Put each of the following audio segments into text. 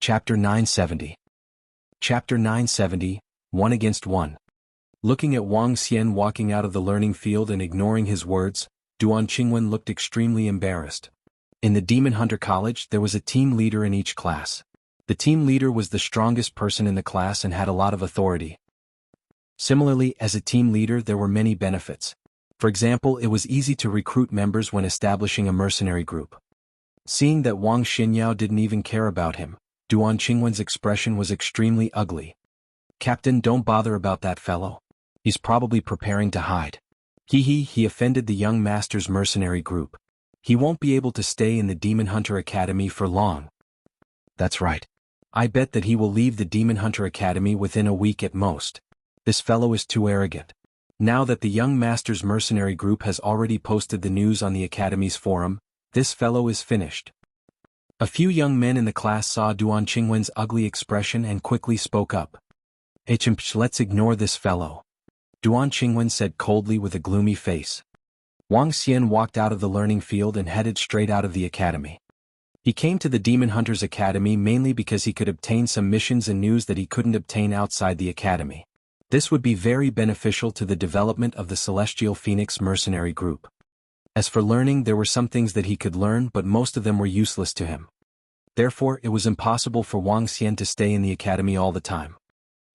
Chapter 970. Chapter 970, 1 against 1. Looking at Wang Xian walking out of the learning field and ignoring his words, Duan Qingwen looked extremely embarrassed. In the Demon Hunter College there was a team leader in each class. The team leader was the strongest person in the class and had a lot of authority. Similarly, as a team leader there were many benefits. For example, it was easy to recruit members when establishing a mercenary group. Seeing that Wang Xinyao didn't even care about him, Duan Qingwen's expression was extremely ugly. "Captain, don't bother about that fellow. He's probably preparing to hide. He offended the young master's mercenary group. He won't be able to stay in the Demon Hunter Academy for long." "That's right. I bet that he will leave the Demon Hunter Academy within a week at most. This fellow is too arrogant." Now that the young master's mercenary group has already posted the news on the Academy's forum, this fellow is finished. A few young men in the class saw Duan Qingwen's ugly expression and quickly spoke up. Let's ignore this fellow," Duan Qingwen said coldly with a gloomy face. Wang Xian walked out of the learning field and headed straight out of the academy. He came to the Demon Hunters Academy mainly because he could obtain some missions and news that he couldn't obtain outside the academy. This would be very beneficial to the development of the Celestial Phoenix mercenary group. As for learning, there were some things that he could learn, but most of them were useless to him. Therefore, it was impossible for Wang Xian to stay in the academy all the time.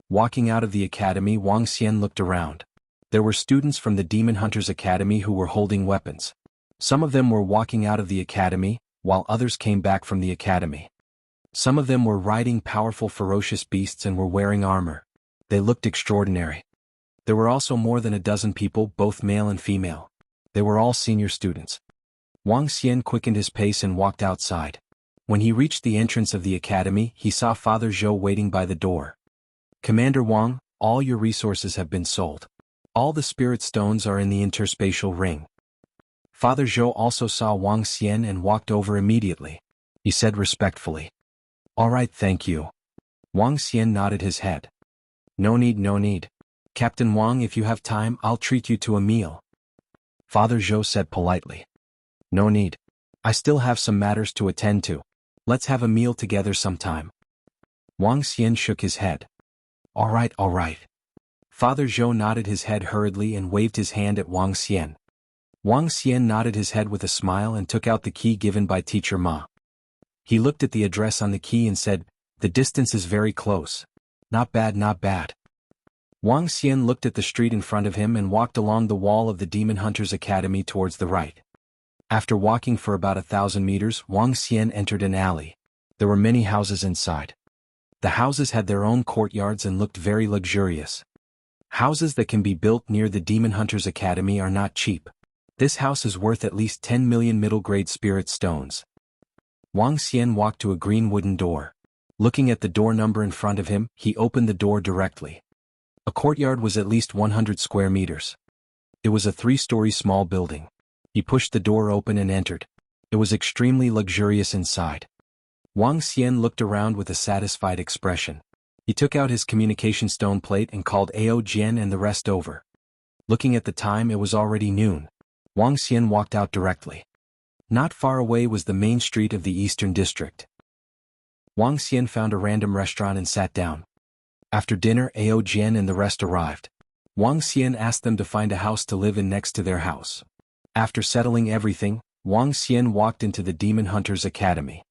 Walking out of the academy, Wang Xian looked around. There were students from the Demon Hunters Academy who were holding weapons. Some of them were walking out of the academy, while others came back from the academy. Some of them were riding powerful ferocious beasts and were wearing armor. They looked extraordinary. There were also more than a dozen people, both male and female. They were all senior students. Wang Xian quickened his pace and walked outside. When he reached the entrance of the academy, he saw Father Zhou waiting by the door. "Commander Wang, all your resources have been sold. All the spirit stones are in the interspatial ring." Father Zhou also saw Wang Xian and walked over immediately. He said respectfully, "All right, thank you." Wang Xian nodded his head. No need. "Captain Wang, if you have time, I'll treat you to a meal," Father Zhou said politely. "No need. I still have some matters to attend to. Let's have a meal together sometime." Wang Xian shook his head. All right. Father Zhou nodded his head hurriedly and waved his hand at Wang Xian. Wang Xian nodded his head with a smile and took out the key given by Teacher Ma. He looked at the address on the key and said, "The distance is very close. Not bad. Wang Xian looked at the street in front of him and walked along the wall of the Demon Hunters Academy towards the right. After walking for about 1,000 meters, Wang Xian entered an alley. There were many houses inside. The houses had their own courtyards and looked very luxurious. Houses that can be built near the Demon Hunters Academy are not cheap. This house is worth at least 10 million middle-grade spirit stones. Wang Xian walked to a green wooden door. Looking at the door number in front of him, he opened the door directly. A courtyard was at least 100 square meters. It was a 3-story small building. He pushed the door open and entered. It was extremely luxurious inside. Wang Xian looked around with a satisfied expression. He took out his communication stone plate and called Ao Jian and the rest over. Looking at the time, it was already noon. Wang Xian walked out directly. Not far away was the main street of the Eastern District. Wang Xian found a random restaurant and sat down. After dinner, Ao Jian and the rest arrived. Wang Xian asked them to find a house to live in next to their house. After settling everything, Wang Xian walked into the Demon Hunters Academy.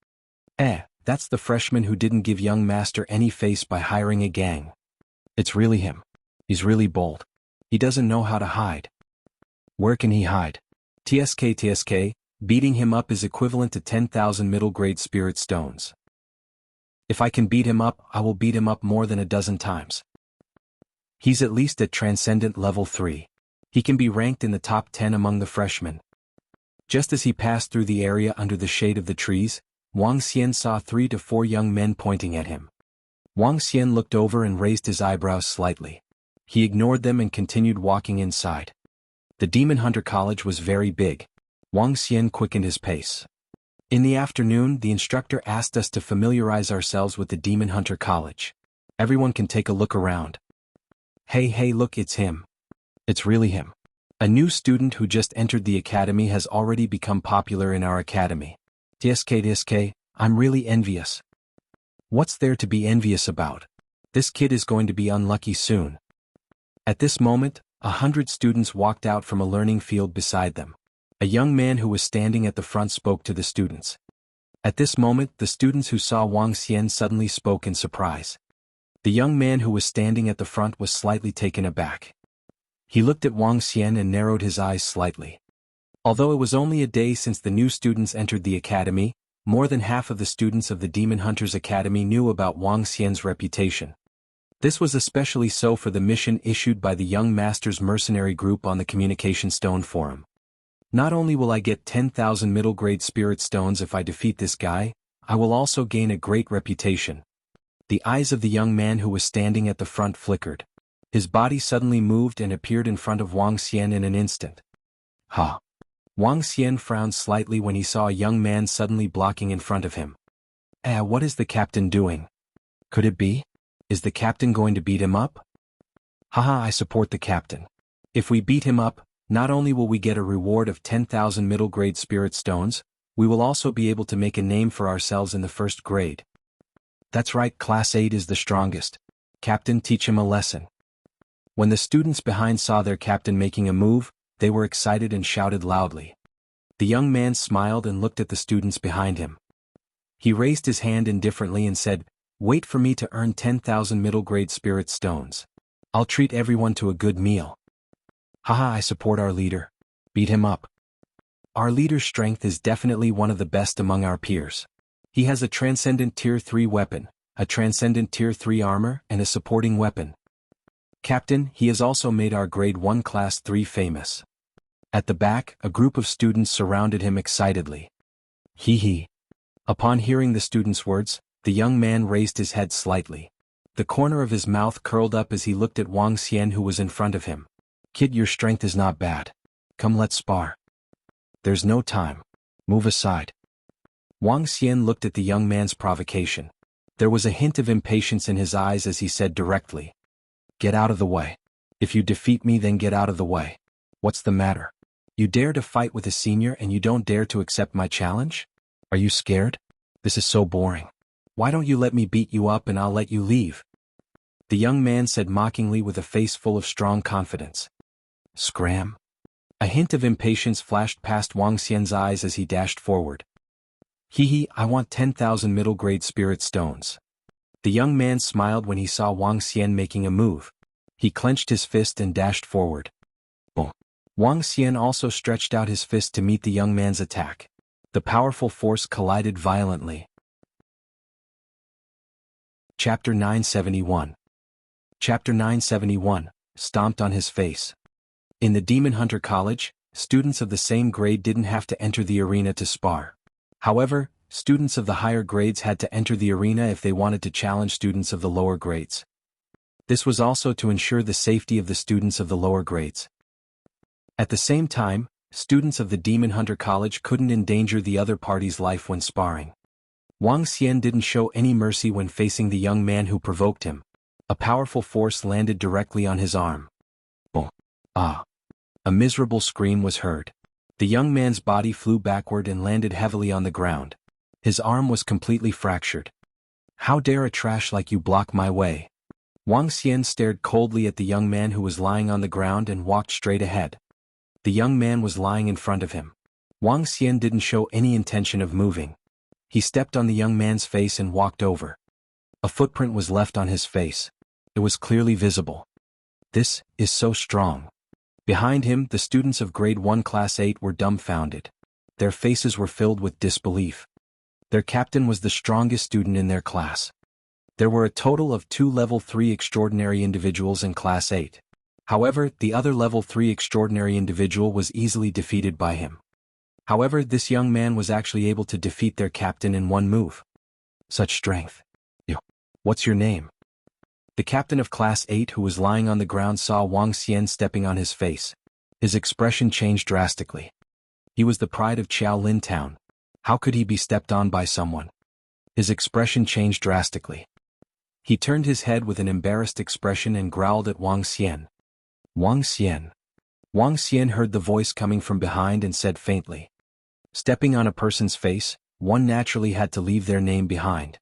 That's the freshman who didn't give young master any face by hiring a gang. It's really him. He's really bold. He doesn't know how to hide. Where can he hide? TSK, beating him up is equivalent to 10,000 middle-grade spirit stones. If I can beat him up, I will beat him up more than a dozen times. He's at least at Transcendent Level 3. He can be ranked in the top 10 among the freshmen. Just as he passed through the area under the shade of the trees, Wang Xian saw 3 to 4 young men pointing at him. Wang Xian looked over and raised his eyebrows slightly. He ignored them and continued walking inside. The Demon Hunter College was very big. Wang Xian quickened his pace. In the afternoon, the instructor asked us to familiarize ourselves with the Demon Hunter College. Everyone can take a look around. Hey, look, it's him. It's really him. A new student who just entered the academy has already become popular in our academy. TSK, I'm really envious. What's there to be envious about? This kid is going to be unlucky soon. At this moment, 100 students walked out from a learning field beside them. A young man who was standing at the front spoke to the students. At this moment, the students who saw Wang Xian suddenly spoke in surprise. The young man who was standing at the front was slightly taken aback. He looked at Wang Xian and narrowed his eyes slightly. Although it was only a day since the new students entered the academy, more than half of the students of the Demon Hunters Academy knew about Wang Xian's reputation. This was especially so for the mission issued by the Young Masters mercenary group on the Communication Stone Forum. Not only will I get 10,000 middle-grade spirit stones if I defeat this guy, I will also gain a great reputation. The eyes of the young man who was standing at the front flickered. His body suddenly moved and appeared in front of Wang Xian in an instant. Ha! Wang Xian frowned slightly when he saw a young man suddenly blocking in front of him. What is the captain doing? Could it be? Is the captain going to beat him up? Haha, I support the captain. If we beat him up, not only will we get a reward of 10,000 middle-grade spirit stones, we will also be able to make a name for ourselves in the first grade. That's right, Class 8 is the strongest. Captain, teach him a lesson. When the students behind saw their captain making a move, they were excited and shouted loudly. The young man smiled and looked at the students behind him. He raised his hand indifferently and said, "Wait for me to earn 10,000 middle-grade spirit stones. I'll treat everyone to a good meal." Haha, I support our leader. Beat him up. Our leader's strength is definitely one of the best among our peers. He has a transcendent Tier 3 weapon, a transcendent Tier 3 armor, and a supporting weapon. Captain, he has also made our Grade 1 Class 3 famous. At the back, a group of students surrounded him excitedly. Hee. Upon hearing the students' words, the young man raised his head slightly. The corner of his mouth curled up as he looked at Wang Xian who was in front of him. Kid, your strength is not bad. Come, let's spar. There's no time. Move aside. Wang Xian looked at the young man's provocation. There was a hint of impatience in his eyes as he said directly. Get out of the way. If you defeat me, then get out of the way. What's the matter? You dare to fight with a senior and you don't dare to accept my challenge? Are you scared? This is so boring. Why don't you let me beat you up and I'll let you leave? The young man said mockingly with a face full of strong confidence. Scram. A hint of impatience flashed past Wang Xian's eyes as he dashed forward. Hee, I want 10,000 middle-grade spirit stones. The young man smiled when he saw Wang Xian making a move. He clenched his fist and dashed forward. Boom. Wang Xian also stretched out his fist to meet the young man's attack. The powerful force collided violently. Chapter 971. Chapter 971, Stomped on his face. In the Demon Hunter College, students of the same grade didn't have to enter the arena to spar. However, students of the higher grades had to enter the arena if they wanted to challenge students of the lower grades. This was also to ensure the safety of the students of the lower grades. At the same time, students of the Demon Hunter College couldn't endanger the other party's life when sparring. Wang Xian didn't show any mercy when facing the young man who provoked him. A powerful force landed directly on his arm. Boom. Ah. A miserable scream was heard. The young man's body flew backward and landed heavily on the ground. His arm was completely fractured. How dare a trash like you block my way? Wang Xian stared coldly at the young man who was lying on the ground and walked straight ahead. The young man was lying in front of him. Wang Xian didn't show any intention of moving. He stepped on the young man's face and walked over. A footprint was left on his face. It was clearly visible. This is so strong. Behind him, the students of Grade 1 Class 8 were dumbfounded. Their faces were filled with disbelief. Their captain was the strongest student in their class. There were a total of 2 Level 3 extraordinary individuals in Class 8. However, the other Level 3 extraordinary individual was easily defeated by him. However, this young man was actually able to defeat their captain in one move. Such strength. What's your name? The captain of Class 8 who was lying on the ground saw Wang Xian stepping on his face. His expression changed drastically. He was the pride of Qiaolin Town. How could he be stepped on by someone? His expression changed drastically. He turned his head with an embarrassed expression and growled at Wang Xian. Wang Xian. Wang Xian heard the voice coming from behind and said faintly. Stepping on a person's face, one naturally had to leave their name behind.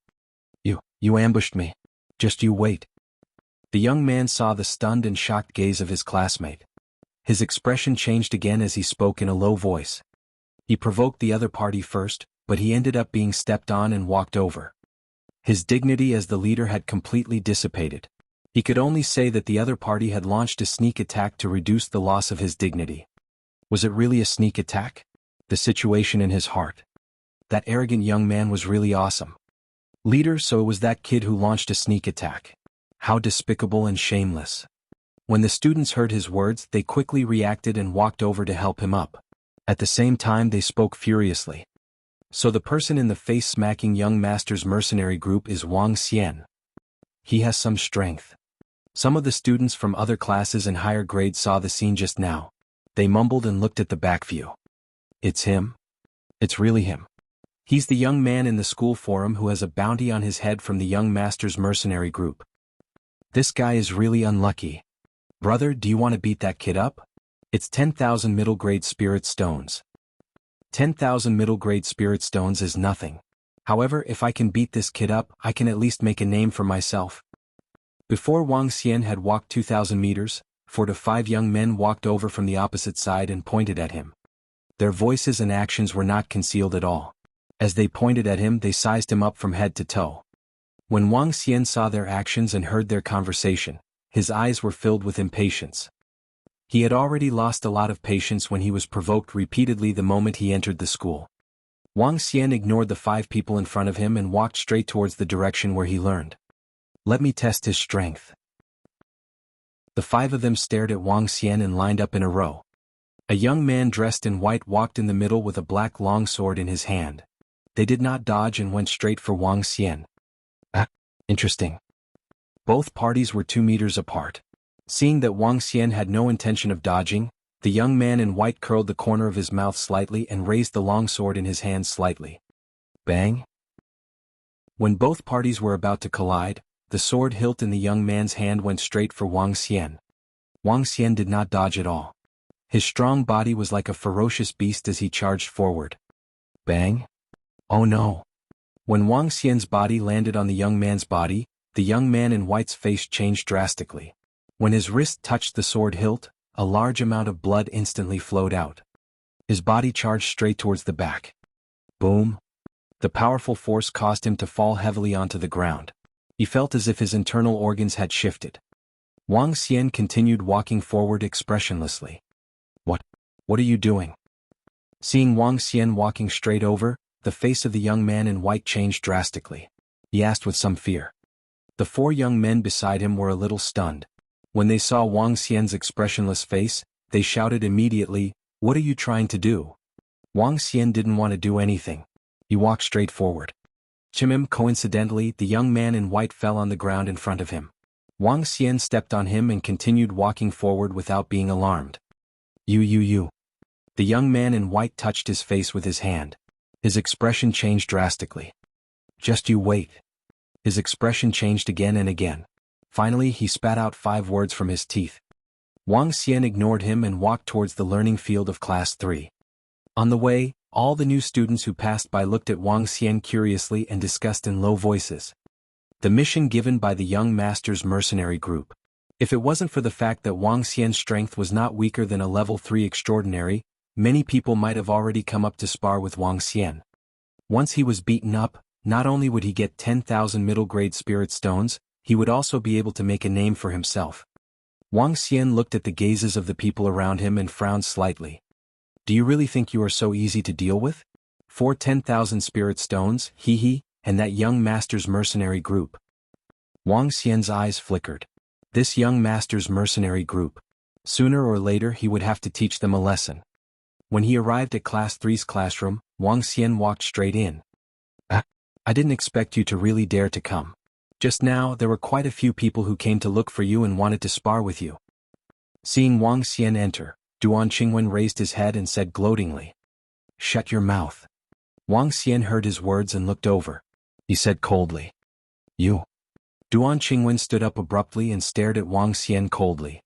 You ambushed me. Just you wait. The young man saw the stunned and shocked gaze of his classmate. His expression changed again as he spoke in a low voice. He provoked the other party first, but he ended up being stepped on and walked over. His dignity as the leader had completely dissipated. He could only say that the other party had launched a sneak attack to reduce the loss of his dignity. Was it really a sneak attack? The situation in his heart. That arrogant young man was really awesome. Leader, so it was that kid who launched a sneak attack. How despicable and shameless. When the students heard his words, they quickly reacted and walked over to help him up. At the same time, they spoke furiously. So the person in the face-smacking young master's mercenary group is Wang Xian. He has some strength. Some of the students from other classes and higher grades saw the scene just now. They mumbled and looked at the back view. It's him? It's really him. He's the young man in the school forum who has a bounty on his head from the young master's mercenary group. This guy is really unlucky. Brother, do you want to beat that kid up? It's 10,000 middle grade spirit stones. 10,000 middle grade spirit stones is nothing. However, if I can beat this kid up, I can at least make a name for myself. Before Wang Xian had walked 2,000 meters, 4 to 5 young men walked over from the opposite side and pointed at him. Their voices and actions were not concealed at all. As they pointed at him, they sized him up from head to toe. When Wang Xian saw their actions and heard their conversation, his eyes were filled with impatience. He had already lost a lot of patience when he was provoked repeatedly the moment he entered the school. Wang Xian ignored the 5 people in front of him and walked straight towards the direction where he learned. Let me test his strength. The 5 of them stared at Wang Xian and lined up in a row. A young man dressed in white walked in the middle with a black longsword in his hand. They did not dodge and went straight for Wang Xian. Interesting. Both parties were 2 meters apart. Seeing that Wang Xian had no intention of dodging, the young man in white curled the corner of his mouth slightly and raised the longsword in his hand slightly. Bang! When both parties were about to collide, the sword hilt in the young man's hand went straight for Wang Xian. Wang Xian did not dodge at all. His strong body was like a ferocious beast as he charged forward. Bang! Oh no! When Wang Xian's body landed on the young man's body, the young man in white's face changed drastically. When his wrist touched the sword hilt, a large amount of blood instantly flowed out. His body charged straight towards the back. Boom! The powerful force caused him to fall heavily onto the ground. He felt as if his internal organs had shifted. Wang Xian continued walking forward expressionlessly. What are you doing? Seeing Wang Xian walking straight over, the face of the young man in white changed drastically. He asked with some fear. The 4 young men beside him were a little stunned. When they saw Wang Xian's expressionless face, they shouted immediately, "What are you trying to do?" Wang Xian didn't want to do anything. He walked straight forward. Coincidentally, the young man in white fell on the ground in front of him. Wang Xian stepped on him and continued walking forward without being alarmed. You. The young man in white touched his face with his hand. His expression changed drastically. Just you wait. His expression changed again and again. Finally, he spat out 5 words from his teeth. Wang Xian ignored him and walked towards the learning field of Class 3. On the way, all the new students who passed by looked at Wang Xian curiously and discussed in low voices the mission given by the young master's mercenary group. If it wasn't for the fact that Wang Xian's strength was not weaker than a level 3 extraordinary, many people might have already come up to spar with Wang Xian. Once he was beaten up, not only would he get 10,000 middle-grade spirit stones, he would also be able to make a name for himself. Wang Xian looked at the gazes of the people around him and frowned slightly. Do you really think you are so easy to deal with? 10,000 spirit stones, hee, and that young master's mercenary group. Wang Xian's eyes flickered. This young master's mercenary group. Sooner or later he would have to teach them a lesson. When he arrived at Class 3's classroom, Wang Xian walked straight in. I didn't expect you to really dare to come. Just now there were quite a few people who came to look for you and wanted to spar with you. Seeing Wang Xian enter, Duan Qingwen raised his head and said gloatingly. Shut your mouth. Wang Xian heard his words and looked over. He said coldly. You. Duan Qingwen stood up abruptly and stared at Wang Xian coldly.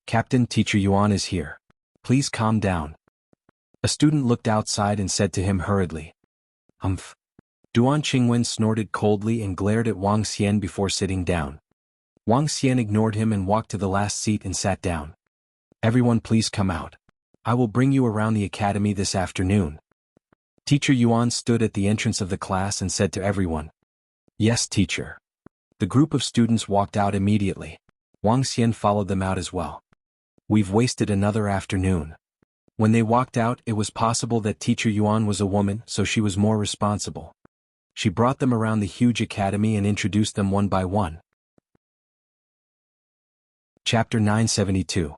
Captain, Teacher Yuan is here. Please calm down. A student looked outside and said to him hurriedly. Duan Qingwen snorted coldly and glared at Wang Xian before sitting down. Wang Xian ignored him and walked to the last seat and sat down. Everyone please come out. I will bring you around the academy this afternoon. Teacher Yuan stood at the entrance of the class and said to everyone, Yes, teacher. The group of students walked out immediately. Wang Xian followed them out as well. We've wasted another afternoon. When they walked out, it was possible that Teacher Yuan was a woman, so she was more responsible. She brought them around the huge academy and introduced them one by one. Chapter 972.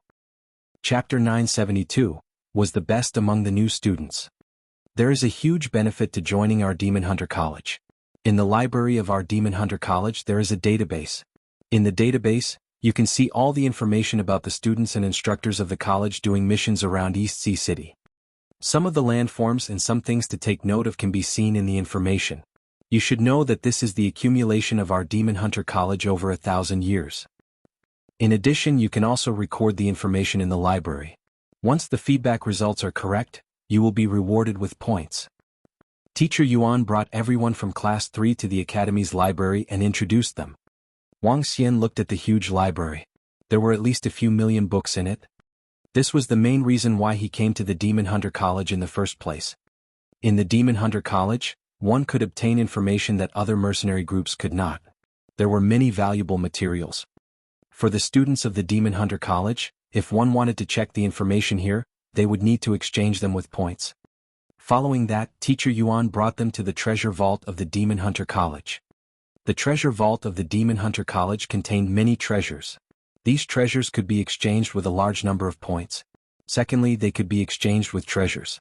Chapter 972 was the best among the new students. There is a huge benefit to joining our Demon Hunter College. In the library of our Demon Hunter College there is a database. In the database, you can see all the information about the students and instructors of the college doing missions around East Sea City. Some of the landforms and some things to take note of can be seen in the information. You should know that this is the accumulation of our Demon Hunter College over 1,000 years. In addition, you can also record the information in the library. Once the feedback results are correct, you will be rewarded with points. Teacher Yuan brought everyone from Class 3 to the Academy's library and introduced them. Wang Xian looked at the huge library. There were at least a few million books in it. This was the main reason why he came to the Demon Hunter College in the first place. In the Demon Hunter College, one could obtain information that other mercenary groups could not. There were many valuable materials. For the students of the Demon Hunter College, if one wanted to check the information here, they would need to exchange them with points. Following that, Teacher Yuan brought them to the treasure vault of the Demon Hunter College. The treasure vault of the Demon Hunter College contained many treasures. These treasures could be exchanged with a large number of points. Secondly, they could be exchanged with treasures.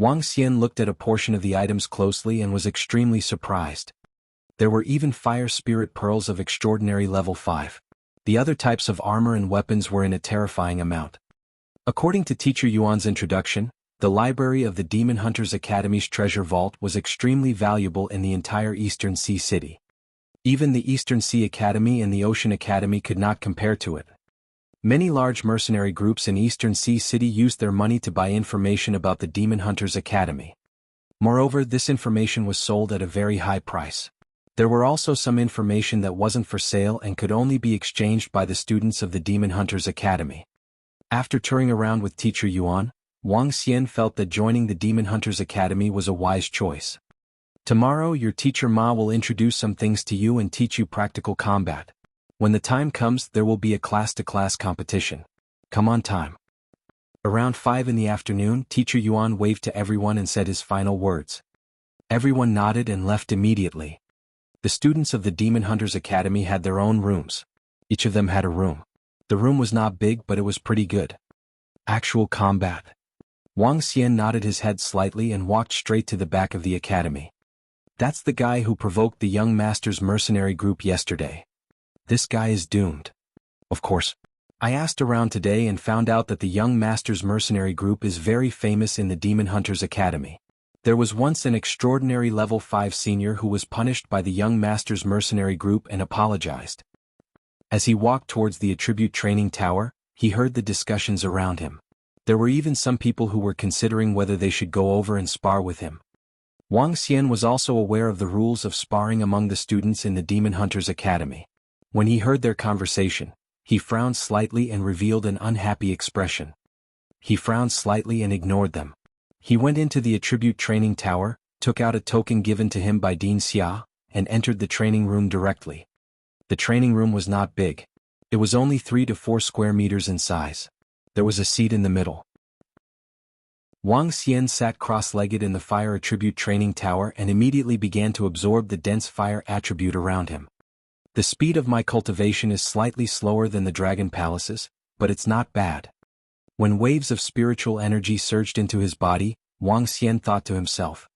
Wang Xian looked at a portion of the items closely and was extremely surprised. There were even fire spirit pearls of extraordinary level 5. The other types of armor and weapons were in a terrifying amount. According to Teacher Yuan's introduction, the library of the Demon Hunters Academy's treasure vault was extremely valuable in the entire Eastern Sea City. Even the Eastern Sea Academy and the Ocean Academy could not compare to it. Many large mercenary groups in Eastern Sea City used their money to buy information about the Demon Hunters Academy. Moreover, this information was sold at a very high price. There were also some information that wasn't for sale and could only be exchanged by the students of the Demon Hunters Academy. After touring around with Teacher Yuan, Wang Xian felt that joining the Demon Hunters Academy was a wise choice. Tomorrow your teacher Ma will introduce some things to you and teach you practical combat. When the time comes, there will be a class-to-class competition. Come on time. Around 5 in the afternoon, Teacher Yuan waved to everyone and said his final words. Everyone nodded and left immediately. The students of the Demon Hunters Academy had their own rooms. Each of them had a room. The room was not big, but it was pretty good. Actual combat. Wang Xian nodded his head slightly and walked straight to the back of the academy. That's the guy who provoked the young master's mercenary group yesterday. This guy is doomed. Of course. I asked around today and found out that the young master's mercenary group is very famous in the Demon Hunters Academy. There was once an extraordinary level 5 senior who was punished by the young master's mercenary group and apologized. As he walked towards the Attribute Training Tower, he heard the discussions around him. There were even some people who were considering whether they should go over and spar with him. Wang Xian was also aware of the rules of sparring among the students in the Demon Hunters Academy. When he heard their conversation, he frowned slightly and revealed an unhappy expression. He frowned slightly and ignored them. He went into the Attribute Training Tower, took out a token given to him by Dean Xia, and entered the training room directly. The training room was not big. It was only 3 to 4 square meters in size. There was a seat in the middle. Wang Xian sat cross-legged in the Fire Attribute Training Tower and immediately began to absorb the dense fire attribute around him. The speed of my cultivation is slightly slower than the Dragon Palace's, but it's not bad. When waves of spiritual energy surged into his body, Wang Xian thought to himself.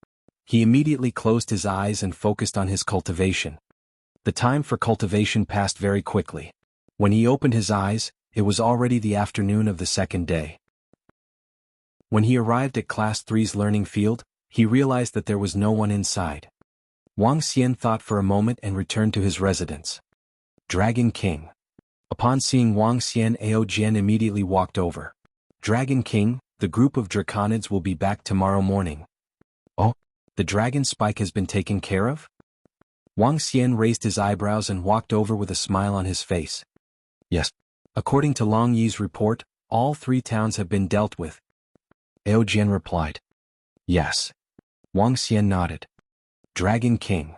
He immediately closed his eyes and focused on his cultivation. The time for cultivation passed very quickly. When he opened his eyes, it was already the afternoon of the second day. When he arrived at Class 3's learning field, he realized that there was no one inside. Wang Xian thought for a moment and returned to his residence. Dragon King. Upon seeing Wang Xian, Ao Jian immediately walked over. Dragon King, the group of Draconids will be back tomorrow morning. Oh? The dragon spike has been taken care of? Wang Xian raised his eyebrows and walked over with a smile on his face. Yes. According to Long Yi's report, all 3 towns have been dealt with. Ao Jian replied. Yes. Wang Xian nodded. Dragon King.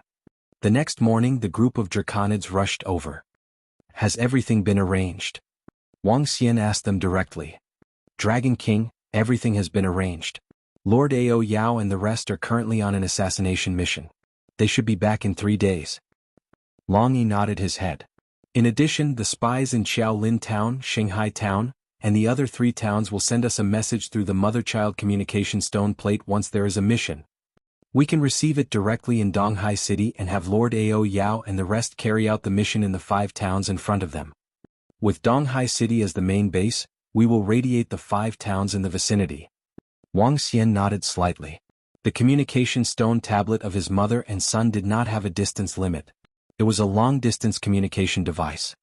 The next morning the group of draconids rushed over. Has everything been arranged? Wang Xian asked them directly. Dragon King, everything has been arranged. Lord Ao Yao and the rest are currently on an assassination mission. They should be back in 3 days. Long Yi nodded his head. In addition, the spies in Xiaolin Town, Shanghai Town, and the other 3 towns will send us a message through the mother-child communication stone plate once there is a mission. We can receive it directly in Donghai City and have Lord Ao Yao and the rest carry out the mission in the 5 towns in front of them. With Donghai City as the main base, we will radiate the 5 towns in the vicinity. Wang Xian nodded slightly. The communication stone tablet of his mother and son did not have a distance limit. It was a long-distance communication device.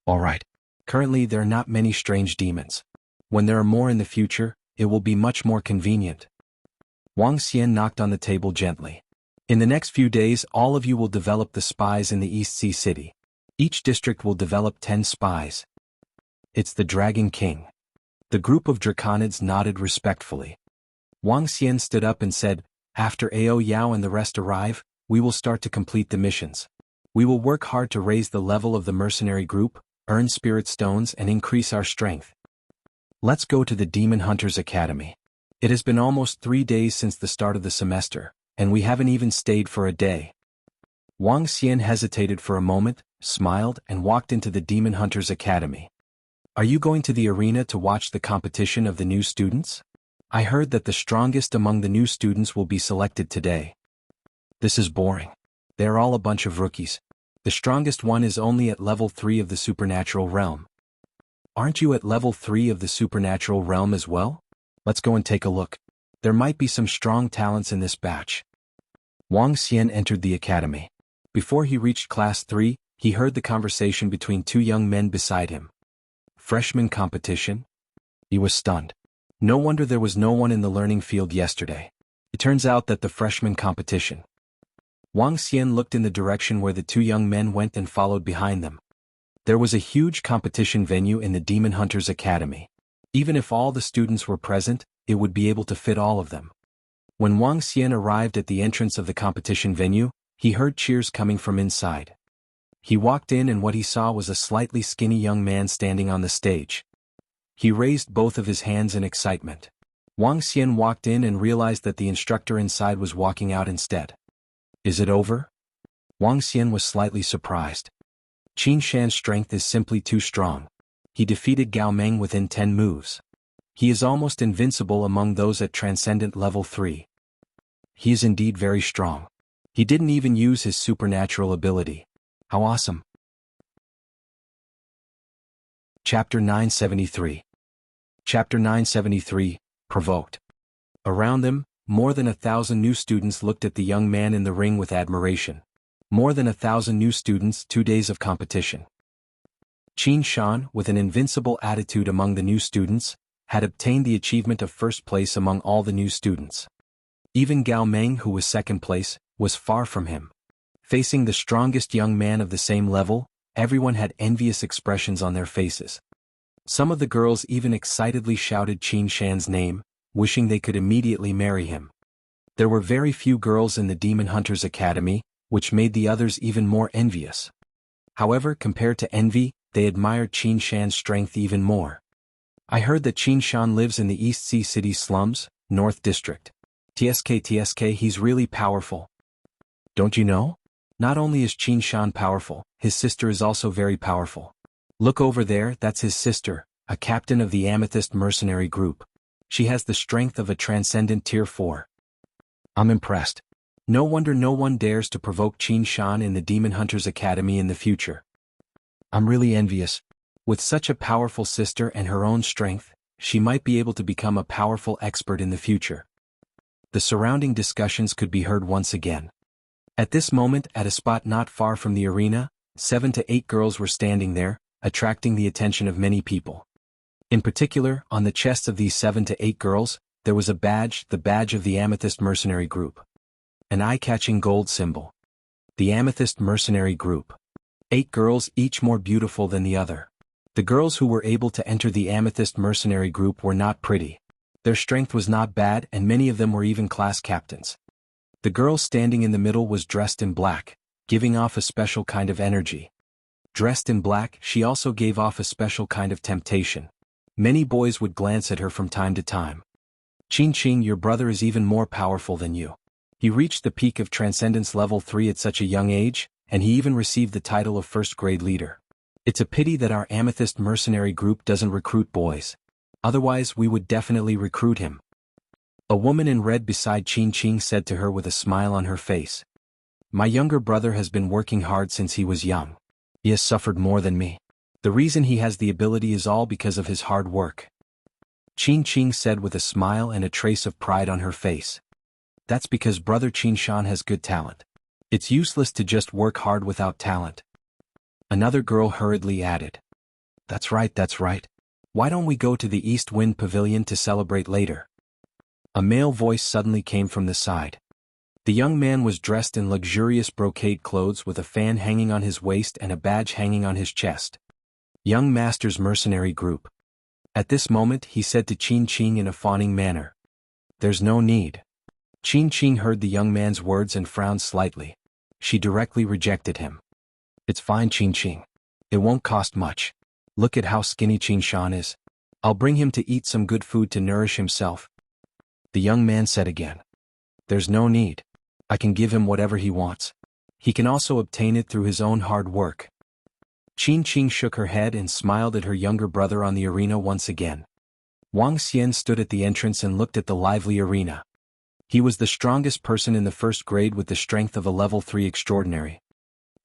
All right. Currently there are not many strange demons. When there are more in the future, it will be much more convenient. Wang Xian knocked on the table gently. In the next few days all of you will develop the spies in the East Sea City. Each district will develop 10 spies. It's the Dragon King. The group of draconids nodded respectfully. Wang Xian stood up and said, after Ao Yao and the rest arrive, we will start to complete the missions. We will work hard to raise the level of the mercenary group, earn spirit stones and increase our strength. Let's go to the Demon Hunters Academy. It has been almost 3 days since the start of the semester, and we haven't even stayed for a day. Wang Xian hesitated for a moment, smiled and walked into the Demon Hunters Academy. Are you going to the arena to watch the competition of the new students? I heard that the strongest among the new students will be selected today. This is boring. They're all a bunch of rookies. The strongest one is only at level 3 of the supernatural realm. Aren't you at level 3 of the supernatural realm as well? Let's go and take a look. There might be some strong talents in this batch. Wang Xian entered the academy. Before he reached class 3, he heard the conversation between 2 young men beside him. Freshman competition? He was stunned. No wonder there was no one in the learning field yesterday. It turns out that the freshman competition. Wang Xian looked in the direction where the 2 young men went and followed behind them. There was a huge competition venue in the Demon Hunters Academy. Even if all the students were present, it would be able to fit all of them. When Wang Xian arrived at the entrance of the competition venue, he heard cheers coming from inside. He walked in and what he saw was a slightly skinny young man standing on the stage. He raised both of his hands in excitement. Wang Xian walked in and realized that the instructor inside was walking out instead. Is it over? Wang Xian was slightly surprised. Qin Shan's strength is simply too strong. He defeated Gao Meng within 10 moves. He is almost invincible among those at Transcendent Level 3. He is indeed very strong. He didn't even use his supernatural ability. How awesome! Chapter 973. Chapter 973, Provoked. Around them, more than 1,000 new students looked at the young man in the ring with admiration. More than 1,000 new students, 2 days of competition. Qin Shan, with an invincible attitude among the new students, had obtained the achievement of first place among all the new students. Even Gao Meng, who was second place, was far from him. Facing the strongest young man of the same level, everyone had envious expressions on their faces. Some of the girls even excitedly shouted Qin Shan's name, wishing they could immediately marry him. There were very few girls in the Demon Hunters Academy, which made the others even more envious. However, compared to envy, they admired Qin Shan's strength even more. I heard that Qin Shan lives in the East Sea City slums, North District. TSK, he's really powerful. Don't you know? Not only is Qin Shan powerful, his sister is also very powerful. Look over there, that's his sister, a captain of the Amethyst mercenary group. She has the strength of a transcendent tier 4. I'm impressed. No wonder no one dares to provoke Qin Shan in the Demon Hunters Academy in the future. I'm really envious. With such a powerful sister and her own strength, she might be able to become a powerful expert in the future. The surrounding discussions could be heard once again. At this moment, at a spot not far from the arena, 7 to 8 girls were standing there, attracting the attention of many people. In particular, on the chests of these 7 to 8 girls, there was a badge, the badge of the Amethyst mercenary group. An eye-catching gold symbol. The Amethyst Mercenary Group. 8 girls, each more beautiful than the other. The girls who were able to enter the Amethyst Mercenary Group were not pretty. Their strength was not bad, and many of them were even class captains. The girl standing in the middle was dressed in black, giving off a special kind of energy. Dressed in black, she also gave off a special kind of temptation. Many boys would glance at her from time to time. Qing, your brother is even more powerful than you. He reached the peak of Transcendence Level 3 at such a young age, and he even received the title of first-grade leader. It's a pity that our Amethyst Mercenary Group doesn't recruit boys. Otherwise we would definitely recruit him. A woman in red beside Qing said to her with a smile on her face. My younger brother has been working hard since he was young. He has suffered more than me. The reason he has the ability is all because of his hard work. Qing said with a smile and a trace of pride on her face. That's because brother Qingshan has good talent. It's useless to just work hard without talent. Another girl hurriedly added. That's right. Why don't we go to the East Wind Pavilion to celebrate later? A male voice suddenly came from the side. The young man was dressed in luxurious brocade clothes with a fan hanging on his waist and a badge hanging on his chest. Young Master's Mercenary Group. At this moment he said to Qing in a fawning manner. There's no need. Qing heard the young man's words and frowned slightly. She directly rejected him. It's fine, Qing. It won't cost much. Look at how skinny Qingshan is. I'll bring him to eat some good food to nourish himself. The young man said again. There's no need. I can give him whatever he wants. He can also obtain it through his own hard work. Qing shook her head and smiled at her younger brother on the arena once again. Wang Xian stood at the entrance and looked at the lively arena. He was the strongest person in the first grade with the strength of a level 3 extraordinary.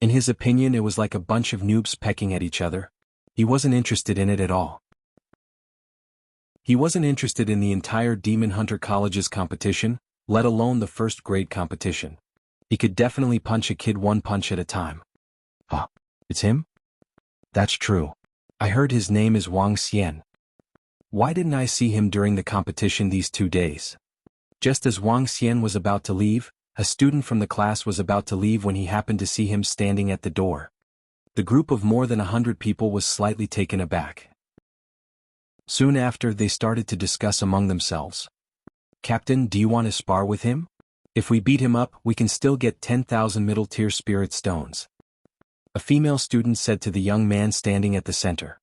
In his opinion, it was like a bunch of noobs pecking at each other. He wasn't interested in it at all. He wasn't interested in the entire Demon Hunter College's competition, let alone the first grade competition. He could definitely punch a kid one punch at a time. Huh, it's him? That's true. I heard his name is Wang Xian. Why didn't I see him during the competition these 2 days? Just as Wang Xian was about to leave, a student from the class was about to leave when he happened to see him standing at the door. The group of more than 100 people was slightly taken aback. Soon after, they started to discuss among themselves. Captain, do you want to spar with him? If we beat him up, we can still get 10,000 middle-tier spirit stones. A female student said to the young man standing at the center.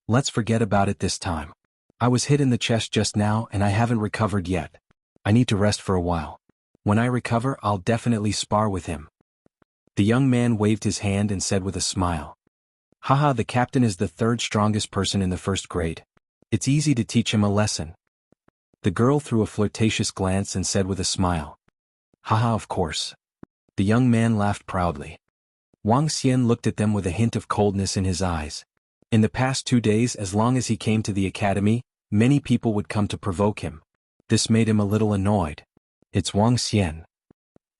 Let's forget about it this time. I was hit in the chest just now and I haven't recovered yet. I need to rest for a while. When I recover, I'll definitely spar with him. The young man waved his hand and said with a smile. Haha, the captain is the 3rd strongest person in the first grade. It's easy to teach him a lesson. The girl threw a flirtatious glance and said with a smile. Haha, of course. The young man laughed proudly. Wang Xian looked at them with a hint of coldness in his eyes. In the past 2 days, as long as he came to the academy, many people would come to provoke him. This made him a little annoyed. It's Wang Xian.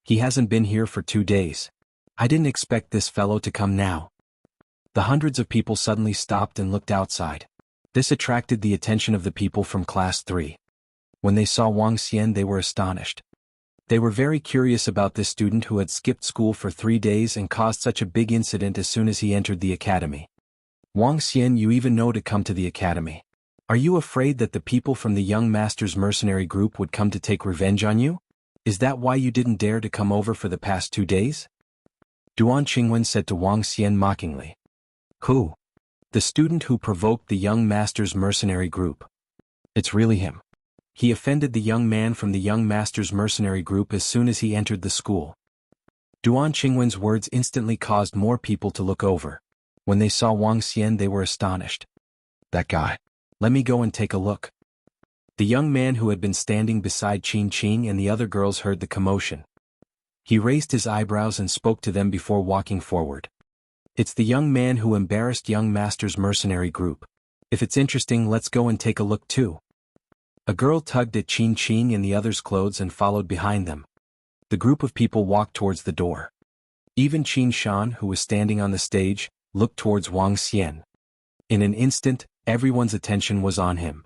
He hasn't been here for 2 days. I didn't expect this fellow to come now. The hundreds of people suddenly stopped and looked outside. This attracted the attention of the people from Class 3. When they saw Wang Xian, they were astonished. They were very curious about this student who had skipped school for 3 days and caused such a big incident as soon as he entered the academy. Wang Xian, you even know to come to the academy. Are you afraid that the people from the Young Master's Mercenary Group would come to take revenge on you? Is that why you didn't dare to come over for the past 2 days? Duan Qingwen said to Wang Xian mockingly. Who? The student who provoked the Young Master's Mercenary Group. It's really him. He offended the young man from the Young Master's Mercenary Group as soon as he entered the school. Duan Qingwen's words instantly caused more people to look over. When they saw Wang Xian, they were astonished. That guy. Let me go and take a look. The young man who had been standing beside Qing and the other girls heard the commotion. He raised his eyebrows and spoke to them before walking forward. It's the young man who embarrassed Young Master's Mercenary Group. If it's interesting, let's go and take a look too. A girl tugged at Qing and the others' clothes and followed behind them. The group of people walked towards the door. Even Qingshan, who was standing on the stage, looked towards Wang Xian. In an instant, everyone's attention was on him.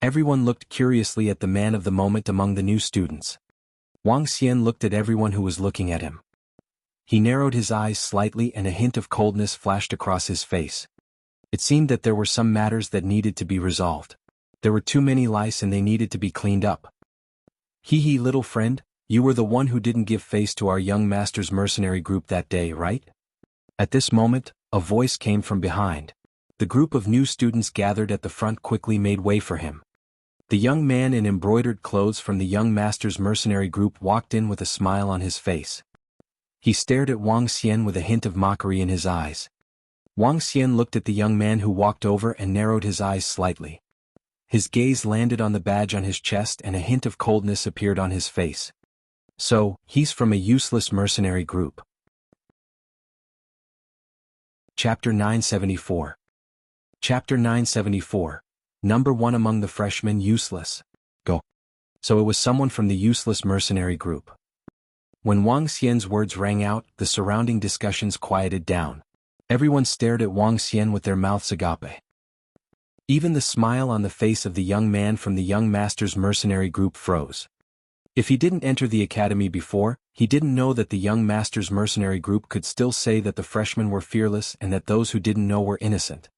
Everyone looked curiously at the man of the moment among the new students. Wang Xian looked at everyone who was looking at him. He narrowed his eyes slightly and a hint of coldness flashed across his face. It seemed that there were some matters that needed to be resolved. There were too many lice and they needed to be cleaned up. Hee, little friend, you were the one who didn't give face to our young master's mercenary group that day, right? At this moment, a voice came from behind. The group of new students gathered at the front quickly made way for him. The young man in embroidered clothes from the young master's mercenary group walked in with a smile on his face. He stared at Wang Xian with a hint of mockery in his eyes. Wang Xian looked at the young man who walked over and narrowed his eyes slightly. His gaze landed on the badge on his chest and a hint of coldness appeared on his face. So, he's from a useless mercenary group. Chapter 974. Chapter 974. Number 1 among the freshmen useless. Go. So it was someone from the useless mercenary group. When Wang Xian's words rang out, the surrounding discussions quieted down. Everyone stared at Wang Xian with their mouths agape. Even the smile on the face of the young man from the young master's mercenary group froze. If he didn't enter the academy before, he didn't know that the young master's mercenary group could still say that the freshmen were fearless and that those who didn't know were innocent.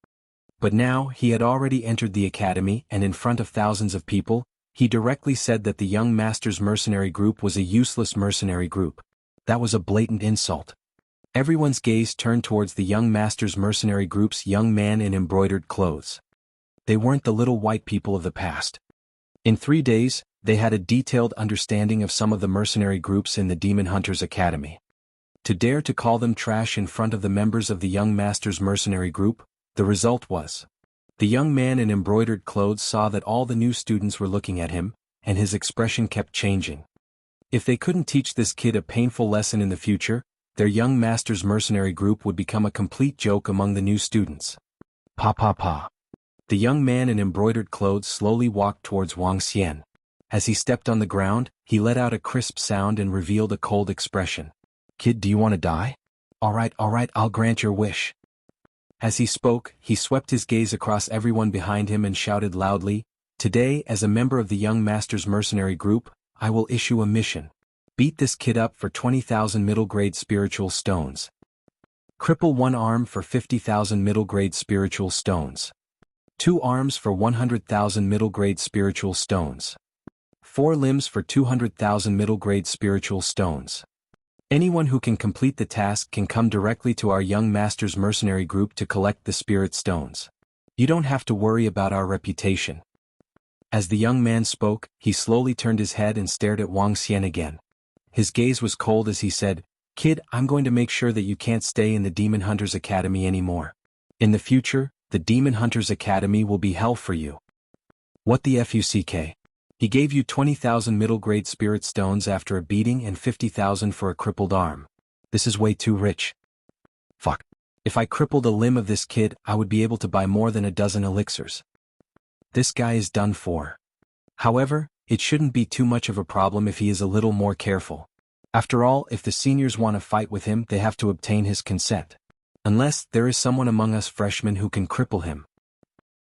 But now he had already entered the academy and in front of thousands of people, he directly said that the young master's mercenary group was a useless mercenary group. That was a blatant insult. Everyone's gaze turned towards the young master's mercenary group's young man in embroidered clothes. They weren't the little white people of the past. In 3 days, they had a detailed understanding of some of the mercenary groups in the Demon Hunters Academy. To dare to call them trash in front of the members of the young master's mercenary group, the result was. The young man in embroidered clothes saw that all the new students were looking at him, and his expression kept changing. If they couldn't teach this kid a painful lesson in the future, their young master's mercenary group would become a complete joke among the new students. Pa. The young man in embroidered clothes slowly walked towards Wang Xian. As he stepped on the ground, he let out a crisp sound and revealed a cold expression. Kid, do you want to die? All right, I'll grant your wish. As he spoke, he swept his gaze across everyone behind him and shouted loudly, Today, as a member of the young master's mercenary group, I will issue a mission. Beat this kid up for 20,000 middle-grade spiritual stones. Cripple 1 arm for 50,000 middle-grade spiritual stones. 2 arms for 100,000 middle-grade spiritual stones. 4 limbs for 200,000 middle-grade spiritual stones. Anyone who can complete the task can come directly to our young master's mercenary group to collect the spirit stones. You don't have to worry about our reputation. As the young man spoke, he slowly turned his head and stared at Wang Xian again. His gaze was cold as he said, Kid, I'm going to make sure that you can't stay in the Demon Hunters Academy anymore. In the future, the Demon Hunters Academy will be hell for you. What the fuck? He gave you 20,000 middle-grade spirit stones after a beating and 50,000 for a crippled arm. This is way too rich. Fuck. If I crippled a limb of this kid, I would be able to buy more than a dozen elixirs. This guy is done for. However, it shouldn't be too much of a problem if he is a little more careful. After all, if the seniors want to fight with him, they have to obtain his consent. Unless there is someone among us freshmen who can cripple him.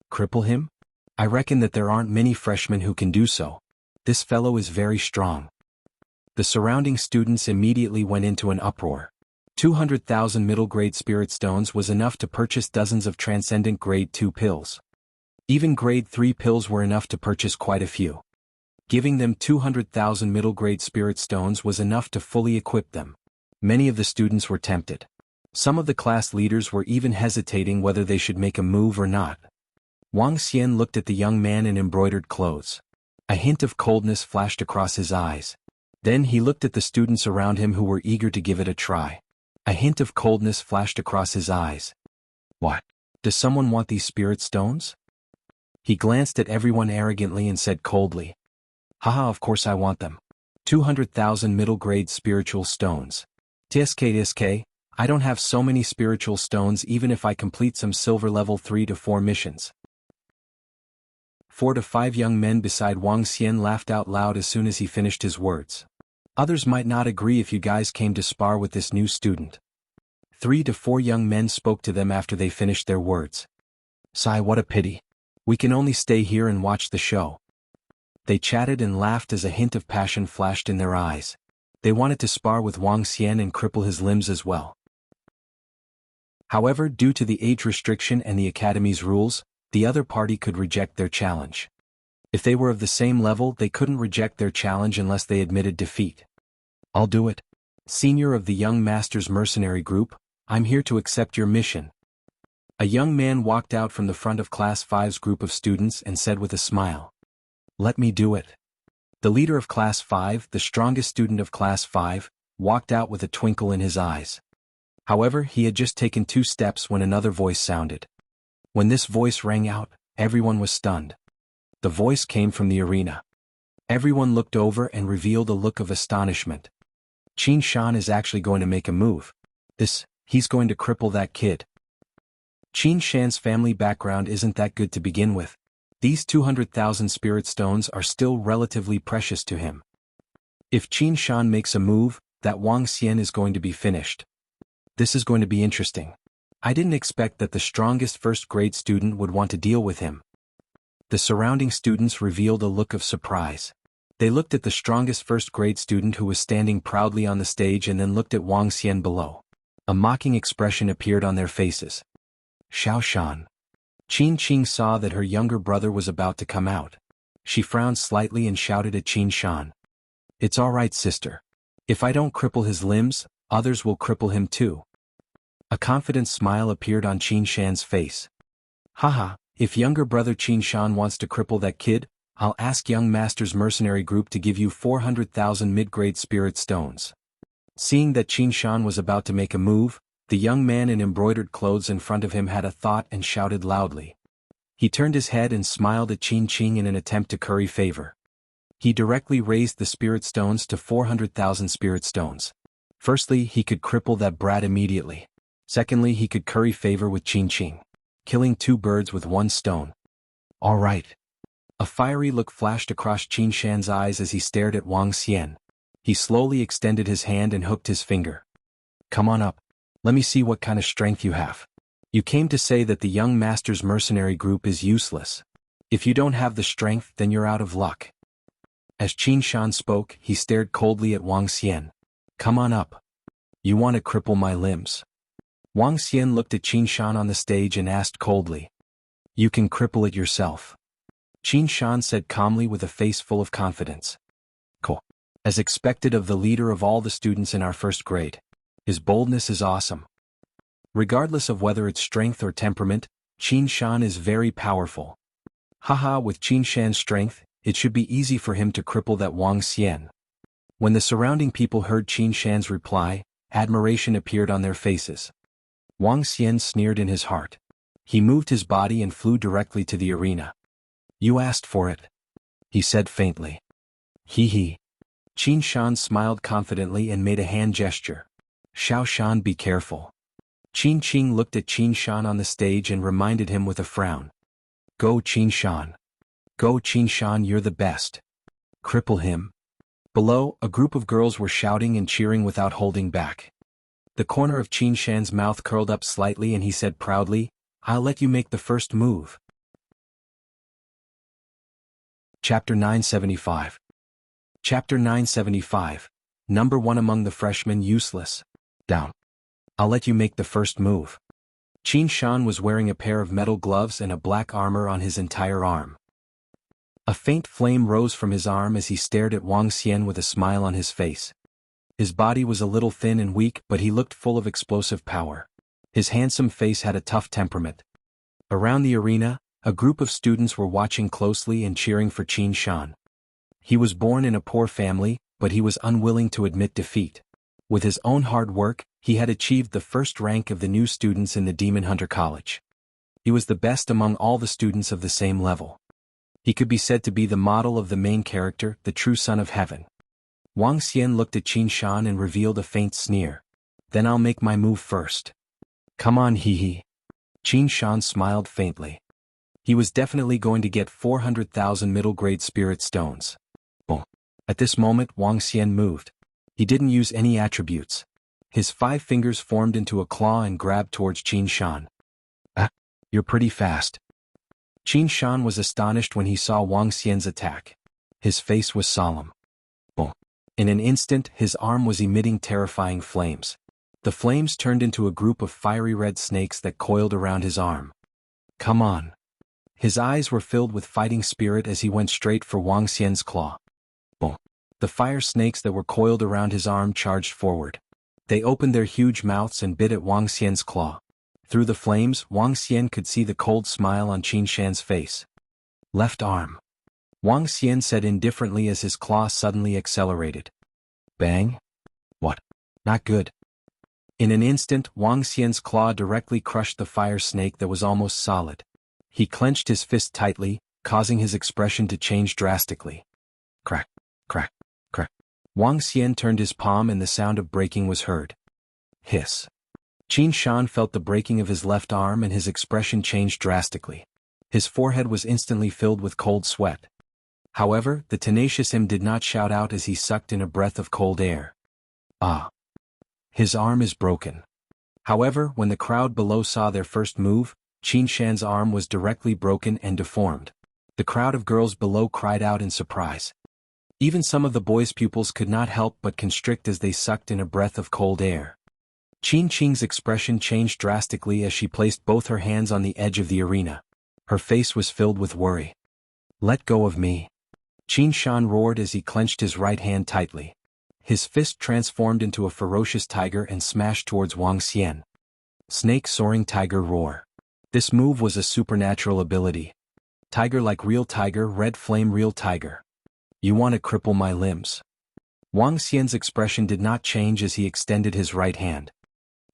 Cripple him? I reckon that there aren't many freshmen who can do so. This fellow is very strong. The surrounding students immediately went into an uproar. 200,000 middle-grade spirit stones was enough to purchase dozens of transcendent grade 2 pills. Even grade 3 pills were enough to purchase quite a few. Giving them 200,000 middle-grade spirit stones was enough to fully equip them. Many of the students were tempted. Some of the class leaders were even hesitating whether they should make a move or not. Wang Xian looked at the young man in embroidered clothes. A hint of coldness flashed across his eyes. Then he looked at the students around him who were eager to give it a try. A hint of coldness flashed across his eyes. What? Does someone want these spirit stones? He glanced at everyone arrogantly and said coldly. Haha, of course I want them. 200,000 middle-grade spiritual stones. TSK, I don't have so many spiritual stones even if I complete some silver level 3 to 4 missions. 4 to 5 young men beside Wang Xian laughed out loud as soon as he finished his words. Others might not agree if you guys came to spar with this new student. 3 to 4 young men spoke to them after they finished their words. Sigh, what a pity. We can only stay here and watch the show. They chatted and laughed as a hint of passion flashed in their eyes. They wanted to spar with Wang Xian and cripple his limbs as well. However, due to the age restriction and the academy's rules, the other party could reject their challenge. If they were of the same level, they couldn't reject their challenge unless they admitted defeat. I'll do it. Senior of the Young Masters Mercenary Group, I'm here to accept your mission. A young man walked out from the front of Class 5's group of students and said with a smile, "Let me do it." The leader of Class 5, the strongest student of Class 5, walked out with a twinkle in his eyes. However, he had just taken 2 steps when another voice sounded. When this voice rang out, everyone was stunned. The voice came from the arena. Everyone looked over and revealed a look of astonishment. Qin Shan is actually going to make a move. He's going to cripple that kid. Qin Shan's family background isn't that good to begin with. These 200,000 spirit stones are still relatively precious to him. If Qin Shan makes a move, that Wang Xian is going to be finished. This is going to be interesting. I didn't expect that the strongest first-grade student would want to deal with him. The surrounding students revealed a look of surprise. They looked at the strongest first-grade student who was standing proudly on the stage and then looked at Wang Xian below. A mocking expression appeared on their faces. Xiao Shan. Qin Qing saw that her younger brother was about to come out. She frowned slightly and shouted at Qin Shan. "It's all right, sister. If I don't cripple his limbs, others will cripple him too." A confident smile appeared on Qin Shan's face. "Haha, if younger brother Qin Shan wants to cripple that kid, I'll ask Young Masters Mercenary Group to give you 400,000 mid-grade spirit stones." Seeing that Qin Shan was about to make a move, the young man in embroidered clothes in front of him had a thought and shouted loudly. He turned his head and smiled at Qin Qing in an attempt to curry favor. He directly raised the spirit stones to 400,000 spirit stones. Firstly, he could cripple that brat immediately. Secondly, he could curry favor with Qin Qing, killing 2 birds with 1 stone. All right. A fiery look flashed across Qin Shan's eyes as he stared at Wang Xian. He slowly extended his hand and hooked his finger. "Come on up. Let me see what kind of strength you have. You came to say that the Young Masters Mercenary Group is useless. If you don't have the strength, then you're out of luck." As Qin Shan spoke, he stared coldly at Wang Xian. "Come on up. You want to cripple my limbs?" Wang Xian looked at Qin Shan on the stage and asked coldly. "You can cripple it yourself." Qin Shan said calmly with a face full of confidence. "Cool. As expected of the leader of all the students in our first grade. His boldness is awesome. Regardless of whether it's strength or temperament, Qin Shan is very powerful. Haha, with Qin Shan's strength, it should be easy for him to cripple that Wang Xian." When the surrounding people heard Qin Shan's reply, admiration appeared on their faces. Wang Xian sneered in his heart. He moved his body and flew directly to the arena. "You asked for it," he said faintly. "Hee hee." Qin Shan smiled confidently and made a hand gesture. "Xiao Shan, be careful." Qin Qing looked at Qin Shan on the stage and reminded him with a frown. "Go Qin Shan. Go Qin Shan, you're the best. Cripple him." Below, a group of girls were shouting and cheering without holding back. The corner of Qin Shan's mouth curled up slightly and he said proudly, "I'll let you make the first move." Chapter 975. Chapter 975. Number 1 among the freshmen useless. Down. I'll let you make the first move. Qin Shan was wearing a pair of metal gloves and a black armor on his entire arm. A faint flame rose from his arm as he stared at Wang Xian with a smile on his face. His body was a little thin and weak, but he looked full of explosive power. His handsome face had a tough temperament. Around the arena, a group of students were watching closely and cheering for Qin Shan. He was born in a poor family, but he was unwilling to admit defeat. With his own hard work, he had achieved the first rank of the new students in the Demon Hunter College. He was the best among all the students of the same level. He could be said to be the model of the main character, the true son of heaven. Wang Xian looked at Qin Shan and revealed a faint sneer. "Then I'll make my move first." "Come on, hee hee." Qin Shan smiled faintly. He was definitely going to get 400,000 middle-grade spirit stones. Boom. At this moment Wang Xian moved. He didn't use any attributes. His 5 fingers formed into a claw and grabbed towards Qin Shan. "Ah, you're pretty fast." Qin Shan was astonished when he saw Wang Xian's attack. His face was solemn. Boom. In an instant, his arm was emitting terrifying flames. The flames turned into a group of fiery red snakes that coiled around his arm. Come on. His eyes were filled with fighting spirit as he went straight for Wang Xian's claw. Boom. The fire snakes that were coiled around his arm charged forward. They opened their huge mouths and bit at Wang Xian's claw. Through the flames, Wang Xian could see the cold smile on Qin Shan's face. Left arm. Wang Xian said indifferently as his claw suddenly accelerated. Bang? What? Not good. In an instant, Wang Xian's claw directly crushed the fire snake that was almost solid. He clenched his fist tightly, causing his expression to change drastically. Crack, crack, crack. Wang Xian turned his palm and the sound of breaking was heard. Hiss. Qin Shan felt the breaking of his left arm and his expression changed drastically. His forehead was instantly filled with cold sweat. However, the tenacious him did not shout out as he sucked in a breath of cold air. Ah! His arm is broken. However, when the crowd below saw their first move, Qin Shan's arm was directly broken and deformed. The crowd of girls below cried out in surprise. Even some of the boys' pupils could not help but constrict as they sucked in a breath of cold air. Qin Qing's expression changed drastically as she placed both her hands on the edge of the arena. Her face was filled with worry. Let go of me. Qin Shan roared as he clenched his right hand tightly. His fist transformed into a ferocious tiger and smashed towards Wang Xian. Snake soaring tiger roar. This move was a supernatural ability. Tiger like real tiger, red flame real tiger. You want to cripple my limbs? Wang Xian's expression did not change as he extended his right hand.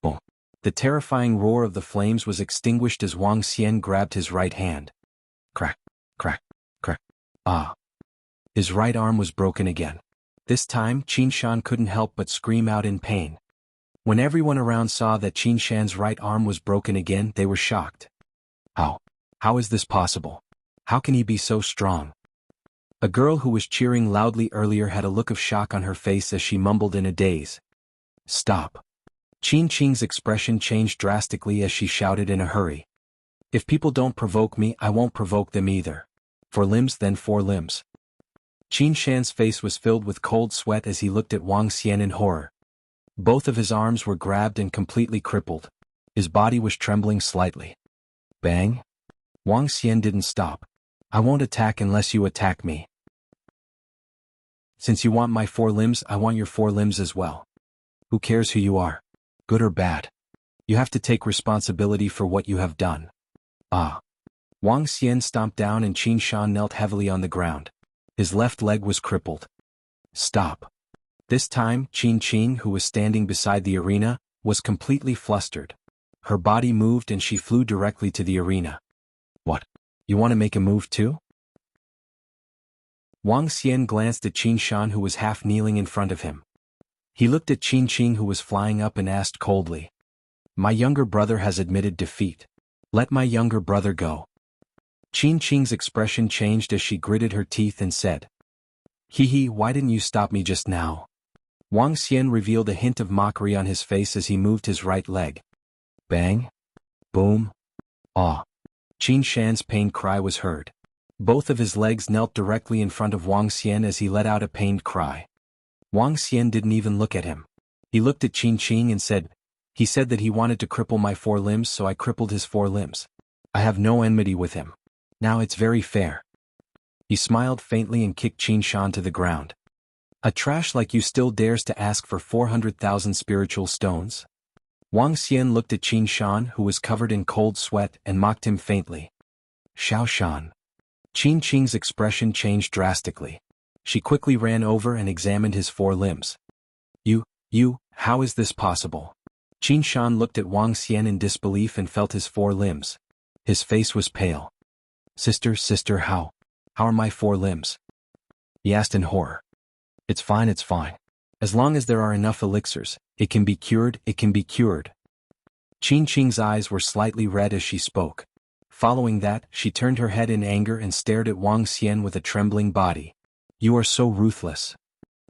Boom. The terrifying roar of the flames was extinguished as Wang Xian grabbed his right hand. Crack, crack, crack. Ah! His right arm was broken again. This time, Qin Shan couldn't help but scream out in pain. When everyone around saw that Qin Shan's right arm was broken again, they were shocked. How? How is this possible? How can he be so strong? A girl who was cheering loudly earlier had a look of shock on her face as she mumbled in a daze. Stop. Qin Qing's expression changed drastically as she shouted in a hurry. If people don't provoke me, I won't provoke them either. 4 limbs then 4 limbs. Qin Shan's face was filled with cold sweat as he looked at Wang Xian in horror. Both of his arms were grabbed and completely crippled. His body was trembling slightly. Bang? Wang Xian didn't stop. I won't attack unless you attack me. Since you want my 4 limbs, I want your 4 limbs as well. Who cares who you are? Good or bad? You have to take responsibility for what you have done. Ah. Wang Xian stomped down and Qin Shan knelt heavily on the ground. His left leg was crippled. Stop. This time, Qin Qing, who was standing beside the arena, was completely flustered. Her body moved and she flew directly to the arena. What? You want to make a move too? Wang Xian glanced at Qin Shan who was half kneeling in front of him. He looked at Qin Qing who was flying up and asked coldly. My younger brother has admitted defeat. Let my younger brother go. Qin Qing's expression changed as she gritted her teeth and said. Hee, why didn't you stop me just now? Wang Xian revealed a hint of mockery on his face as he moved his right leg. Bang. Boom. Ah. Qin Shan's pained cry was heard. Both of his legs knelt directly in front of Wang Xian as he let out a pained cry. Wang Xian didn't even look at him. He looked at Qin Qing and said, he said that he wanted to cripple my 4 limbs, so I crippled his 4 limbs. I have no enmity with him. Now it's very fair. He smiled faintly and kicked Qin Shan to the ground. A trash like you still dares to ask for 400,000 spiritual stones? Wang Xian looked at Qin Shan who was covered in cold sweat and mocked him faintly. Xiao Shan. Qin Qing's expression changed drastically. She quickly ran over and examined his 4 limbs. You, how is this possible? Qin Shan looked at Wang Xian in disbelief and felt his 4 limbs. His face was pale. Sister, how are my 4 limbs? He asked in horror. It's fine. As long as there are enough elixirs, it can be cured. Qin Qing's eyes were slightly red as she spoke. Following that, she turned her head in anger and stared at Wang Xian with a trembling body. You are so ruthless.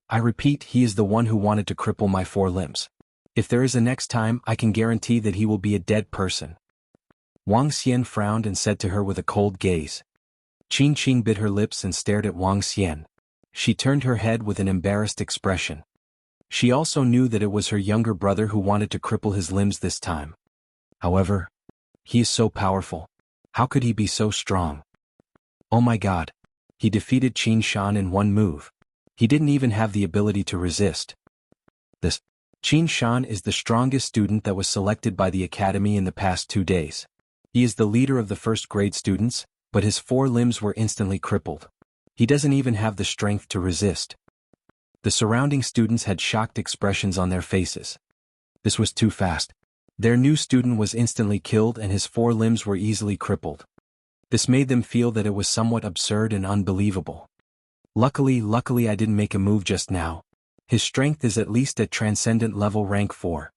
I repeat, he is the one who wanted to cripple my 4 limbs. If there is a next time, I can guarantee that he will be a dead person. Wang Xian frowned and said to her with a cold gaze. Qin Qing bit her lips and stared at Wang Xian. She turned her head with an embarrassed expression. She also knew that it was her younger brother who wanted to cripple his limbs this time. However, he is so powerful. How could he be so strong? Oh my god. He defeated Qin Shan in one move. He didn't even have the ability to resist. This Qin Shan is the strongest student that was selected by the academy in the past 2 days. He is the leader of the first-grade students, but his 4 limbs were instantly crippled. He doesn't even have the strength to resist. The surrounding students had shocked expressions on their faces. This was too fast. Their new student was instantly killed and his 4 limbs were easily crippled. This made them feel that it was somewhat absurd and unbelievable. Luckily I didn't make a move just now. His strength is at least at Transcendent level rank 4.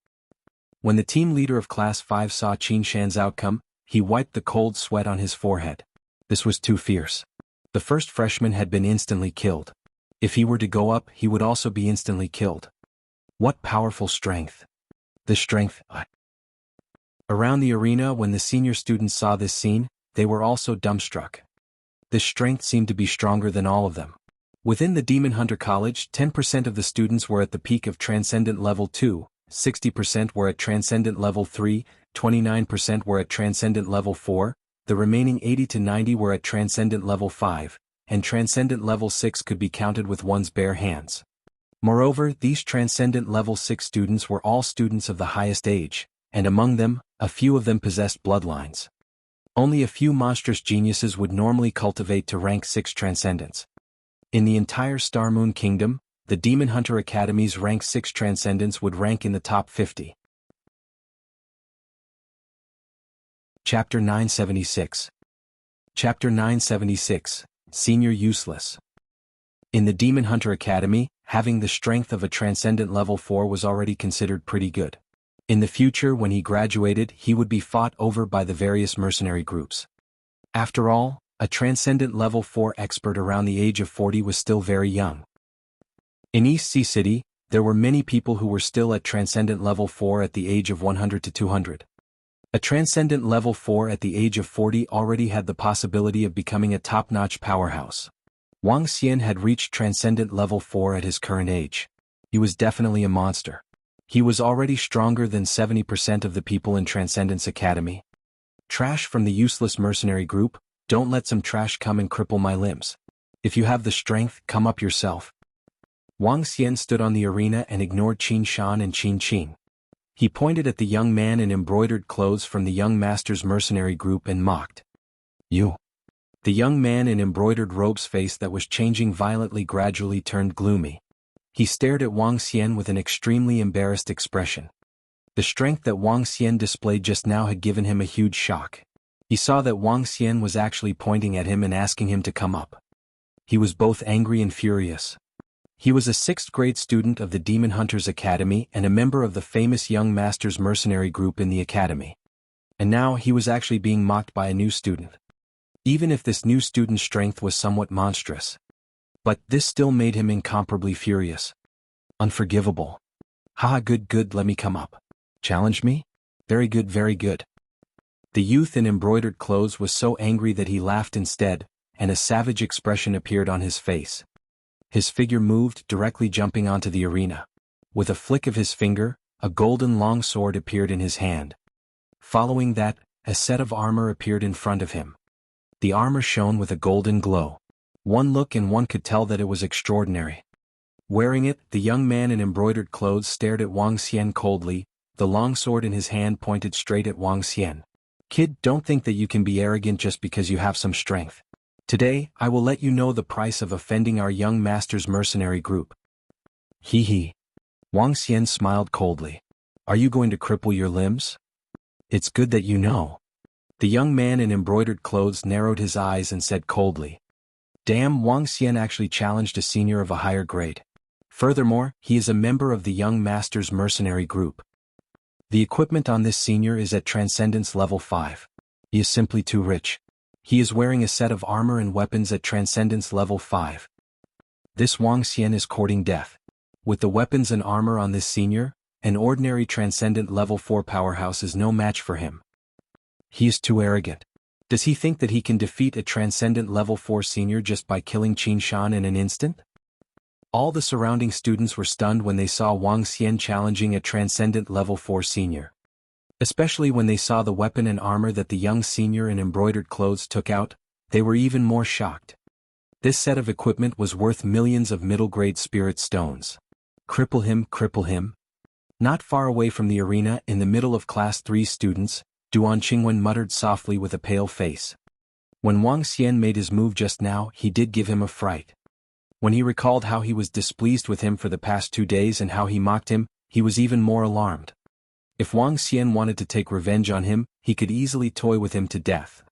When the team leader of Class 5 saw Qin Shan's outcome, he wiped the cold sweat on his forehead. This was too fierce. The first freshman had been instantly killed. If he were to go up, he would also be instantly killed. What powerful strength. This strength. Around the arena, when the senior students saw this scene, they were also dumbstruck. This strength seemed to be stronger than all of them. Within the Demon Hunter College, 10% of the students were at the peak of Transcendent Level 2, 60% were at Transcendent Level 3, 29% were at Transcendent Level 4, the remaining 80 to 90 were at Transcendent Level 5, and Transcendent Level 6 could be counted with one's bare hands. Moreover, these Transcendent Level 6 students were all students of the highest age, and among them, a few of them possessed bloodlines. Only a few monstrous geniuses would normally cultivate to rank 6 Transcendents. In the entire Star Moon Kingdom, the Demon Hunter Academy's rank 6 Transcendents would rank in the top 50. Chapter 976. Chapter 976, Senior Useless. In the Demon Hunter Academy, having the strength of a Transcendent Level 4 was already considered pretty good. In the future, when he graduated, he would be fought over by the various mercenary groups. After all, a Transcendent Level 4 expert around the age of 40 was still very young. In East Sea City, there were many people who were still at Transcendent Level 4 at the age of 100 to 200. A Transcendent Level 4 at the age of 40 already had the possibility of becoming a top-notch powerhouse. Wang Xian had reached Transcendent Level 4 at his current age. He was definitely a monster. He was already stronger than 70% of the people in Transcendence Academy. Trash from the useless mercenary group, don't let some trash come and cripple my limbs. If you have the strength, come up yourself. Wang Xian stood on the arena and ignored Qin Shan and Qin Qin. He pointed at the young man in embroidered clothes from the young master's mercenary group and mocked. You. The young man in embroidered robe's face that was changing violently gradually turned gloomy. He stared at Wang Xian with an extremely embarrassed expression. The strength that Wang Xian displayed just now had given him a huge shock. He saw that Wang Xian was actually pointing at him and asking him to come up. He was both angry and furious. He was a 6th grade student of the Demon Hunters Academy and a member of the famous Young Masters mercenary group in the academy. And now he was actually being mocked by a new student. Even if this new student's strength was somewhat monstrous. But this still made him incomparably furious. Unforgivable. Haha, good, let me come up. Challenge me? Very good, very good. The youth in embroidered clothes was so angry that he laughed instead, and a savage expression appeared on his face. His figure moved, directly jumping onto the arena. With a flick of his finger, a golden long sword appeared in his hand. Following that, a set of armor appeared in front of him. The armor shone with a golden glow. One look and one could tell that it was extraordinary. Wearing it, the young man in embroidered clothes stared at Wang Xian coldly, the long sword in his hand pointed straight at Wang Xian. Kid, don't think that you can be arrogant just because you have some strength. Today, I will let you know the price of offending our young master's mercenary group. Hee hee. Wang Xian smiled coldly. Are you going to cripple your limbs? It's good that you know. The young man in embroidered clothes narrowed his eyes and said coldly. Damn, Wang Xian actually challenged a senior of a higher grade. Furthermore, he is a member of the Young Masters mercenary group. The equipment on this senior is at Transcendence Level 5. He is simply too rich. He is wearing a set of armor and weapons at Transcendence Level 5. This Wang Xian is courting death. With the weapons and armor on this senior, an ordinary Transcendent Level 4 powerhouse is no match for him. He is too arrogant. Does he think that he can defeat a Transcendent Level 4 senior just by killing Qin Shan in an instant? All the surrounding students were stunned when they saw Wang Xian challenging a transcendent level 4 senior. Especially when they saw the weapon and armor that the young senior in embroidered clothes took out, they were even more shocked. This set of equipment was worth millions of middle-grade spirit stones. Cripple him, cripple him. Not far away from the arena, in the middle of Class 3 students, Duan Qingwen muttered softly with a pale face. When Wang Xian made his move just now, he did give him a fright. When he recalled how he was displeased with him for the past 2 days and how he mocked him, he was even more alarmed. If Wang Xian wanted to take revenge on him, he could easily toy with him to death.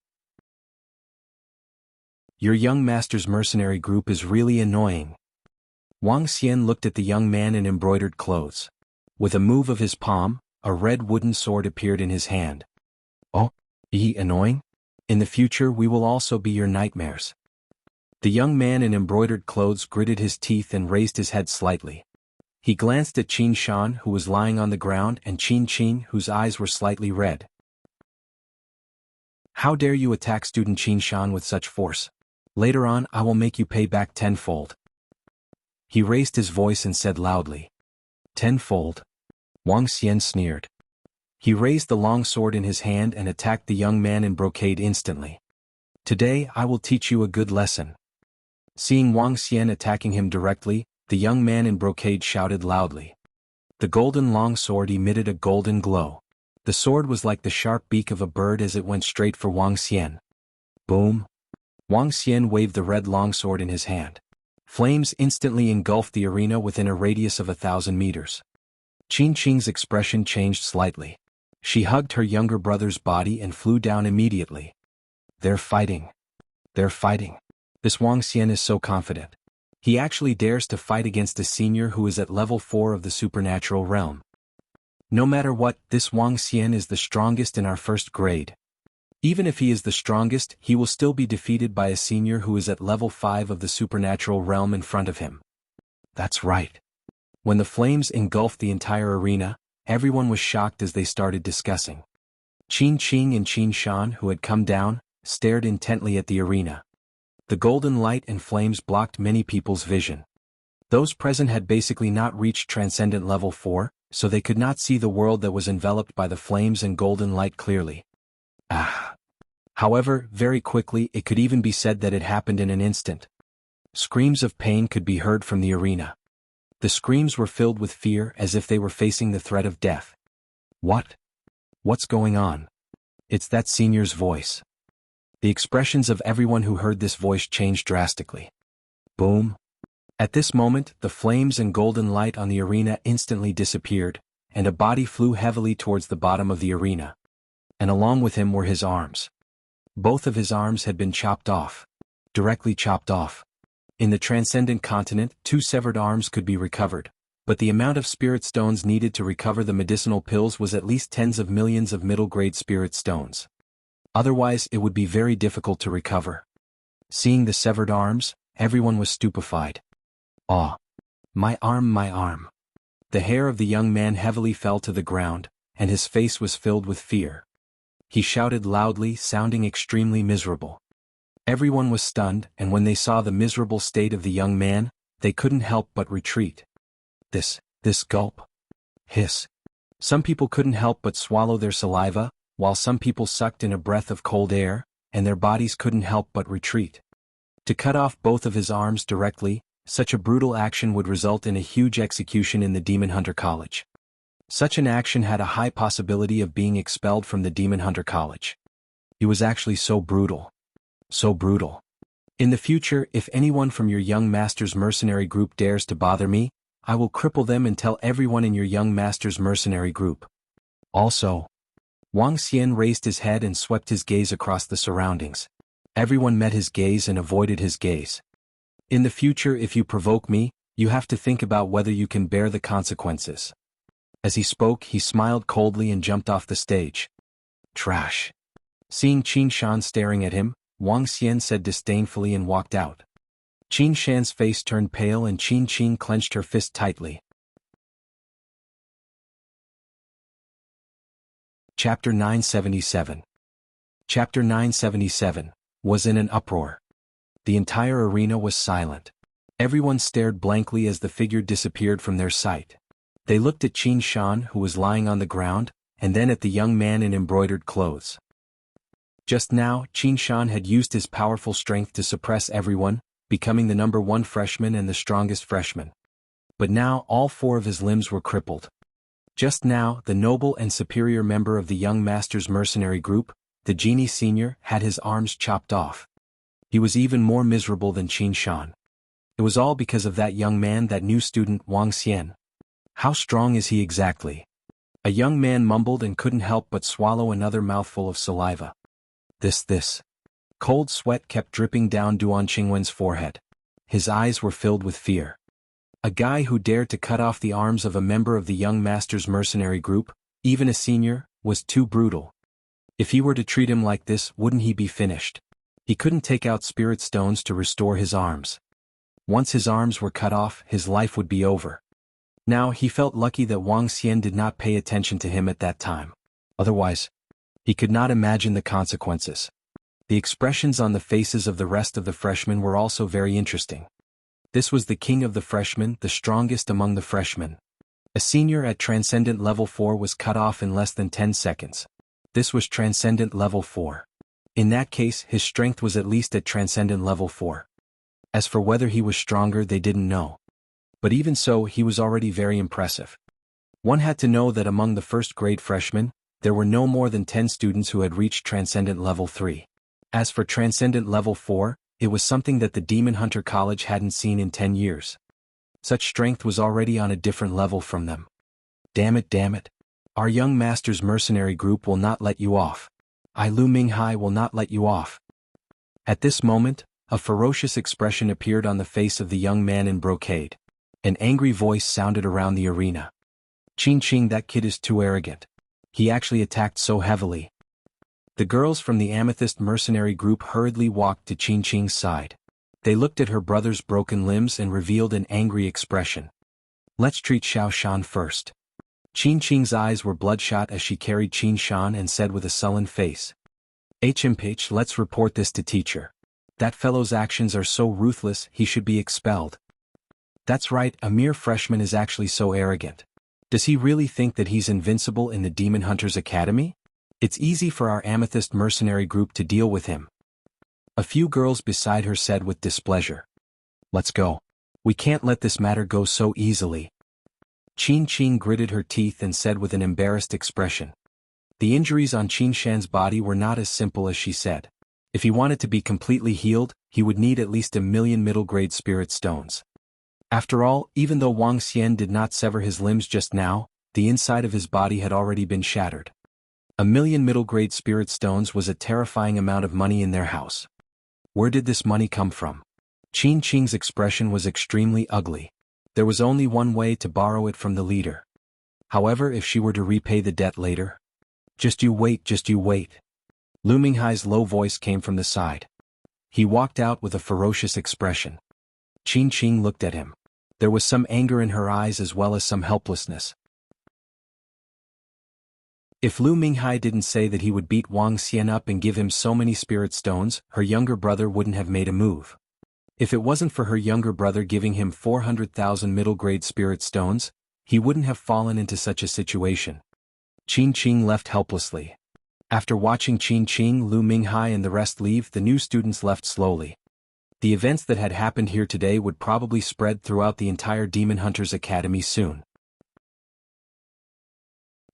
Your young master's mercenary group is really annoying. Wang Xian looked at the young man in embroidered clothes. With a move of his palm, a red wooden sword appeared in his hand. Oh, annoying? In the future we will also be your nightmares. The young man in embroidered clothes gritted his teeth and raised his head slightly. He glanced at Qin Shan, who was lying on the ground, and Qin Qin, whose eyes were slightly red. How dare you attack student Qin Shan with such force? Later on I will make you pay back tenfold. He raised his voice and said loudly. Tenfold? Wang Xian sneered. He raised the long sword in his hand and attacked the young man in brocade instantly. Today I will teach you a good lesson. Seeing Wang Xian attacking him directly, the young man in brocade shouted loudly. The golden long sword emitted a golden glow. The sword was like the sharp beak of a bird as it went straight for Wang Xian. Boom! Wang Xian waved the red longsword in his hand. Flames instantly engulfed the arena within a radius of 1,000 meters. Qin Qing's expression changed slightly. She hugged her younger brother's body and flew down immediately. They're fighting. They're fighting. This Wang Xian is so confident. He actually dares to fight against a senior who is at level 4 of the supernatural realm. No matter what, this Wang Xian is the strongest in our first grade. Even if he is the strongest, he will still be defeated by a senior who is at level 5 of the supernatural realm in front of him. That's right. When the flames engulfed the entire arena, everyone was shocked as they started discussing. Qin Qing and Qin Shan, who had come down, stared intently at the arena. The golden light and flames blocked many people's vision. Those present had basically not reached transcendent level 4, so they could not see the world that was enveloped by the flames and golden light clearly. However, very quickly it could even be said that it happened in an instant. Screams of pain could be heard from the arena. The screams were filled with fear as if they were facing the threat of death. What? What's going on? It's that senior's voice. The expressions of everyone who heard this voice changed drastically. Boom! At this moment, the flames and golden light on the arena instantly disappeared, and a body flew heavily towards the bottom of the arena. And along with him were his arms. Both of his arms had been chopped off. Directly chopped off. In the transcendent continent, 2 severed arms could be recovered, but the amount of spirit stones needed to recover the medicinal pills was at least tens of millions of middle-grade spirit stones. Otherwise, it would be very difficult to recover. Seeing the severed arms, everyone was stupefied. Ah! My arm, my arm. The hair of the young man heavily fell to the ground, and his face was filled with fear. He shouted loudly, sounding extremely miserable. Everyone was stunned, and when they saw the miserable state of the young man, they couldn't help but retreat. This gulp. Hiss. Some people couldn't help but swallow their saliva, while some people sucked in a breath of cold air, and their bodies couldn't help but retreat. To cut off both of his arms directly, such a brutal action would result in a huge execution in the Demon Hunter College. Such an action had a high possibility of being expelled from the Demon Hunter College. It was actually so brutal. So brutal. In the future, if anyone from your young master's mercenary group dares to bother me, I will cripple them and tell everyone in your young master's mercenary group. Also, Wang Xian raised his head and swept his gaze across the surroundings. Everyone met his gaze and avoided his gaze. In the future, if you provoke me, you have to think about whether you can bear the consequences. As he spoke, he smiled coldly and jumped off the stage. Trash. Seeing Qin Shan staring at him, Wang Xian said disdainfully and walked out. Qin Shan's face turned pale and Qin Qing clenched her fist tightly. Chapter 977. Chapter 977 was in an uproar. The entire arena was silent. Everyone stared blankly as the figure disappeared from their sight. They looked at Qin Shan, who was lying on the ground, and then at the young man in embroidered clothes. Just now, Qin Shan had used his powerful strength to suppress everyone, becoming the #1 freshman and the strongest freshman. But now all 4 of his limbs were crippled. Just now, the noble and superior member of the young master's mercenary group, the genie senior, had his arms chopped off. He was even more miserable than Qin Shan. It was all because of that young man, that new student Wang Xian. How strong is he exactly? A young man mumbled and couldn't help but swallow another mouthful of saliva. This. Cold sweat kept dripping down Duan Qingwen's forehead. His eyes were filled with fear. A guy who dared to cut off the arms of a member of the young master's mercenary group, even a senior, was too brutal. If he were to treat him like this, wouldn't he be finished? He couldn't take out spirit stones to restore his arms. Once his arms were cut off, his life would be over. Now he felt lucky that Wang Xian did not pay attention to him at that time. Otherwise, he could not imagine the consequences. The expressions on the faces of the rest of the freshmen were also very interesting. This was the king of the freshmen, the strongest among the freshmen. A senior at Transcendent Level 4 was cut off in less than 10 seconds. This was Transcendent Level 4. In that case, his strength was at least at Transcendent Level 4. As for whether he was stronger, they didn't know. But even so, he was already very impressive. One had to know that among the first-grade freshmen, there were no more than 10 students who had reached Transcendent Level 3. As for Transcendent Level 4, it was something that the Demon Hunter College hadn't seen in 10 years. Such strength was already on a different level from them. Damn it. Our young master's mercenary group will not let you off. Lu Minghai will not let you off. At this moment, a ferocious expression appeared on the face of the young man in brocade. An angry voice sounded around the arena. Qing, that kid is too arrogant. He actually attacked so heavily. The girls from the Amethyst mercenary group hurriedly walked to Qing's side. They looked at her brother's broken limbs and revealed an angry expression. Let's treat Xiao Shan first. Qing's eyes were bloodshot as she carried Qin Shan and said with a sullen face. HMPH, let's report this to teacher. That fellow's actions are so ruthless, he should be expelled. That's right, a mere freshman is actually so arrogant. Does he really think that he's invincible in the Demon Hunters Academy? It's easy for our Amethyst mercenary group to deal with him. A few girls beside her said with displeasure. Let's go. We can't let this matter go so easily. Qing gritted her teeth and said with an embarrassed expression. The injuries on Qin Shan's body were not as simple as she said. If he wanted to be completely healed, he would need at least 1,000,000 middle-grade spirit stones. After all, even though Wang Xian did not sever his limbs just now, the inside of his body had already been shattered. 1,000,000 middle-grade spirit stones was a terrifying amount of money in their house. Where did this money come from? Qing's expression was extremely ugly. There was only one way to borrow it from the leader. However, if she were to repay the debt later. Just you wait. Lu Minghai's low voice came from the side. He walked out with a ferocious expression. Qing looked at him. There was some anger in her eyes as well as some helplessness. If Lu Minghai didn't say that he would beat Wang Xian up and give him so many spirit stones, her younger brother wouldn't have made a move. If it wasn't for her younger brother giving him 400,000 middle-grade spirit stones, he wouldn't have fallen into such a situation. Qing left helplessly. After watching Qing, Lu Minghai and the rest leave, the new students left slowly. The events that had happened here today would probably spread throughout the entire Demon Hunters Academy soon.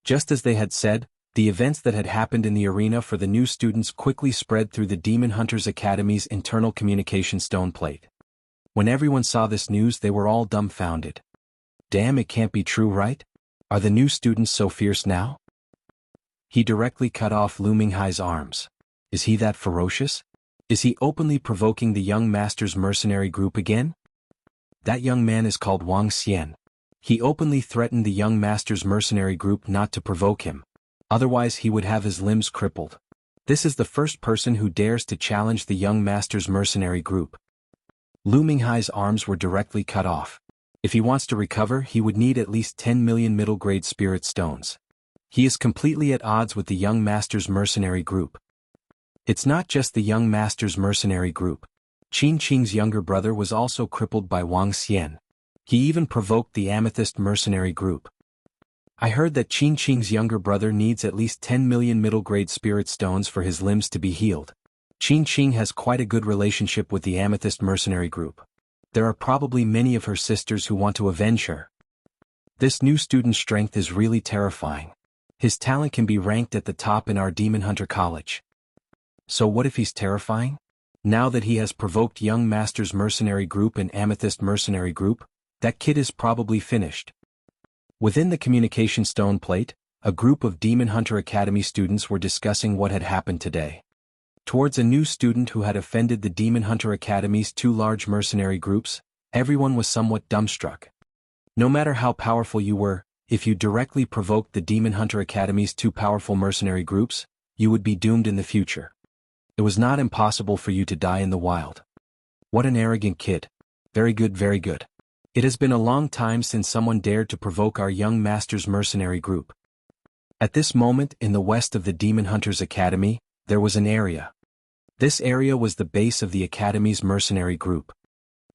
Just as they had said, the events that had happened in the arena for the new students quickly spread through the Demon Hunters Academy's internal communication stone plate. When everyone saw this news, they were all dumbfounded. Damn, it can't be true, right? Are the new students so fierce now? He directly cut off Lu Minghai's arms. Is he that ferocious? Is he openly provoking the young master's mercenary group again? That young man is called Wang Xian. He openly threatened the young master's mercenary group not to provoke him. Otherwise he would have his limbs crippled. This is the first person who dares to challenge the young master's mercenary group. Lu Minghai's arms were directly cut off. If he wants to recover, he would need at least 10,000,000 middle-grade spirit stones. He is completely at odds with the young master's mercenary group. It's not just the young master's mercenary group. Qin Qing's younger brother was also crippled by Wang Xian. He even provoked the Amethyst mercenary group. I heard that Qin Qing's younger brother needs at least 10 million middle-grade spirit stones for his limbs to be healed. Qin Qing has quite a good relationship with the Amethyst mercenary group. There are probably many of her sisters who want to avenge her. This new student's strength is really terrifying. His talent can be ranked at the top in our Demon Hunter College. So what if he's terrifying? Now that he has provoked Young Master's mercenary group and Amethyst mercenary group, that kid is probably finished. Within the communication stone plate, a group of Demon Hunter Academy students were discussing what had happened today. Towards a new student who had offended the Demon Hunter Academy's two large mercenary groups, everyone was somewhat dumbstruck. No matter how powerful you were, if you directly provoked the Demon Hunter Academy's two powerful mercenary groups, you would be doomed in the future. It was not impossible for you to die in the wild. What an arrogant kid. Very good, very good. It has been a long time since someone dared to provoke our Young Master's mercenary group. At this moment, in the west of the Demon Hunters Academy, there was an area. This area was the base of the Academy's mercenary group.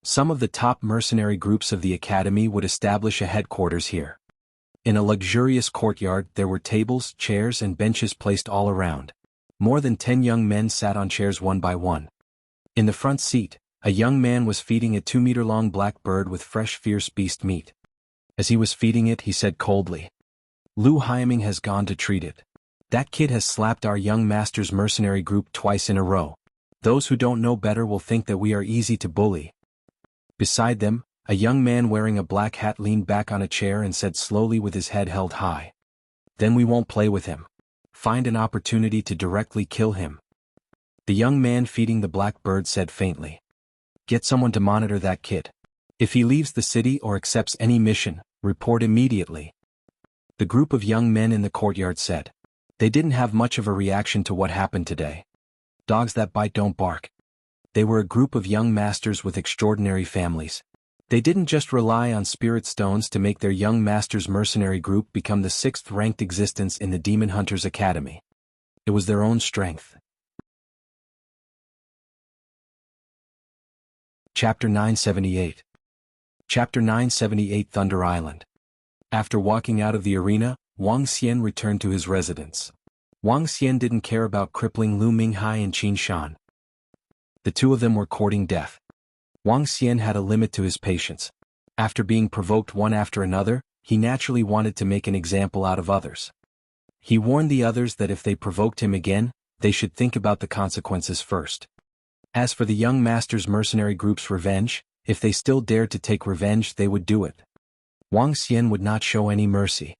Some of the top mercenary groups of the Academy would establish a headquarters here. In a luxurious courtyard, there were tables, chairs, and benches placed all around. More than 10 young men sat on chairs one by one. In the front seat, a young man was feeding a 2-meter-long black bird with fresh fierce beast meat. As he was feeding it, he said coldly, "Lu Haiming has gone to treat it. That kid has slapped our Young Master's mercenary group twice in a row. Those who don't know better will think that we are easy to bully." Beside them, a young man wearing a black hat leaned back on a chair and said slowly with his head held high, "Then we won't play with him. Find an opportunity to directly kill him." The young man feeding the black bird said faintly, "Get someone to monitor that kid. If he leaves the city or accepts any mission, report immediately." The group of young men in the courtyard said. They didn't have much of a reaction to what happened today. Dogs that bite don't bark. They were a group of young masters with extraordinary families. They didn't just rely on spirit stones to make their Young Master's mercenary group become the 6th-ranked existence in the Demon Hunters Academy. It was their own strength. Chapter 978. Chapter 978 Thunder Island. After walking out of the arena, Wang Xian returned to his residence. Wang Xian didn't care about crippling Lu Minghai and Qin Shan. The two of them were courting death. Wang Xian had a limit to his patience. After being provoked one after another, he naturally wanted to make an example out of others. He warned the others that if they provoked him again, they should think about the consequences first. As for the Young Master's mercenary group's revenge, if they still dared to take revenge, they would do it. Wang Xian would not show any mercy.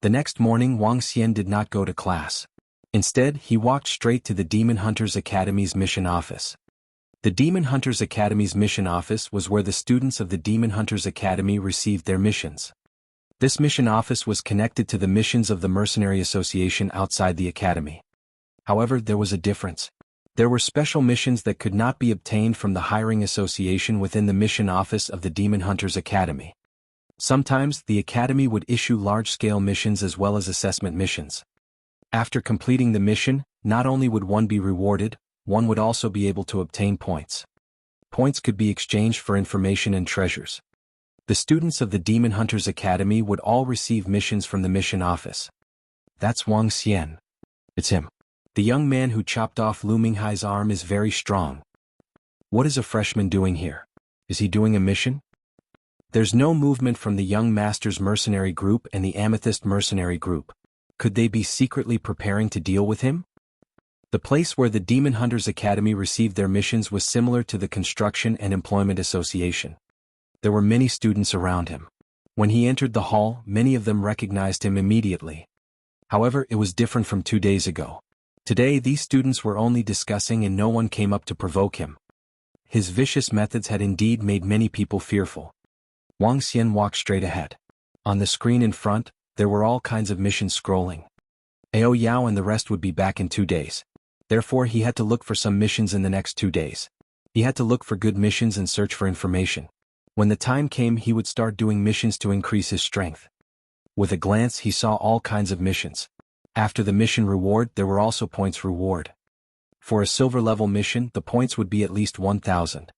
The next morning, Wang Xian did not go to class. Instead, he walked straight to the Demon Hunters Academy's mission office. The Demon Hunters Academy's mission office was where the students of the Demon Hunters Academy received their missions. This mission office was connected to the missions of the Mercenary Association outside the Academy. However, there was a difference. There were special missions that could not be obtained from the hiring association within the mission office of the Demon Hunters Academy. Sometimes, the Academy would issue large-scale missions as well as assessment missions. After completing the mission, not only would one be rewarded, one would also be able to obtain points. Points could be exchanged for information and treasures. The students of the Demon Hunters Academy would all receive missions from the mission office. That's Wang Xian. It's him. The young man who chopped off Lu Minghai's arm is very strong. What is a freshman doing here? Is he doing a mission? There's no movement from the Young Master's mercenary group and the Amethyst mercenary group. Could they be secretly preparing to deal with him? The place where the Demon Hunters Academy received their missions was similar to the Construction and Employment Association. There were many students around him. When he entered the hall, many of them recognized him immediately. However, it was different from 2 days ago. Today, these students were only discussing and no one came up to provoke him. His vicious methods had indeed made many people fearful. Wang Xian walked straight ahead. On the screen in front, there were all kinds of missions scrolling. Ao Yao and the rest would be back in 2 days. Therefore, he had to look for some missions in the next 2 days. He had to look for good missions and search for information. When the time came, he would start doing missions to increase his strength. With a glance, he saw all kinds of missions. After the mission reward, there were also points reward. For a silver level mission, the points would be at least 1,000.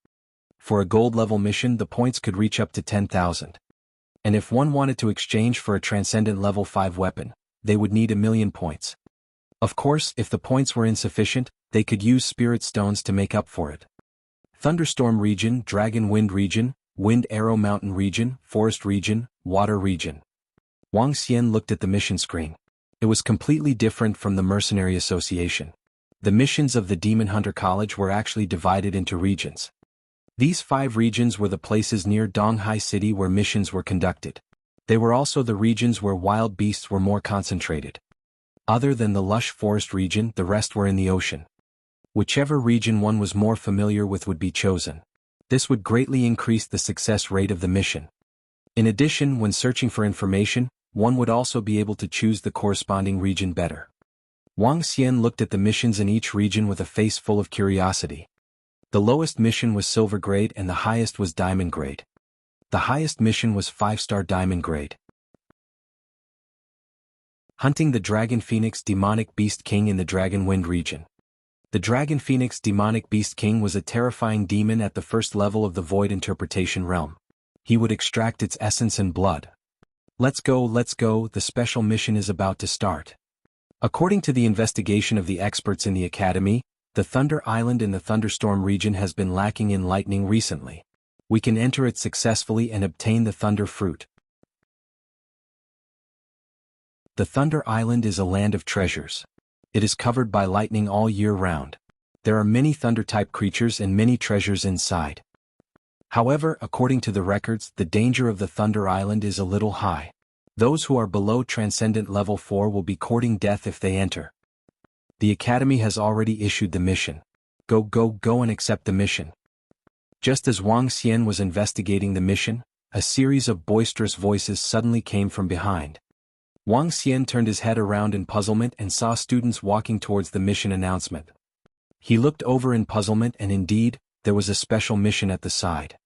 For a gold level mission, the points could reach up to 10,000. And if one wanted to exchange for a transcendent level 5 weapon, they would need 1,000,000 points. Of course, if the points were insufficient, they could use spirit stones to make up for it. Thunderstorm region, Dragon Wind region, Wind Arrow Mountain region, Forest region, Water region. Wang Xian looked at the mission screen. It was completely different from the Mercenary Association. The missions of the Demon Hunter College were actually divided into regions. These 5 regions were the places near Donghai City where missions were conducted. They were also the regions where wild beasts were more concentrated. Other than the lush forest region, the rest were in the ocean. Whichever region one was more familiar with would be chosen. This would greatly increase the success rate of the mission. In addition, when searching for information, one would also be able to choose the corresponding region better. Wang Xian looked at the missions in each region with a face full of curiosity. The lowest mission was silver grade and the highest was diamond grade. The highest mission was 5-star diamond grade. Hunting the Dragon Phoenix Demonic Beast King in the Dragon Wind region. The Dragon Phoenix Demonic Beast King was a terrifying demon at the first level of the Void Interpretation realm. He would extract its essence and blood. Let's go, the special mission is about to start. According to the investigation of the experts in the Academy, the Thunder Island in the Thunderstorm region has been lacking in lightning recently. We can enter it successfully and obtain the Thunder Fruit. The Thunder Island is a land of treasures. It is covered by lightning all year round. There are many Thunder-type creatures and many treasures inside. However, according to the records, the danger of the Thunder Island is a little high. Those who are below Transcendent Level 4 will be courting death if they enter. The Academy has already issued the mission. Go and accept the mission. Just as Wang Xian was investigating the mission, a series of boisterous voices suddenly came from behind. Wang Xian turned his head around in puzzlement and saw students walking towards the mission announcement. He looked over in puzzlement and indeed, there was a special mission at the side.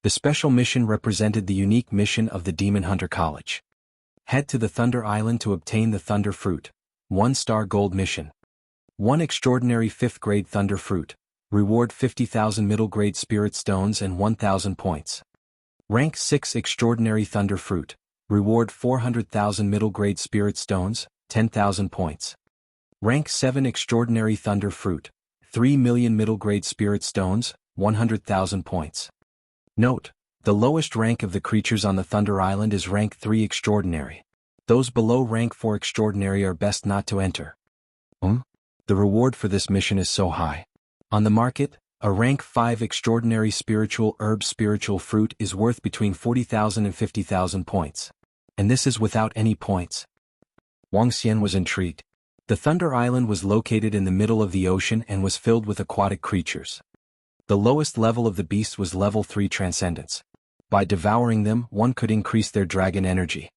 The special mission represented the unique mission of the Demon Hunter College. Head to the Thunder Island to obtain the Thunder Fruit. 1-star gold mission. 1 extraordinary 5th grade Thunder Fruit. Reward 50,000 middle grade Spirit Stones and 1,000 points. Rank 6 extraordinary Thunder Fruit. Reward 400,000 middle grade Spirit Stones, 10,000 points. Rank 7 extraordinary Thunder Fruit. 3 million middle grade Spirit Stones, 100,000 points. Note: the lowest rank of the creatures on the Thunder Island is rank 3 extraordinary. Those below rank 4 extraordinary are best not to enter. The reward for this mission is so high. On the market, a rank 5 extraordinary spiritual fruit is worth between 40,000 and 50,000 points. And this is without any points. Wang Xian was intrigued. The Thunder Island was located in the middle of the ocean and was filled with aquatic creatures. The lowest level of the beast was level 3 transcendence. By devouring them, one could increase their dragon energy.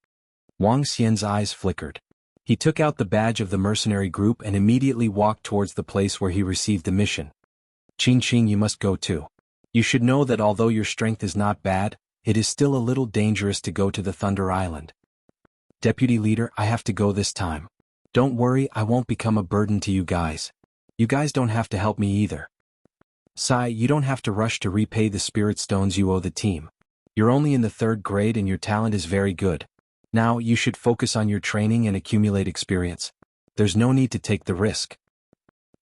Wang Xian's eyes flickered. He took out the badge of the mercenary group and immediately walked towards the place where he received the mission. Qing, you must go too. You should know that although your strength is not bad, it is still a little dangerous to go to the Thunder Island. Deputy Leader, I have to go this time. Don't worry, I won't become a burden to you guys. You guys don't have to help me either. Sai, you don't have to rush to repay the Spirit Stones you owe the team. You're only in the 3rd grade and your talent is very good. Now, you should focus on your training and accumulate experience. There's no need to take the risk.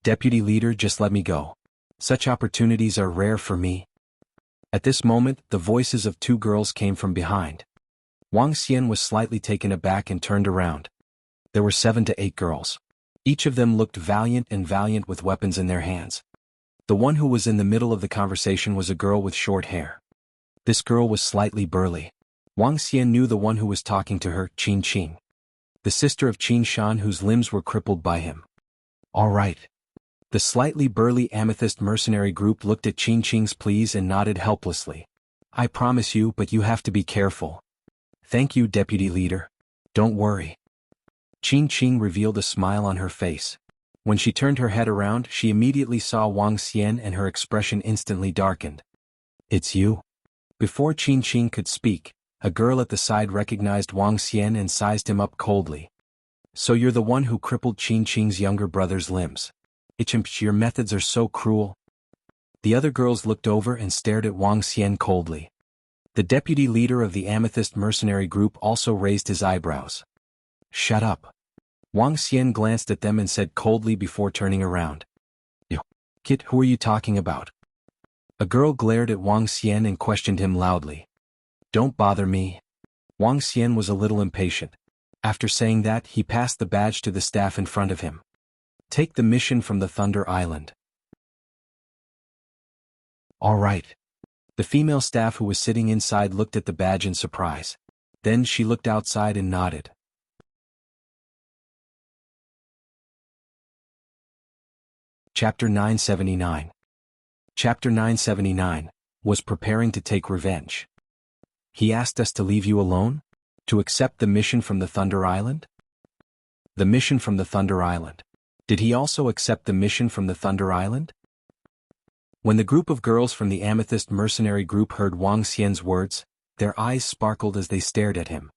Deputy Leader, just let me go. Such opportunities are rare for me. At this moment, the voices of 2 girls came from behind. Wang Xian was slightly taken aback and turned around. There were 7 to 8 girls. Each of them looked valiant with weapons in their hands. The one who was in the middle of the conversation was a girl with short hair. This girl was slightly burly. Wang Xian knew the one who was talking to her, Qing, the sister of Qin Shan, whose limbs were crippled by him. All right. The slightly burly amethyst mercenary group looked at Qing's pleas and nodded helplessly. I promise you, but you have to be careful. Thank you, Deputy Leader. Don't worry. Qing revealed a smile on her face. When she turned her head around, she immediately saw Wang Xian and her expression instantly darkened. It's you? Before Qing could speak, a girl at the side recognized Wang Xian and sized him up coldly. So you're the one who crippled Qing's younger brother's limbs. Your methods are so cruel." The other girls looked over and stared at Wang Xian coldly. The deputy leader of the Amethyst mercenary group also raised his eyebrows. "Shut up." Wang Xian glanced at them and said coldly before turning around. "You kid, who are you talking about?" A girl glared at Wang Xian and questioned him loudly. "Don't bother me." Wang Xian was a little impatient. After saying that, he passed the badge to the staff in front of him. "Take the mission from the Thunder Island." "All right." The female staff who was sitting inside looked at the badge in surprise. Then she looked outside and nodded. Chapter 979. Chapter 979, was preparing to take revenge. "He asked us to leave you alone? To accept the mission from the Thunder Island?" The mission from the Thunder Island. Did he also accept the mission from the Thunder Island? When the group of girls from the Amethyst mercenary group heard Wang Xian's words, their eyes sparkled as they stared at him.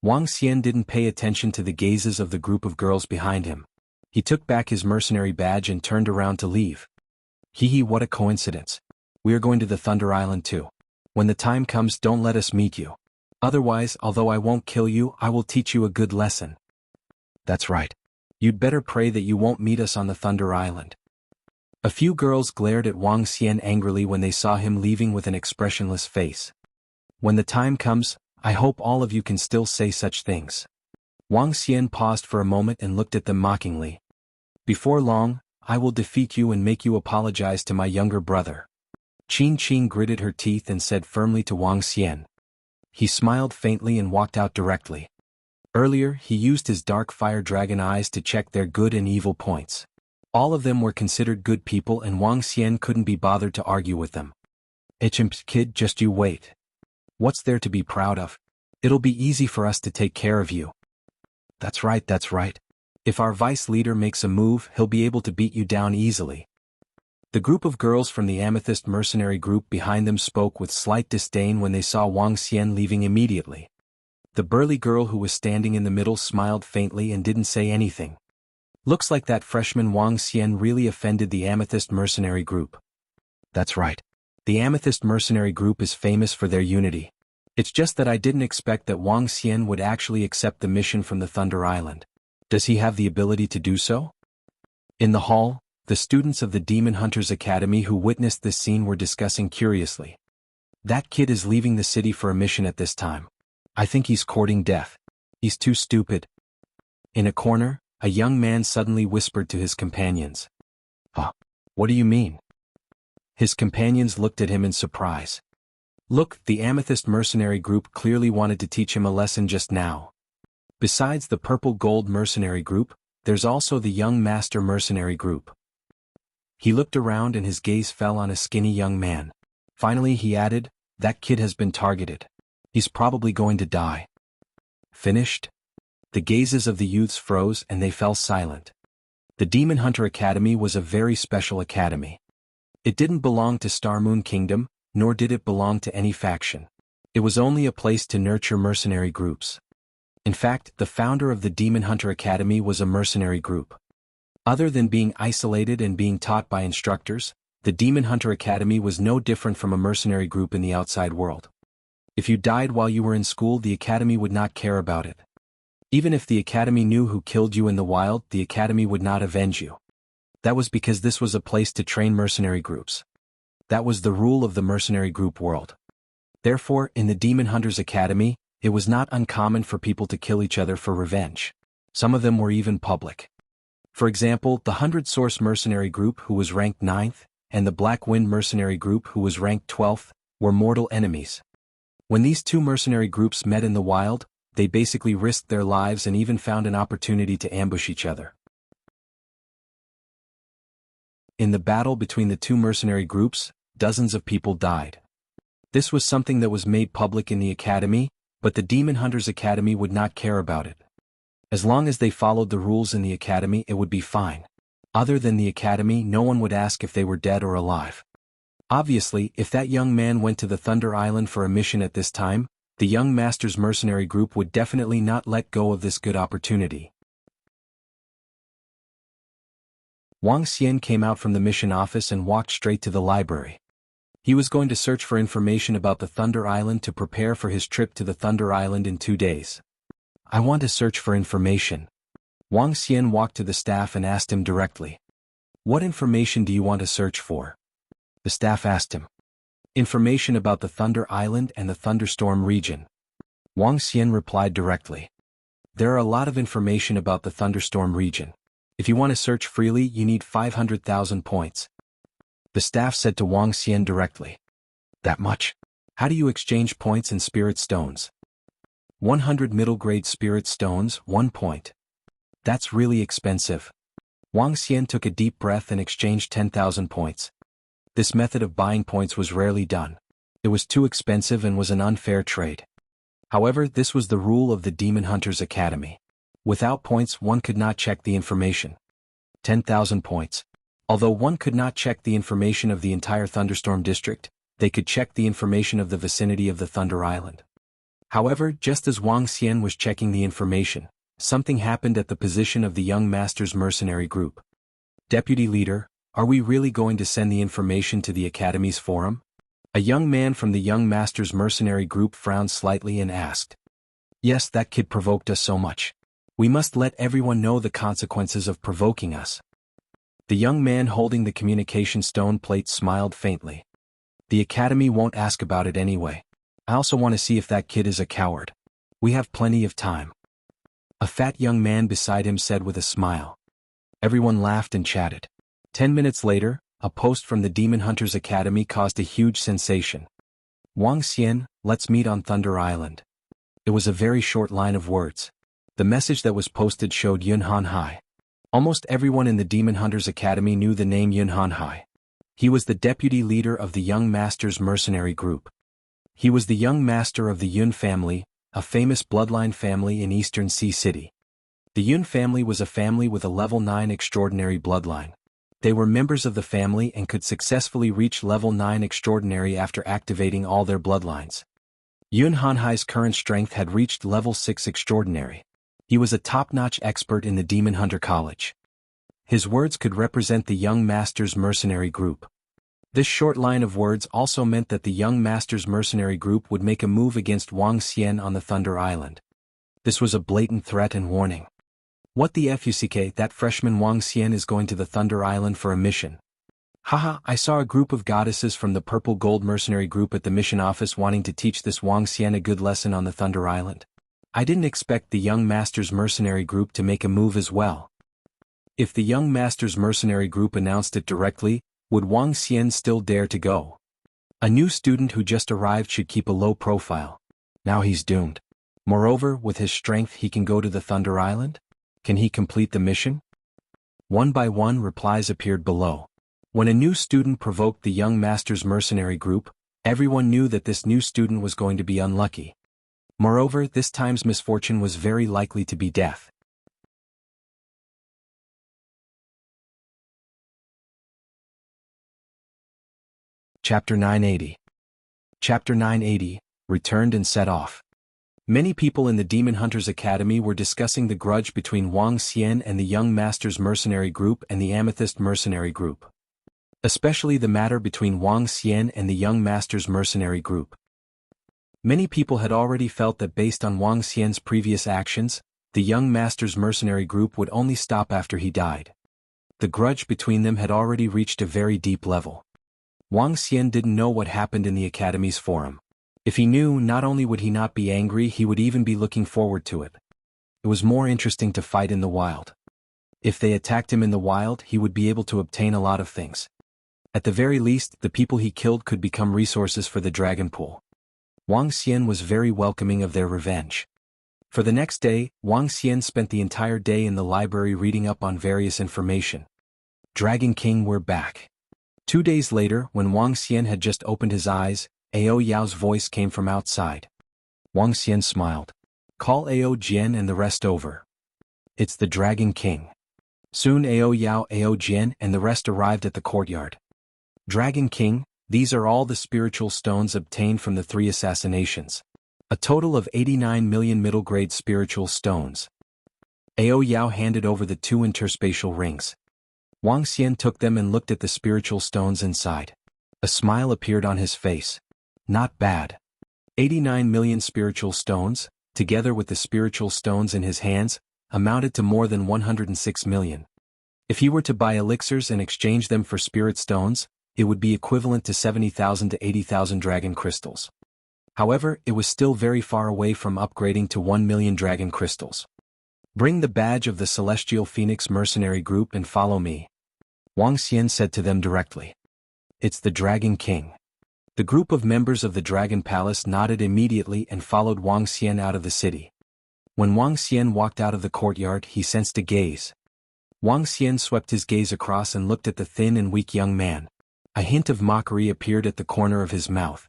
Wang Xian didn't pay attention to the gazes of the group of girls behind him. He took back his mercenary badge and turned around to leave. What a coincidence. We are going to the Thunder Island too. When the time comes, don't let us meet you. Otherwise, although I won't kill you, I will teach you a good lesson. That's right. You'd better pray that you won't meet us on the Thunder Island. A few girls glared at Wang Xian angrily when they saw him leaving with an expressionless face. When the time comes, I hope all of you can still say such things. Wang Xian paused for a moment and looked at them mockingly. Before long, I will defeat you and make you apologize to my younger brother. Qin Qin gritted her teeth and said firmly to Wang Xian. He smiled faintly and walked out directly. Earlier, he used his dark fire dragon eyes to check their good and evil points. All of them were considered good people and Wang Xian couldn't be bothered to argue with them. Kid, just you wait. What's there to be proud of? It'll be easy for us to take care of you. That's right, that's right. If our vice leader makes a move, he'll be able to beat you down easily. The group of girls from the Amethyst mercenary group behind them spoke with slight disdain when they saw Wang Xian leaving immediately. The burly girl who was standing in the middle smiled faintly and didn't say anything. Looks like that freshman Wang Xian really offended the Amethyst mercenary group. That's right. The Amethyst mercenary group is famous for their unity. It's just that I didn't expect that Wang Xian would actually accept the mission from the Thunder Island. Does he have the ability to do so? In the hall, the students of the Demon Hunters Academy who witnessed this scene were discussing curiously. That kid is leaving the city for a mission at this time. I think he's courting death. He's too stupid. In a corner, a young man suddenly whispered to his companions. Huh? What do you mean? His companions looked at him in surprise. Look, the Amethyst mercenary group clearly wanted to teach him a lesson just now. Besides the Purple Gold mercenary group, there's also the Young Master mercenary group. He looked around and his gaze fell on a skinny young man. Finally he added, that kid has been targeted. He's probably going to die. Finished? The gazes of the youths froze and they fell silent. The Demon Hunter Academy was a very special academy. It didn't belong to Star Moon Kingdom, nor did it belong to any faction. It was only a place to nurture mercenary groups. In fact, the founder of the Demon Hunter Academy was a mercenary group. Other than being isolated and being taught by instructors, the Demon Hunter Academy was no different from a mercenary group in the outside world. If you died while you were in school, the academy would not care about it. Even if the academy knew who killed you in the wild, the academy would not avenge you. That was because this was a place to train mercenary groups. That was the rule of the mercenary group world. Therefore, in the Demon Hunters Academy, it was not uncommon for people to kill each other for revenge. Some of them were even public. For example, the 100 Source mercenary group who was ranked 9th, and the Black Wind mercenary group who was ranked 12th, were mortal enemies. When these two mercenary groups met in the wild, they basically risked their lives and even found an opportunity to ambush each other. In the battle between the two mercenary groups, dozens of people died. This was something that was made public in the academy, but the Demon Hunters Academy would not care about it. As long as they followed the rules in the academy, it would be fine. Other than the academy, no one would ask if they were dead or alive. Obviously, if that young man went to the Thunder Island for a mission at this time, the Young Master's mercenary group would definitely not let go of this good opportunity. Wang Xian came out from the mission office and walked straight to the library. He was going to search for information about the Thunder Island to prepare for his trip to the Thunder Island in 2 days. I want to search for information. Wang Xian walked to the staff and asked him directly. What information do you want to search for? The staff asked him. Information about the Thunder Island and the Thunderstorm region. Wang Xian replied directly. There are a lot of information about the Thunderstorm region. If you want to search freely, you need 500,000 points. The staff said to Wang Xian directly. That much? How do you exchange points and spirit stones? 100 middle-grade spirit stones, 1 point. That's really expensive. Wang Xian took a deep breath and exchanged 10,000 points. This method of buying points was rarely done. It was too expensive and was an unfair trade. However, this was the rule of the Demon Hunters Academy. Without points, one could not check the information. 10,000 points. Although one could not check the information of the entire Thunderstorm district, they could check the information of the vicinity of the Thunder Island. However, just as Wang Xian was checking the information, something happened at the position of the Young Masters Mercenary Group. Deputy Leader, are we really going to send the information to the Academy's forum? A young man from the Young Masters Mercenary Group frowned slightly and asked. Yes, that kid provoked us so much. We must let everyone know the consequences of provoking us. The young man holding the communication stone plate smiled faintly. The Academy won't ask about it anyway. I also want to see if that kid is a coward. We have plenty of time. A fat young man beside him said with a smile. Everyone laughed and chatted. 10 minutes later, a post from the Demon Hunters Academy caused a huge sensation. Wang Xian, let's meet on Thunder Island. It was a very short line of words. The message that was posted showed Yun Han Hai. Almost everyone in the Demon Hunters Academy knew the name Yun Han Hai. He was the deputy leader of the Young Masters Mercenary Group. He was the young master of the Yun family, a famous bloodline family in Eastern Sea City. The Yun family was a family with a level 9 extraordinary bloodline. They were members of the family and could successfully reach level 9 extraordinary after activating all their bloodlines. Yun Han Hai's current strength had reached level 6 extraordinary. He was a top-notch expert in the Demon Hunter College. His words could represent the Young Masters Mercenary Group. This short line of words also meant that the Young Masters Mercenary Group would make a move against Wang Xian on the Thunder Island. This was a blatant threat and warning. What the fuck, that freshman Wang Xian is going to the Thunder Island for a mission. Haha, I saw a group of goddesses from the Purple Gold Mercenary Group at the mission office wanting to teach this Wang Xian a good lesson on the Thunder Island. I didn't expect the Young Masters Mercenary Group to make a move as well. If the Young Masters Mercenary Group announced it directly, would Wang Xian still dare to go? A new student who just arrived should keep a low profile. Now he's doomed. Moreover, with his strength he can go to the Thunder Island? Can he complete the mission? One by one replies appeared below. When a new student provoked the Young Masters Mercenary Group, everyone knew that this new student was going to be unlucky. Moreover, this time's misfortune was very likely to be death. Chapter 980. Chapter 980, returned and set off. Many people in the Demon Hunters Academy were discussing the grudge between Wang Xian and the Young Masters Mercenary Group and the Amethyst Mercenary Group. Especially the matter between Wang Xian and the Young Masters Mercenary Group. Many people had already felt that based on Wang Xian's previous actions, the Young Masters Mercenary Group would only stop after he died. The grudge between them had already reached a very deep level. Wang Xian didn't know what happened in the Academy's forum. If he knew, not only would he not be angry, he would even be looking forward to it. It was more interesting to fight in the wild. If they attacked him in the wild, he would be able to obtain a lot of things. At the very least, the people he killed could become resources for the dragon pool. Wang Xian was very welcoming of their revenge. For the next day, Wang Xian spent the entire day in the library reading up on various information. Dragon King, we're back. 2 days later, when Wang Xian had just opened his eyes, Ao Yao's voice came from outside. Wang Xian smiled. Call Ao Jian and the rest over. It's the Dragon King. Soon Ao Yao, Ao Jian and the rest arrived at the courtyard. Dragon King, these are all the spiritual stones obtained from the 3 assassinations. A total of 89 million middle-grade spiritual stones. Ao Yao handed over the 2 interspatial rings. Wang Xian took them and looked at the spiritual stones inside. A smile appeared on his face. Not bad. 89 million spiritual stones, together with the spiritual stones in his hands, amounted to more than 106 million. If he were to buy elixirs and exchange them for spirit stones, it would be equivalent to 70,000 to 80,000 dragon crystals. However, it was still very far away from upgrading to 1 million dragon crystals. Bring the badge of the Celestial Phoenix Mercenary Group and follow me, Wang Xian said to them directly. It's the Dragon King. The group of members of the Dragon Palace nodded immediately and followed Wang Xian out of the city. When Wang Xian walked out of the courtyard, he sensed a gaze. Wang Xian swept his gaze across and looked at the thin and weak young man. A hint of mockery appeared at the corner of his mouth.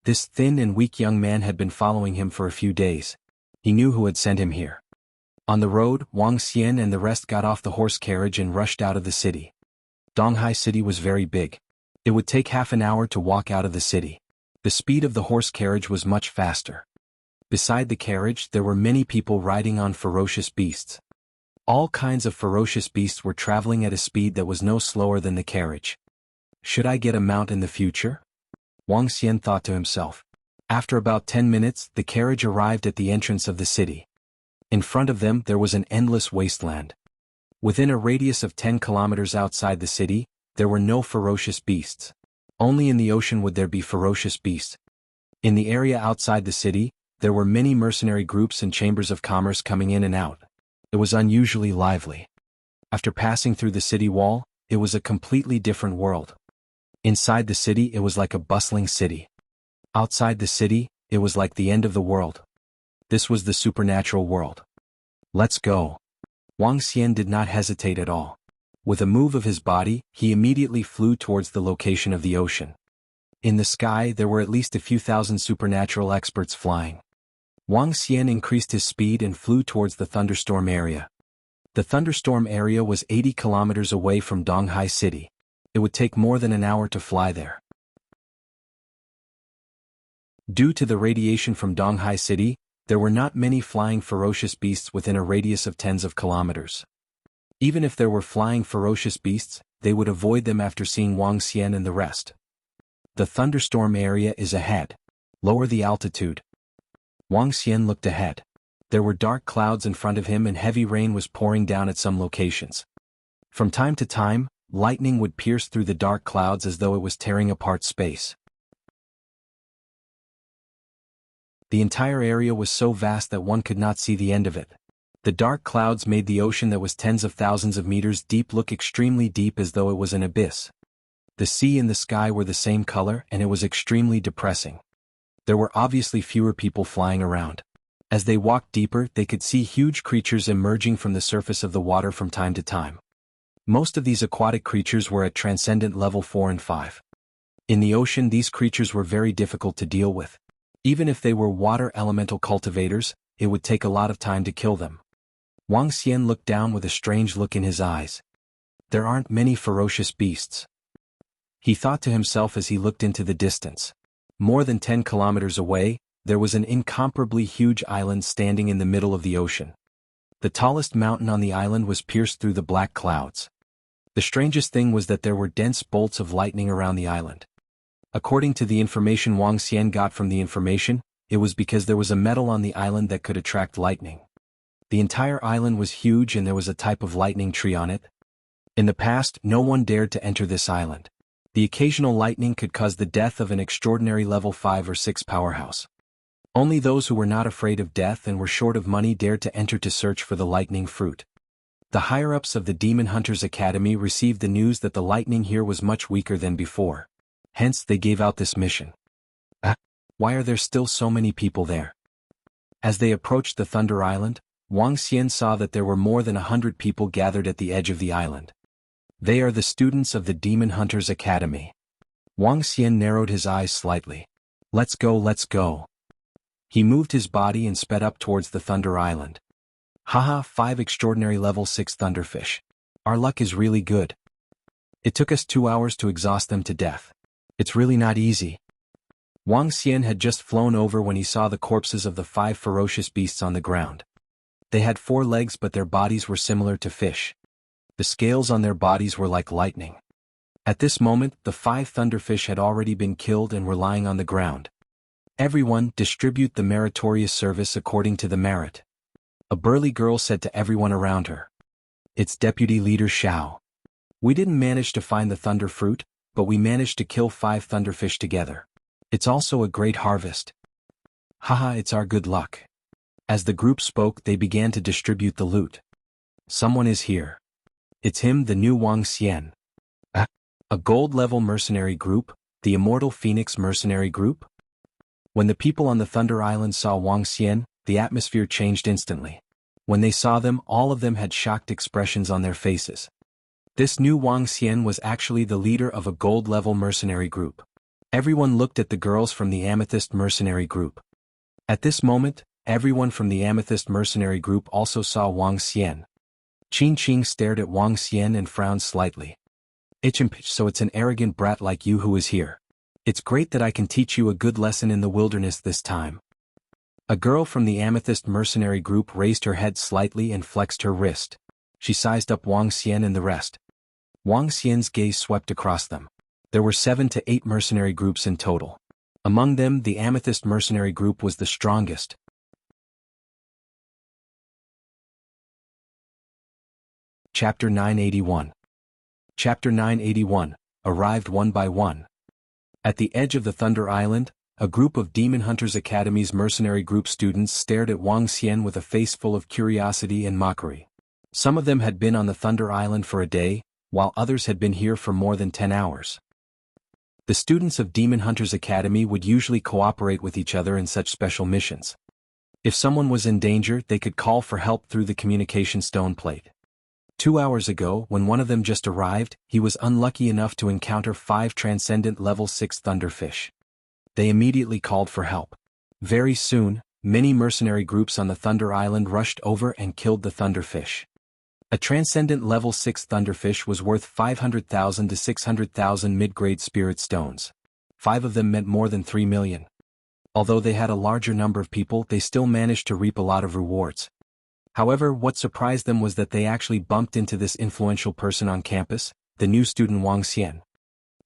This thin and weak young man had been following him for a few days. He knew who had sent him here. On the road, Wang Xian and the rest got off the horse carriage and rushed out of the city. Donghai City was very big. It would take half an hour to walk out of the city. The speed of the horse carriage was much faster. Beside the carriage, there were many people riding on ferocious beasts. All kinds of ferocious beasts were traveling at a speed that was no slower than the carriage. Should I get a mount in the future? Wang Xian thought to himself. After about 10 minutes, the carriage arrived at the entrance of the city. In front of them there was an endless wasteland. Within a radius of 10 kilometers outside the city, there were no ferocious beasts. Only in the ocean would there be ferocious beasts. In the area outside the city, there were many mercenary groups and chambers of commerce coming in and out. It was unusually lively. After passing through the city wall, it was a completely different world. Inside the city it was like a bustling city. Outside the city, it was like the end of the world. This was the supernatural world. Let's go. Wang Xian did not hesitate at all. With a move of his body, he immediately flew towards the location of the ocean. In the sky there were at least a few thousand supernatural experts flying. Wang Xian increased his speed and flew towards the thunderstorm area. The thunderstorm area was 80 kilometers away from Donghai City. It would take more than an hour to fly there. Due to the radiation from Donghai City, there were not many flying ferocious beasts within a radius of tens of kilometers. Even if there were flying ferocious beasts, they would avoid them after seeing Wang Xian and the rest. The thunderstorm area is ahead. Lower the altitude. Wang Xian looked ahead. There were dark clouds in front of him and heavy rain was pouring down at some locations. From time to time, lightning would pierce through the dark clouds as though it was tearing apart space. The entire area was so vast that one could not see the end of it. The dark clouds made the ocean that was tens of thousands of meters deep look extremely deep as though it was an abyss. The sea and the sky were the same color and it was extremely depressing. There were obviously fewer people flying around. As they walked deeper, they could see huge creatures emerging from the surface of the water from time to time. Most of these aquatic creatures were at transcendent level 4 and 5. In the ocean these creatures were very difficult to deal with. Even if they were water elemental cultivators, it would take a lot of time to kill them. Wang Xian looked down with a strange look in his eyes. There aren't many ferocious beasts. He thought to himself as he looked into the distance. More than 10 kilometers away, there was an incomparably huge island standing in the middle of the ocean. The tallest mountain on the island was pierced through the black clouds. The strangest thing was that there were dense bolts of lightning around the island. According to the information Wang Xian got from the information, it was because there was a metal on the island that could attract lightning. The entire island was huge and there was a type of lightning tree on it. In the past, no one dared to enter this island. The occasional lightning could cause the death of an extraordinary level 5 or 6 powerhouse. Only those who were not afraid of death and were short of money dared to enter to search for the lightning fruit. The higher-ups of the Demon Hunters Academy received the news that the lightning here was much weaker than before. Hence they gave out this mission. Why are there still so many people there? As they approached the Thunder Island, Wang Xian saw that there were more than 100 people gathered at the edge of the island. They are the students of the Demon Hunters Academy. Wang Xian narrowed his eyes slightly. Let's go, let's go. He moved his body and sped up towards the Thunder Island. Haha, 5 extraordinary level 6 thunderfish. Our luck is really good. It took us 2 hours to exhaust them to death. It's really not easy. Wang Xian had just flown over when he saw the corpses of the 5 ferocious beasts on the ground. They had 4 legs but their bodies were similar to fish. The scales on their bodies were like lightning. At this moment, the 5 thunderfish had already been killed and were lying on the ground. Everyone, distribute the meritorious service according to the merit. A burly girl said to everyone around her. It's Deputy Leader Xiao. We didn't manage to find the thunder fruit, but we managed to kill 5 thunderfish together. It's also a great harvest. Haha, it's our good luck. As the group spoke, they began to distribute the loot. Someone is here. It's him, the new Wang Xian. A gold-level mercenary group, the Immortal Phoenix mercenary group? When the people on the Thunder Island saw Wang Xian, the atmosphere changed instantly. When they saw them, all of them had shocked expressions on their faces. This new Wang Xian was actually the leader of a gold-level mercenary group. Everyone looked at the girls from the Amethyst mercenary group. At this moment, everyone from the Amethyst mercenary group also saw Wang Xian. Qin Qing stared at Wang Xian and frowned slightly. So it's an arrogant brat like you who is here. It's great that I can teach you a good lesson in the wilderness this time. A girl from the Amethyst mercenary group raised her head slightly and flexed her wrist. She sized up Wang Xian and the rest. Wang Xian's gaze swept across them. There were 7 to 8 mercenary groups in total. Among them, the Amethyst mercenary group was the strongest. Chapter 981. Chapter 981, arrived one by one. At the edge of the Thunder Island, a group of Demon Hunters Academy's mercenary group students stared at Wang Xian with a face full of curiosity and mockery. Some of them had been on the Thunder Island for a day, while others had been here for more than 10 hours. The students of Demon Hunters Academy would usually cooperate with each other in such special missions. If someone was in danger, they could call for help through the communication stone plate. 2 hours ago, when one of them just arrived, he was unlucky enough to encounter 5 transcendent level 6 thunderfish. They immediately called for help. Very soon, many mercenary groups on the Thunder Island rushed over and killed the thunderfish. A transcendent level 6 thunderfish was worth 500,000 to 600,000 mid-grade spirit stones. 5 of them meant more than 3 million. Although they had a larger number of people, they still managed to reap a lot of rewards. However, what surprised them was that they actually bumped into this influential person on campus, the new student Wang Xian.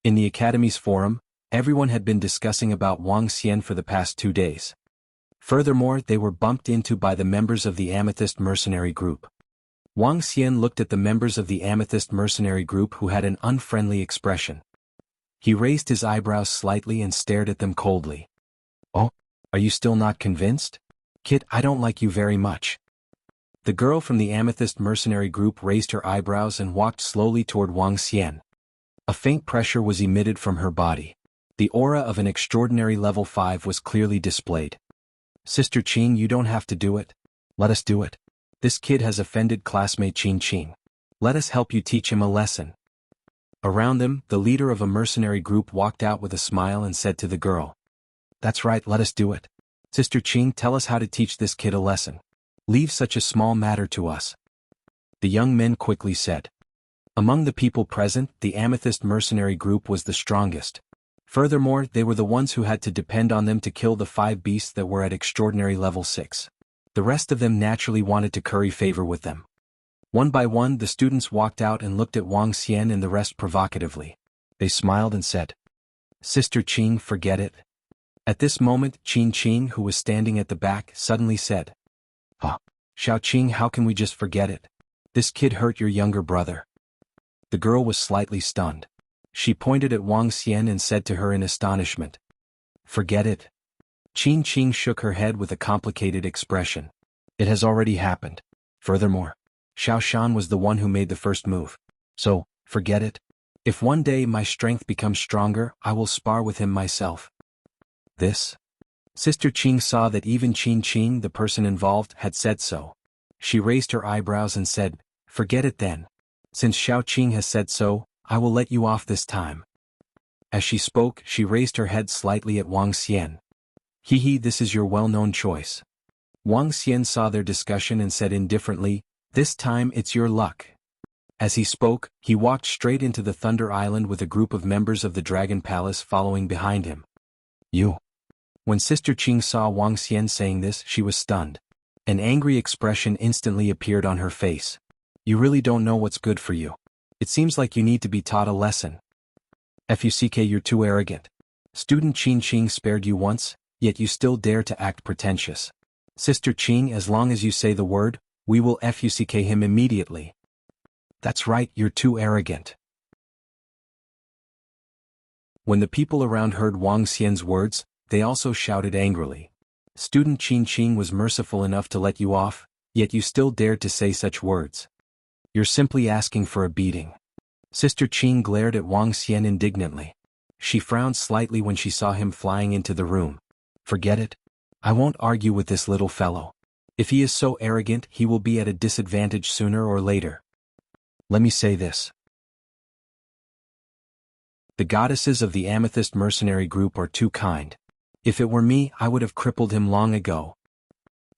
In the Academy's forum, everyone had been discussing about Wang Xian for the past 2 days. Furthermore, they were bumped into by the members of the Amethyst mercenary group. Wang Xian looked at the members of the Amethyst mercenary group who had an unfriendly expression. He raised his eyebrows slightly and stared at them coldly. Oh, are you still not convinced? Kid, I don't like you very much. The girl from the Amethyst mercenary group raised her eyebrows and walked slowly toward Wang Xian. A faint pressure was emitted from her body. The aura of an extraordinary level 5 was clearly displayed. Sister Qing, you don't have to do it. Let us do it. This kid has offended classmate Qin Qing. Let us help you teach him a lesson. Around them, the leader of a mercenary group walked out with a smile and said to the girl. That's right, let us do it. Sister Qing, tell us how to teach this kid a lesson. Leave such a small matter to us. The young men quickly said. Among the people present, the Amethyst mercenary group was the strongest. Furthermore, they were the ones who had to depend on them to kill the 5 beasts that were at extraordinary level 6. The rest of them naturally wanted to curry favor with them. One by one, the students walked out and looked at Wang Xian and the rest provocatively. They smiled and said, Sister Qing, forget it. At this moment, Qin Qing, who was standing at the back, suddenly said, Xiao Qing, how can we just forget it? This kid hurt your younger brother. The girl was slightly stunned. She pointed at Wang Xian and said to her in astonishment, Forget it. Qin Qing shook her head with a complicated expression. It has already happened. Furthermore, Xiao Shan was the one who made the first move. So, forget it. If one day my strength becomes stronger, I will spar with him myself. This? Sister Qing saw that even Qin Qing, the person involved, had said so. She raised her eyebrows and said, Forget it then. Since Xiao Qing has said so, I will let you off this time. As she spoke, she raised her head slightly at Wang Xian. This is your well-known choice. Wang Xian saw their discussion and said indifferently, This time it's your luck. As he spoke, he walked straight into the Thunder Island with a group of members of the Dragon Palace following behind him. You. When Sister Qing saw Wang Xian saying this, she was stunned. An angry expression instantly appeared on her face. You really don't know what's good for you. It seems like you need to be taught a lesson. Fuck, you're too arrogant. Student Qing Qing spared you once, yet you still dare to act pretentious. Sister Qing, as long as you say the word, we will fuck him immediately. That's right, you're too arrogant. When the people around heard Wang Xian's words, they also shouted angrily. Student Qing Qing was merciful enough to let you off, yet you still dared to say such words. You're simply asking for a beating. Sister Qing glared at Wang Xian indignantly. She frowned slightly when she saw him flying into the room. Forget it. I won't argue with this little fellow. If he is so arrogant, he will be at a disadvantage sooner or later. Let me say this. The goddesses of the Amethyst Mercenary Group are too kind. If it were me, I would have crippled him long ago.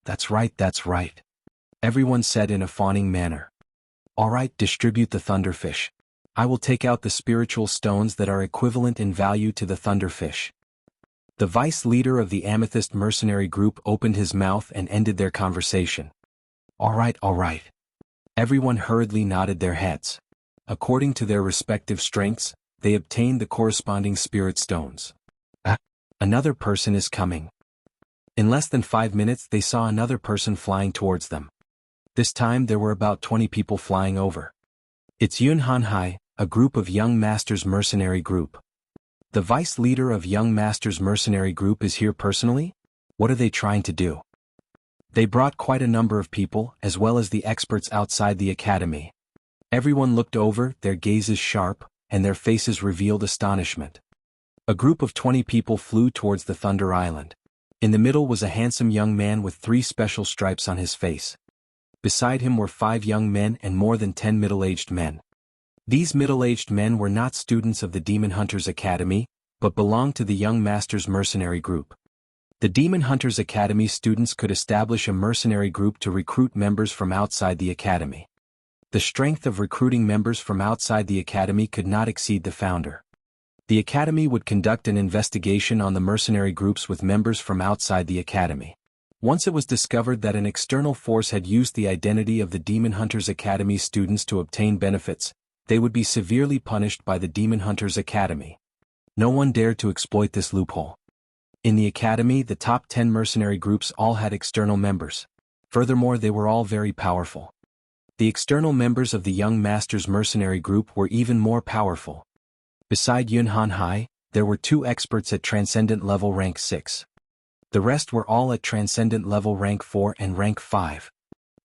That's right, that's right. Everyone said in a fawning manner. All right, distribute the thunderfish. I will take out the spiritual stones that are equivalent in value to the thunderfish. The vice leader of the Amethyst Mercenary Group opened his mouth and ended their conversation. All right, all right. Everyone hurriedly nodded their heads. According to their respective strengths, they obtained the corresponding spirit stones. Another person is coming. In less than 5 minutes they saw another person flying towards them. This time there were about 20 people flying over. It's Yun Hanhai, a group of Young Masters Mercenary Group. The vice leader of Young Masters Mercenary Group is here personally? What are they trying to do? They brought quite a number of people, as well as the experts outside the academy. Everyone looked over, their gazes sharp, and their faces revealed astonishment. A group of 20 people flew towards the Thunder Island. In the middle was a handsome young man with 3 special stripes on his face. Beside him were 5 young men and more than 10 middle-aged men. These middle-aged men were not students of the Demon Hunters Academy, but belonged to the Young Masters Mercenary Group. The Demon Hunters Academy students could establish a mercenary group to recruit members from outside the academy. The strength of recruiting members from outside the academy could not exceed the founder. The academy would conduct an investigation on the mercenary groups with members from outside the academy. Once it was discovered that an external force had used the identity of the Demon Hunters Academy students to obtain benefits, they would be severely punished by the Demon Hunters Academy. No one dared to exploit this loophole. In the academy, the top 10 mercenary groups all had external members. Furthermore, they were all very powerful. The external members of the Young Masters Mercenary Group were even more powerful. Beside Yun Hanhai, there were 2 experts at Transcendent Level Rank 6. The rest were all at Transcendent Level Rank 4 and Rank 5.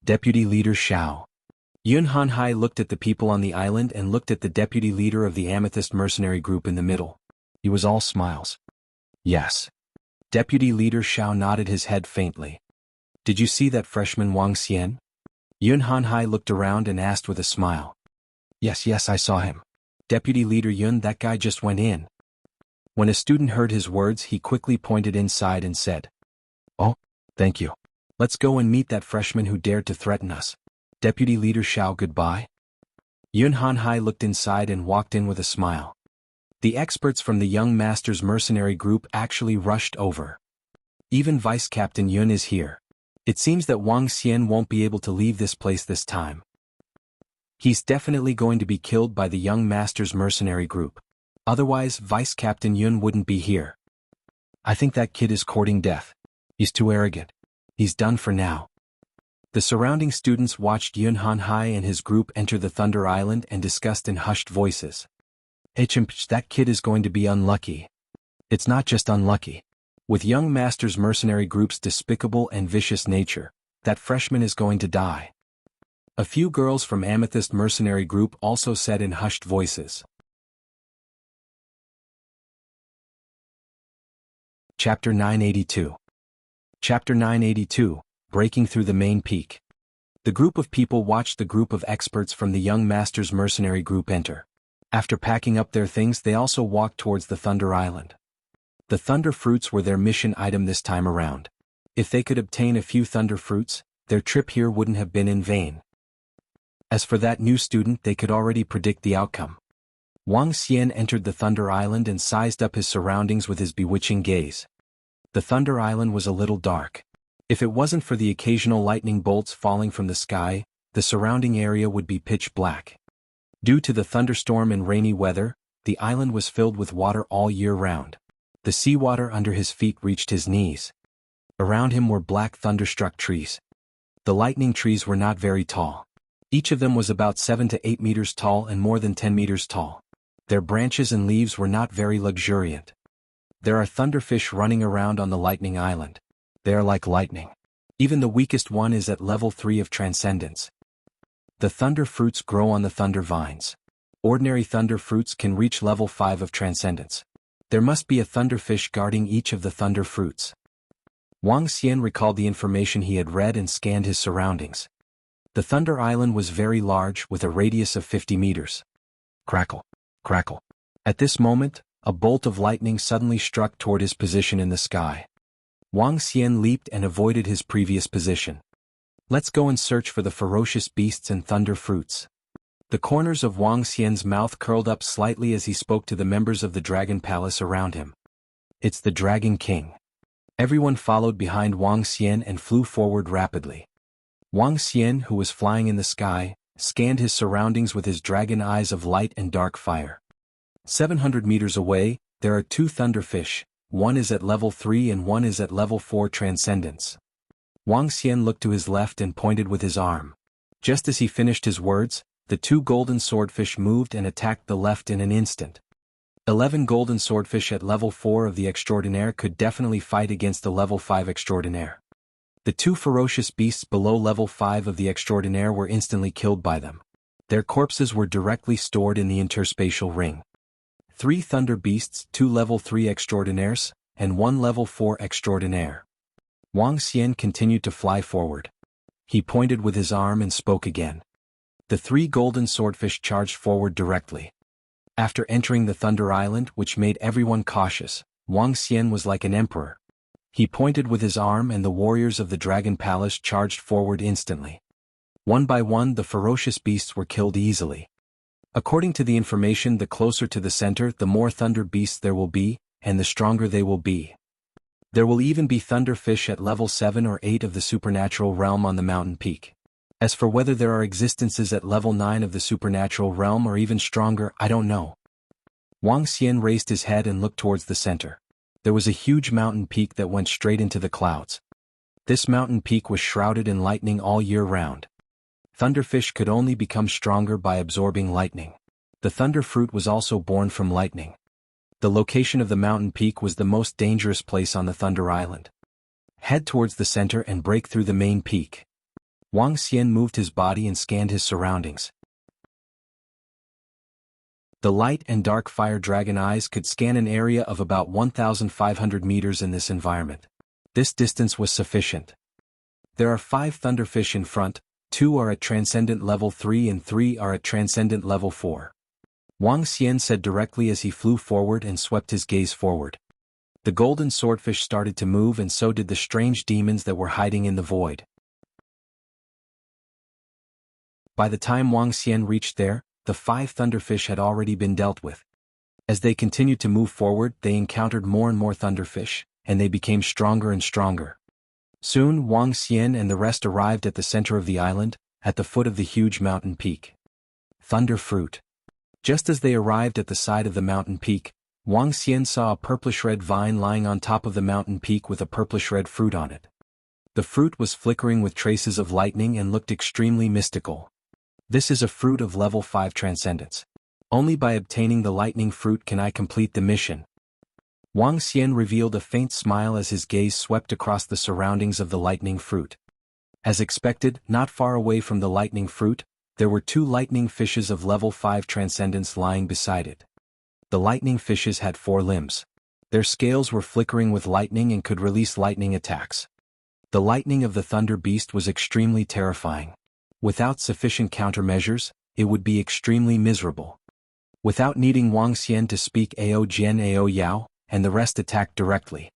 Deputy Leader Xiao. Yun Hanhai looked at the people on the island and looked at the deputy leader of the Amethyst Mercenary Group in the middle. He was all smiles. Yes. Deputy Leader Xiao nodded his head faintly. Did you see that freshman Wang Xian? Yun Hanhai looked around and asked with a smile. Yes, I saw him. Deputy Leader Yun, that guy just went in. When a student heard his words, he quickly pointed inside and said, Oh, thank you. Let's go and meet that freshman who dared to threaten us. Deputy Leader Xiao, goodbye. Yun Hanhai looked inside and walked in with a smile. The experts from the Young Masters Mercenary Group actually rushed over. Even Vice Captain Yun is here. It seems that Wang Xian won't be able to leave this place this time. He's definitely going to be killed by the Young Masters Mercenary Group. Otherwise, Vice Captain Yun wouldn't be here. I think that kid is courting death. He's too arrogant. He's done for now. The surrounding students watched Yun Hanhai and his group enter the Thunder Island and discussed in hushed voices. That kid is going to be unlucky. It's not just unlucky. With Young Masters Mercenary Group's despicable and vicious nature, that freshman is going to die. A few girls from Amethyst Mercenary Group also said in hushed voices. Chapter 982. Chapter 982, Breaking Through the Main Peak. The group of people watched the group of experts from the Young Masters Mercenary Group enter. After packing up their things, they also walked towards the Thunder Island. The Thunder Fruits were their mission item this time around. If they could obtain a few Thunder Fruits, their trip here wouldn't have been in vain. As for that new student, they could already predict the outcome. Wang Xian entered the Thunder Island and sized up his surroundings with his bewitching gaze. The Thunder Island was a little dark. If it wasn't for the occasional lightning bolts falling from the sky, the surrounding area would be pitch black. Due to the thunderstorm and rainy weather, the island was filled with water all year round. The seawater under his feet reached his knees. Around him were black thunderstruck trees. The lightning trees were not very tall. Each of them was about 7 to 8 meters tall and more than 10 meters tall. Their branches and leaves were not very luxuriant. There are thunderfish running around on the lightning island. They are like lightning. Even the weakest one is at level 3 of transcendence. The thunder fruits grow on the thunder vines. Ordinary thunder fruits can reach level 5 of transcendence. There must be a thunderfish guarding each of the thunder fruits. Wang Xian recalled the information he had read and scanned his surroundings. The Thunder Island was very large with a radius of 50 meters. Crackle, crackle. At this moment, a bolt of lightning suddenly struck toward his position in the sky. Wang Xian leaped and avoided his previous position. Let's go and search for the ferocious beasts and thunder fruits. The corners of Wang Xian's mouth curled up slightly as he spoke to the members of the Dragon Palace around him. It's the Dragon King. Everyone followed behind Wang Xian and flew forward rapidly. Wang Xian, who was flying in the sky, scanned his surroundings with his dragon eyes of light and dark fire. 700 meters away, there are 2 thunderfish, one is at level 3 and one is at level 4 transcendence. Wang Xian looked to his left and pointed with his arm. Just as he finished his words, the 2 golden swordfish moved and attacked the left in an instant. 11 golden swordfish at level 4 of the Extraordinaire could definitely fight against the level 5 Extraordinaire. The 2 ferocious beasts below level 5 of the Extraordinaire were instantly killed by them. Their corpses were directly stored in the interspatial ring. 3 thunder beasts, 2 level 3 Extraordinaires, and 1 level 4 Extraordinaire. Wang Xian continued to fly forward. He pointed with his arm and spoke again. The 3 golden swordfish charged forward directly. After entering the Thunder Island, which made everyone cautious, Wang Xian was like an emperor. He pointed with his arm and the warriors of the Dragon Palace charged forward instantly. One by one the ferocious beasts were killed easily. According to the information, the closer to the center the more thunder beasts there will be, and the stronger they will be. There will even be thunderfish at level 7 or 8 of the supernatural realm on the mountain peak. As for whether there are existences at level 9 of the supernatural realm or even stronger, I don't know. Wang Xian raised his head and looked towards the center. There was a huge mountain peak that went straight into the clouds. This mountain peak was shrouded in lightning all year round. Thunderfish could only become stronger by absorbing lightning. The thunder fruit was also born from lightning. The location of the mountain peak was the most dangerous place on the Thunder Island. Head towards the center and break through the main peak. Wang Xian moved his body and scanned his surroundings. The light and dark fire dragon eyes could scan an area of about 1,500 meters in this environment. This distance was sufficient. There are 5 thunderfish in front, 2 are at transcendent level 3 and 3 are at transcendent level 4. Wang Xian said directly as he flew forward and swept his gaze forward. The golden swordfish started to move and so did the strange demons that were hiding in the void. By the time Wang Xian reached there, the 5 thunderfish had already been dealt with. As they continued to move forward, they encountered more and more thunderfish, and they became stronger and stronger. Soon Wang Xian and the rest arrived at the center of the island, at the foot of the huge mountain peak. Thunder fruit. Just as they arrived at the side of the mountain peak, Wang Xian saw a purplish-red vine lying on top of the mountain peak with a purplish-red fruit on it. The fruit was flickering with traces of lightning and looked extremely mystical. This is a fruit of level 5 transcendence. Only by obtaining the lightning fruit can I complete the mission. Wang Xian revealed a faint smile as his gaze swept across the surroundings of the lightning fruit. As expected, not far away from the lightning fruit, there were 2 lightning fishes of level 5 transcendence lying beside it. The lightning fishes had 4 limbs. Their scales were flickering with lightning and could release lightning attacks. The lightning of the thunder beast was extremely terrifying. Without sufficient countermeasures, it would be extremely miserable. Without needing Wang Xian to speak, Ao Jian Ao Yao, and the rest attacked directly.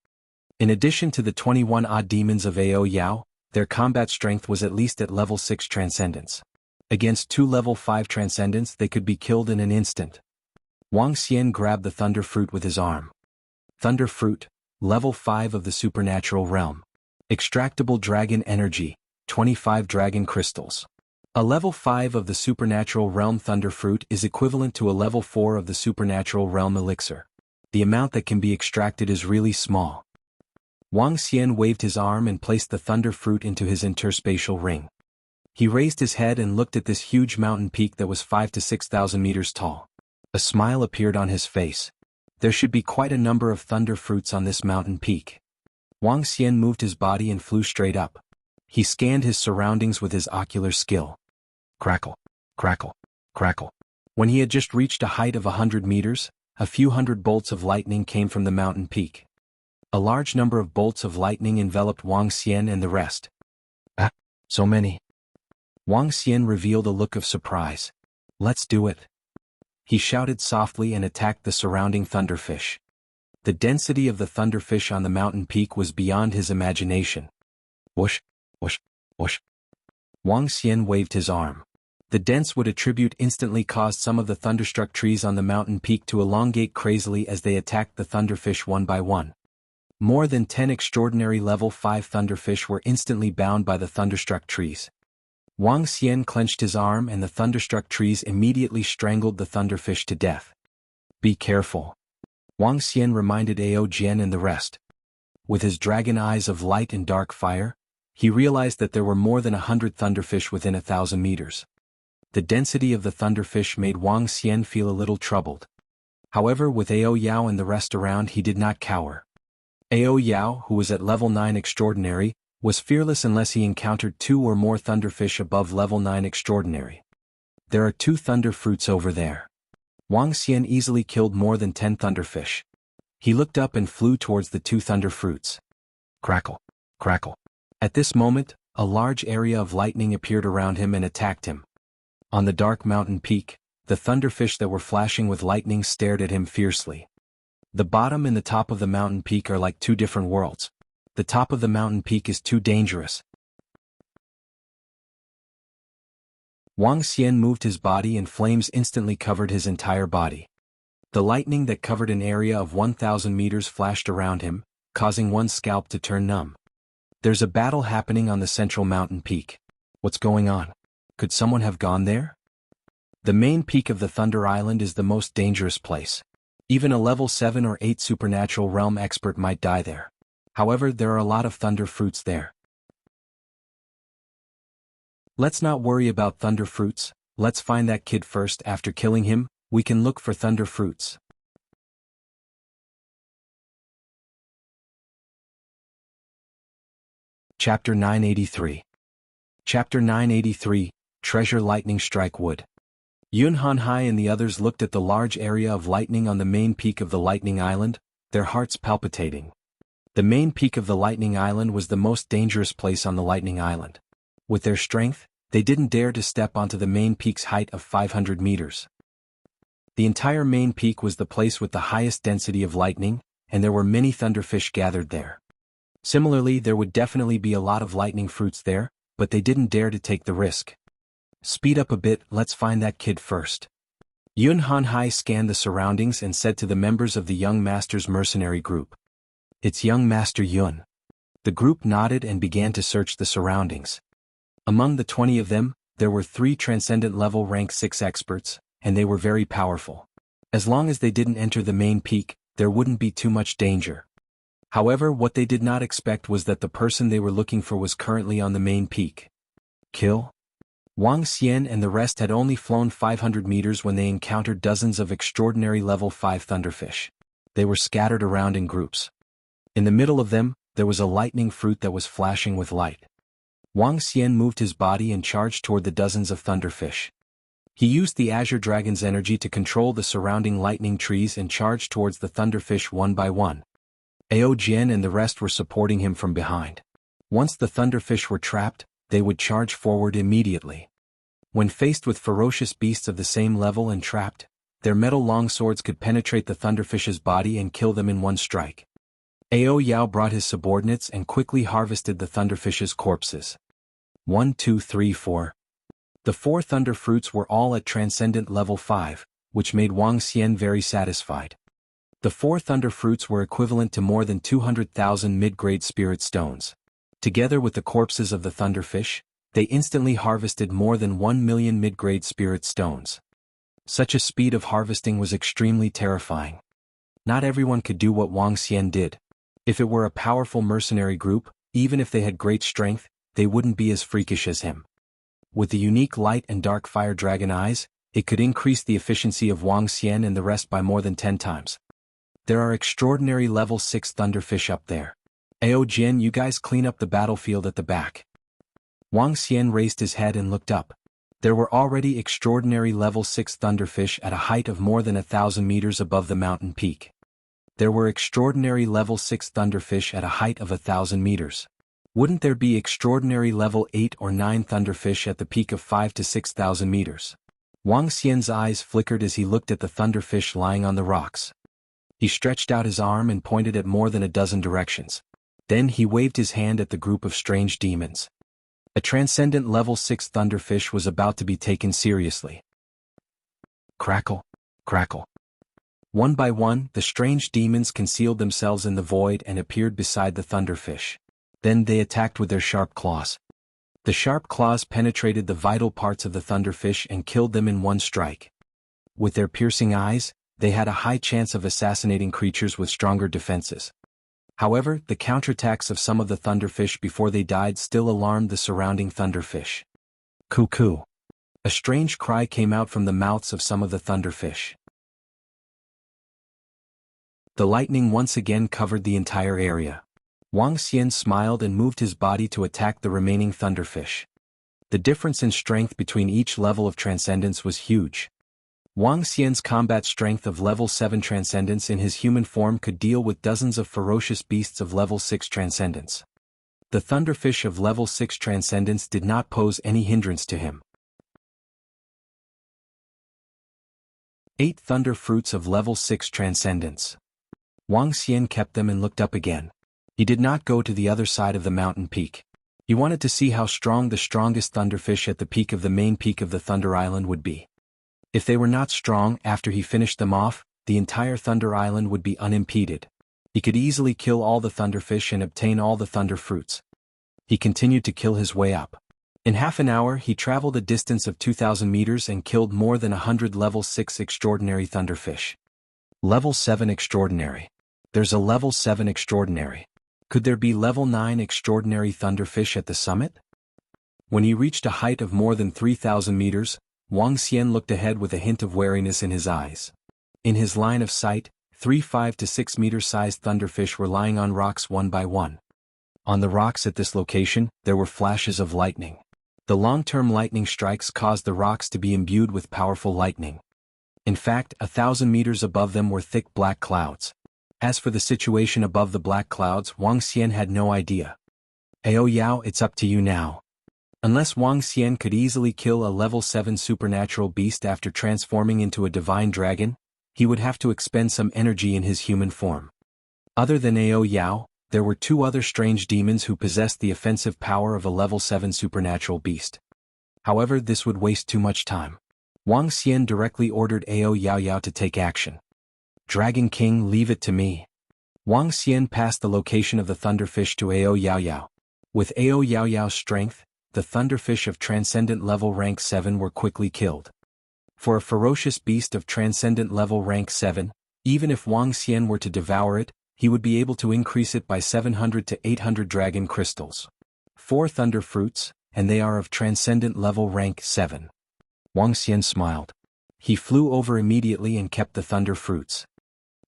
In addition to the 21 odd demons of Ao Yao, their combat strength was at least at level 6 transcendence. Against 2 level 5 transcendence they could be killed in an instant. Wang Xian grabbed the thunder fruit with his arm. Thunder fruit, level 5 of the supernatural realm. Extractable dragon energy, 25 dragon crystals. A level 5 of the supernatural realm thunder fruit is equivalent to a level 4 of the supernatural realm elixir. The amount that can be extracted is really small. Wang Xian waved his arm and placed the thunder fruit into his interspatial ring. He raised his head and looked at this huge mountain peak that was 5 to 6,000 meters tall. A smile appeared on his face. There should be quite a number of thunder fruits on this mountain peak. Wang Xian moved his body and flew straight up. He scanned his surroundings with his ocular skill. Crackle, crackle, crackle. When he had just reached a height of 100 meters, a few hundred bolts of lightning came from the mountain peak. A large number of bolts of lightning enveloped Wang Xian and the rest. Ah, so many. Wang Xian revealed a look of surprise. Let's do it. He shouted softly and attacked the surrounding thunderfish. The density of the thunderfish on the mountain peak was beyond his imagination. Whoosh, whoosh, whoosh. Wang Xian waved his arm. The dense wood attribute instantly caused some of the thunderstruck trees on the mountain peak to elongate crazily as they attacked the thunderfish one by one. More than 10 extraordinary level 5 thunderfish were instantly bound by the thunderstruck trees. Wang Xian clenched his arm and the thunderstruck trees immediately strangled the thunderfish to death. Be careful. Wang Xian reminded Ao Jian and the rest. With his dragon eyes of light and dark fire, he realized that there were more than 100 thunderfish within 1,000 meters. The density of the thunderfish made Wang Xian feel a little troubled. However, with Ao Yao and the rest around, he did not cower. Ao Yao, who was at level 9 extraordinary, was fearless unless he encountered 2 or more thunderfish above level 9 extraordinary. There are 2 thunder fruits over there. Wang Xian easily killed more than 10 thunderfish. He looked up and flew towards the 2 thunder fruits. Crackle, crackle. At this moment, a large area of lightning appeared around him and attacked him. On the dark mountain peak, the thunderfish that were flashing with lightning stared at him fiercely. The bottom and the top of the mountain peak are like 2 different worlds. The top of the mountain peak is too dangerous. Wang Xian moved his body and flames instantly covered his entire body. The lightning that covered an area of 1,000 meters flashed around him, causing one's scalp to turn numb. There's a battle happening on the central mountain peak. What's going on? Could someone have gone there? The main peak of the Thunder Island is the most dangerous place. Even a level 7 or 8 supernatural realm expert might die there. However, there are a lot of thunder fruits there. Let's not worry about thunder fruits, let's find that kid first. After killing him, we can look for thunder fruits. Chapter 983. Chapter 983, Treasure Lightning Strike Wood. Yun Hanhai and the others looked at the large area of lightning on the main peak of the Lightning Island, their hearts palpitating. The main peak of the Lightning Island was the most dangerous place on the Lightning Island. With their strength, they didn't dare to step onto the main peak's height of 500 meters. The entire main peak was the place with the highest density of lightning, and there were many thunderfish gathered there. Similarly, there would definitely be a lot of lightning fruits there, but they didn't dare to take the risk. Speed up a bit, let's find that kid first. Yun Hanhai scanned the surroundings and said to the members of the Young Master's mercenary group. It's young Master Yun. The group nodded and began to search the surroundings. Among the 20 of them, there were 3 transcendent level rank 6 experts, and they were very powerful. As long as they didn't enter the main peak, there wouldn't be too much danger. However, what they did not expect was that the person they were looking for was currently on the main peak. Kill? Wang Xian and the rest had only flown 500 meters when they encountered dozens of extraordinary level 5 thunderfish. They were scattered around in groups. In the middle of them, there was a lightning fruit that was flashing with light. Wang Xian moved his body and charged toward the dozens of thunderfish. He used the Azure Dragon's energy to control the surrounding lightning trees and charged towards the thunderfish one by one. Ao Jian and the rest were supporting him from behind. Once the thunderfish were trapped, they would charge forward immediately. When faced with ferocious beasts of the same level and trapped, their metal longswords could penetrate the thunderfish's body and kill them in one strike. Ao Yao brought his subordinates and quickly harvested the thunderfish's corpses. 1, 2, 3, 4. The 4 thunder fruits were all at transcendent level 5, which made Wang Xian very satisfied. The 4 thunder fruits were equivalent to more than 200,000 mid-grade spirit stones. Together with the corpses of the thunderfish, They instantly harvested more than 1 million mid-grade spirit stones. Such a speed of harvesting was extremely terrifying. Not everyone could do what Wang Xian did. If it were a powerful mercenary group, even if they had great strength, they wouldn't be as freakish as him. With the unique light and dark fire dragon eyes, it could increase the efficiency of Wang Xian and the rest by more than 10 times. There are extraordinary level 6 thunderfish up there. Ao Jian, you guys clean up the battlefield at the back. Wang Xian raised his head and looked up. There were already extraordinary level 6 thunderfish at a height of more than 1,000 meters above the mountain peak. There were extraordinary level 6 thunderfish at a height of 1,000 meters. Wouldn't there be extraordinary level 8 or 9 thunderfish at the peak of 5 to 6,000 meters? Wang Xian's eyes flickered as he looked at the thunderfish lying on the rocks. He stretched out his arm and pointed at more than a dozen directions. Then he waved his hand at the group of strange demons. A transcendent level 6 thunderfish was about to be taken seriously. Crackle, crackle. One by one, the strange demons concealed themselves in the void and appeared beside the thunderfish. Then they attacked with their sharp claws. The sharp claws penetrated the vital parts of the thunderfish and killed them in one strike. With their piercing eyes, they had a high chance of assassinating creatures with stronger defenses. However, the counterattacks of some of the thunderfish before they died still alarmed the surrounding thunderfish. Cuckoo! A strange cry came out from the mouths of some of the thunderfish. The lightning once again covered the entire area. Wang Xian smiled and moved his body to attack the remaining thunderfish. The difference in strength between each level of transcendence was huge. Wang Xian's combat strength of level 7 transcendence in his human form could deal with dozens of ferocious beasts of level 6 transcendence. The thunderfish of level 6 transcendence did not pose any hindrance to him. 8 thunder fruits of level 6 transcendence. Wang Xian kept them and looked up again. He did not go to the other side of the mountain peak. He wanted to see how strong the strongest thunderfish at the peak of the main peak of the Thunder Island would be. If they were not strong, after he finished them off, the entire Thunder Island would be unimpeded. He could easily kill all the thunderfish and obtain all the thunder fruits. He continued to kill his way up. In half an hour he traveled a distance of 2,000 meters and killed more than 100 level 6 extraordinary thunderfish. Level 7 extraordinary. There's a level 7 extraordinary. Could there be level 9 extraordinary thunderfish at the summit? When he reached a height of more than 3,000 meters, Wang Xian looked ahead with a hint of wariness in his eyes. In his line of sight, 3 5 to 6 meter-sized thunderfish were lying on rocks one by one. On the rocks at this location, there were flashes of lightning. The long-term lightning strikes caused the rocks to be imbued with powerful lightning. In fact, 1,000 meters above them were thick black clouds. As for the situation above the black clouds, Wang Xian had no idea. Ao Yao, it's up to you now. Unless Wang Xian could easily kill a level 7 supernatural beast after transforming into a divine dragon, he would have to expend some energy in his human form. Other than Ao Yao, there were 2 other strange demons who possessed the offensive power of a level 7 supernatural beast. However, this would waste too much time. Wang Xian directly ordered Ao Yao to take action. Dragon King, leave it to me. Wang Xian passed the location of the thunderfish to Ao Yao. With Ao Yao's strength, the thunderfish of transcendent level rank 7 were quickly killed. For a ferocious beast of transcendent level rank 7, even if Wang Xian were to devour it, he would be able to increase it by 700 to 800 dragon crystals. 4 thunder fruits, and they are of transcendent level rank 7. Wang Xian smiled. He flew over immediately and kept the thunder fruits.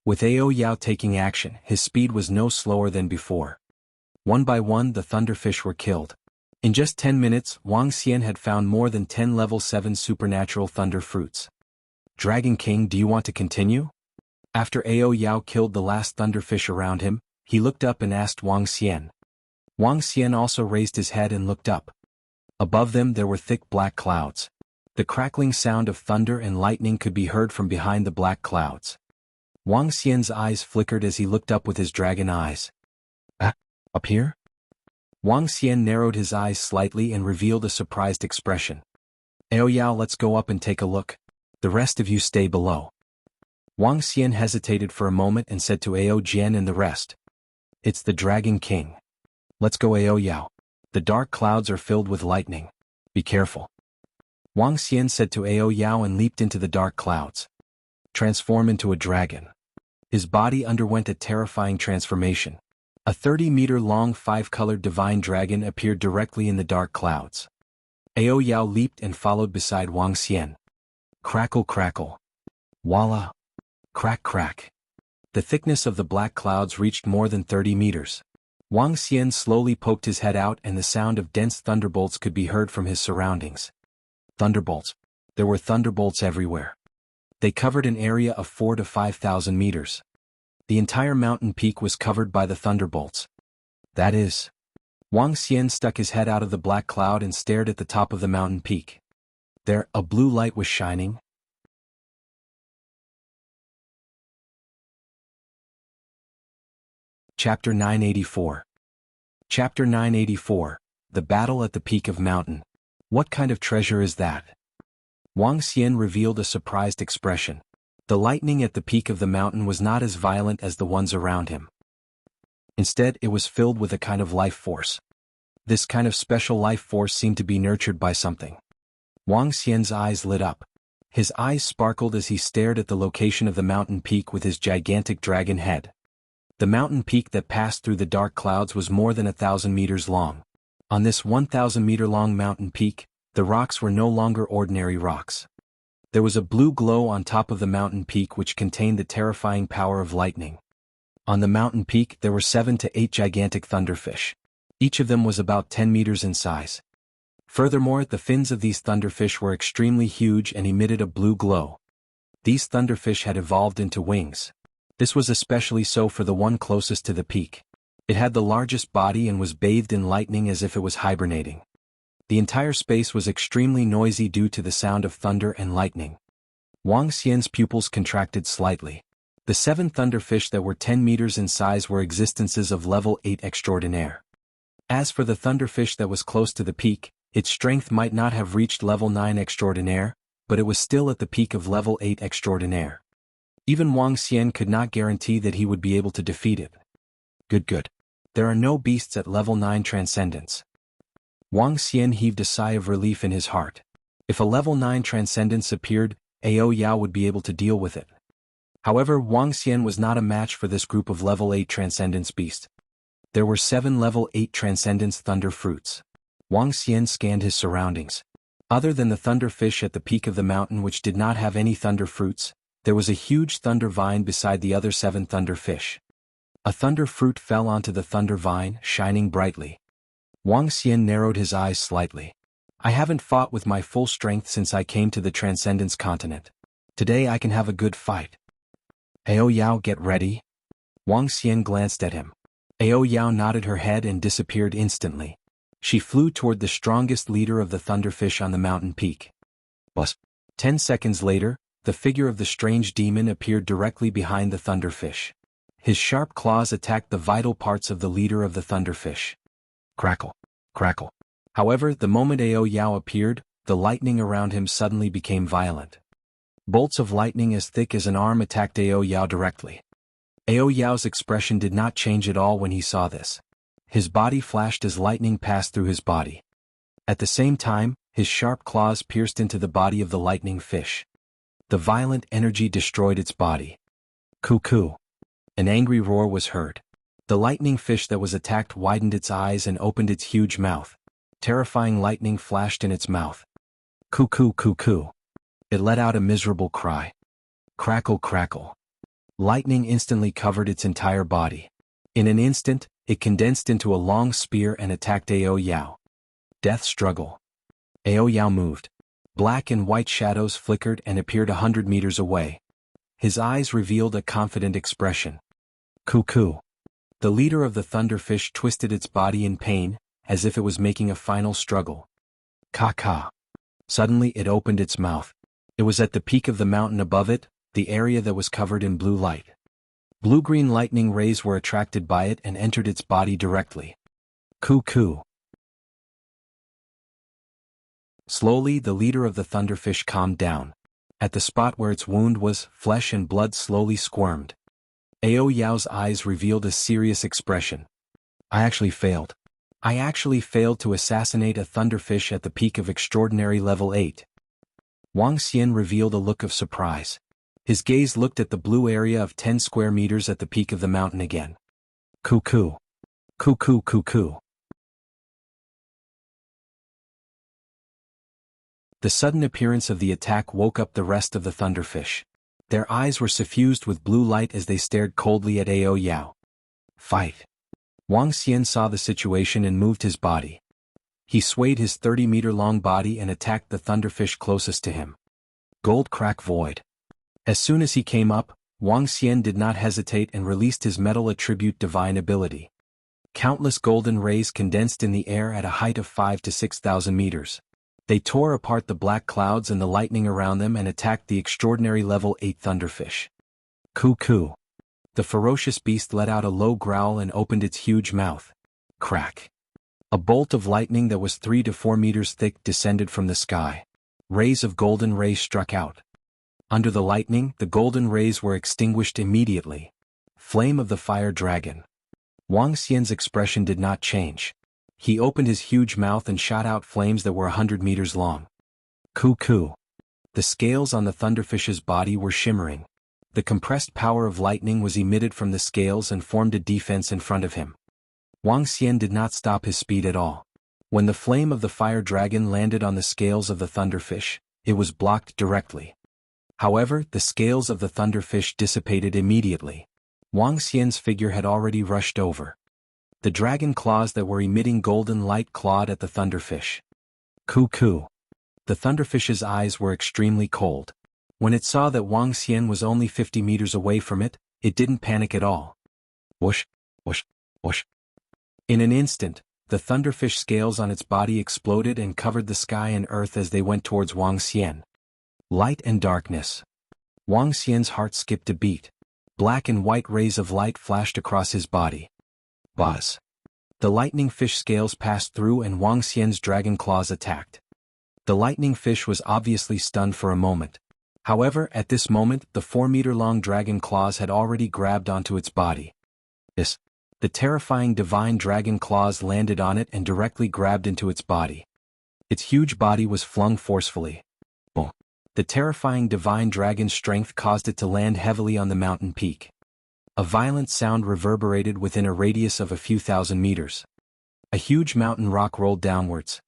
With Ao Yao taking action, his speed was no slower than before. One by one the thunderfish were killed. In just 10 minutes, Wang Xian had found more than 10 level 7 supernatural thunder fruits. Dragon King, do you want to continue? After Ao Yao killed the last thunderfish around him, he looked up and asked Wang Xian. Wang Xian also raised his head and looked up. Above them there were thick black clouds. The crackling sound of thunder and lightning could be heard from behind the black clouds. Wang Xian's eyes flickered as he looked up with his dragon eyes. Up here? Wang Xian narrowed his eyes slightly and revealed a surprised expression. Ao Yao, let's go up and take a look. The rest of you stay below. Wang Xian hesitated for a moment and said to Ao Jian and the rest. It's the Dragon King. Let's go, Ao Yao. The dark clouds are filled with lightning. Be careful. Wang Xian said to Ao Yao and leaped into the dark clouds. Transform into a dragon. His body underwent a terrifying transformation. A 30-meter-long 5-colored divine dragon appeared directly in the dark clouds. Ao Yao leaped and followed beside Wang Xian. Crackle crackle. Voila. Crack crack. The thickness of the black clouds reached more than 30 meters. Wang Xian slowly poked his head out and the sound of dense thunderbolts could be heard from his surroundings. Thunderbolts. There were thunderbolts everywhere. They covered an area of 4,000 to 5,000 meters. The entire mountain peak was covered by the thunderbolts. That is. Wang Xian stuck his head out of the black cloud and stared at the top of the mountain peak. There, a blue light was shining. Chapter 984. Chapter 984, The Battle at the Peak of Mountain. What kind of treasure is that? Wang Xian revealed a surprised expression. The lightning at the peak of the mountain was not as violent as the ones around him. Instead, it was filled with a kind of life force. This kind of special life force seemed to be nurtured by something. Wang Xian's eyes lit up. His eyes sparkled as he stared at the location of the mountain peak with his gigantic dragon head. The mountain peak that passed through the dark clouds was more than 1,000 meters long. On this 1,000-meter-long mountain peak, the rocks were no longer ordinary rocks. There was a blue glow on top of the mountain peak which contained the terrifying power of lightning. On the mountain peak there were 7 to 8 gigantic thunderfish. Each of them was about 10 meters in size. Furthermore, the fins of these thunderfish were extremely huge and emitted a blue glow. These thunderfish had evolved into wings. This was especially so for the one closest to the peak. It had the largest body and was bathed in lightning as if it was hibernating. The entire space was extremely noisy due to the sound of thunder and lightning. Wang Xian's pupils contracted slightly. The 7 thunderfish that were 10 meters in size were existences of level 8 extraordinaire. As for the thunderfish that was close to the peak, its strength might not have reached level 9 extraordinaire, but it was still at the peak of level 8 extraordinaire. Even Wang Xian could not guarantee that he would be able to defeat it. Good. There are no beasts at level 9 transcendence. Wang Xian heaved a sigh of relief in his heart. If a level 9 transcendence appeared, Ao Yao would be able to deal with it. However, Wang Xian was not a match for this group of level 8 transcendence beasts. There were 7 level 8 transcendence thunder fruits. Wang Xian scanned his surroundings. Other than the thunder fish at the peak of the mountain which did not have any thunder fruits, there was a huge thunder vine beside the other 7 thunder fish. A thunder fruit fell onto the thunder vine, shining brightly. Wang Xian narrowed his eyes slightly. I haven't fought with my full strength since I came to the Transcendence continent. Today I can have a good fight. Ao Yao, get ready. Wang Xian glanced at him. Ao Yao nodded her head and disappeared instantly. She flew toward the strongest leader of the thunderfish on the mountain peak. Buzz. 10 seconds later, the figure of the strange demon appeared directly behind the thunderfish. His sharp claws attacked the vital parts of the leader of the thunderfish. Crackle. Crackle. However, the moment Ao Yao appeared, the lightning around him suddenly became violent. Bolts of lightning as thick as an arm attacked Ao Yao directly. Ao Yao's expression did not change at all when he saw this. His body flashed as lightning passed through his body. At the same time, his sharp claws pierced into the body of the lightning fish. The violent energy destroyed its body. Cuckoo. An angry roar was heard. The lightning fish that was attacked widened its eyes and opened its huge mouth. Terrifying lightning flashed in its mouth. Cuckoo, cuckoo. It let out a miserable cry. Crackle, crackle. Lightning instantly covered its entire body. In an instant, it condensed into a long spear and attacked Ao Yao. Death struggle. Ao Yao moved. Black and white shadows flickered and appeared 100 meters away. His eyes revealed a confident expression. Cuckoo. The leader of the thunderfish twisted its body in pain, as if it was making a final struggle. Ka-ka. Suddenly it opened its mouth. It was at the peak of the mountain above it, the area that was covered in blue light. Blue-green lightning rays were attracted by it and entered its body directly. Cuckoo. Slowly the leader of the thunderfish calmed down. At the spot where its wound was, flesh and blood slowly squirmed. Ao Yao's eyes revealed a serious expression. I actually failed. I actually failed to assassinate a thunderfish at the peak of extraordinary level 8. Wang Xian revealed a look of surprise. His gaze looked at the blue area of 10 square meters at the peak of the mountain again. Cuckoo. Cuckoo cuckoo. The sudden appearance of the attack woke up the rest of the thunderfish. Their eyes were suffused with blue light as they stared coldly at Ao Yao. Fight. Wang Xian saw the situation and moved his body. He swayed his 30-meter-long body and attacked the thunderfish closest to him. Gold Crack Void. As soon as he came up, Wang Xian did not hesitate and released his metal attribute divine ability. Countless golden rays condensed in the air at a height of 5,000 to 6,000 meters. They tore apart the black clouds and the lightning around them and attacked the extraordinary level 8 thunderfish. Cuckoo. The ferocious beast let out a low growl and opened its huge mouth. Crack. A bolt of lightning that was 3 to 4 meters thick descended from the sky. Rays of golden rays struck out. Under the lightning, the golden rays were extinguished immediately. Flame of the Fire Dragon. Wang Xian's expression did not change. He opened his huge mouth and shot out flames that were 100 meters long. Cuckoo. The scales on the thunderfish's body were shimmering. The compressed power of lightning was emitted from the scales and formed a defense in front of him. Wang Xian did not stop his speed at all. When the flame of the fire dragon landed on the scales of the thunderfish, it was blocked directly. However, the scales of the thunderfish dissipated immediately. Wang Xian's figure had already rushed over. The dragon claws that were emitting golden light clawed at the thunderfish. Cuckoo. The thunderfish's eyes were extremely cold. When it saw that Wang Xian was only 50 meters away from it, it didn't panic at all. Whoosh, whoosh, whoosh. In an instant, the thunderfish scales on its body exploded and covered the sky and earth as they went towards Wang Xian. Light and darkness. Wang Xian's heart skipped a beat. Black and white rays of light flashed across his body. Buzz. The lightning fish scales passed through and Wang Xian's dragon claws attacked. The lightning fish was obviously stunned for a moment. However, at this moment, the 4-meter-long dragon claws had already grabbed onto its body. The terrifying divine dragon claws landed on it and directly grabbed into its body. Its huge body was flung forcefully. Boom. The terrifying divine dragon's strength caused it to land heavily on the mountain peak. A violent sound reverberated within a radius of a few thousand meters. A huge mountain rock rolled downwards.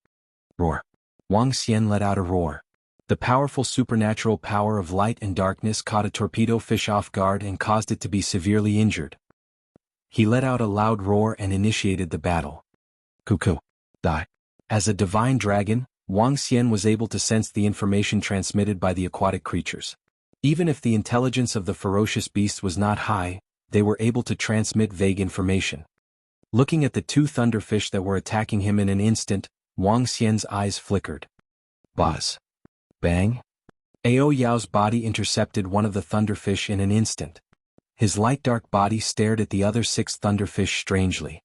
Roar. Wang Xian let out a roar. The powerful supernatural power of light and darkness caught a torpedo fish off guard and caused it to be severely injured. He let out a loud roar and initiated the battle. Cuckoo. Die. As a divine dragon, Wang Xian was able to sense the information transmitted by the aquatic creatures. Even if the intelligence of the ferocious beast was not high, they were able to transmit vague information. Looking at the two thunderfish that were attacking him in an instant, Wang Xian's eyes flickered. Buzz. Bang. Ao Yao's body intercepted one of the thunderfish in an instant. His light-dark body stared at the other 6 thunderfish strangely.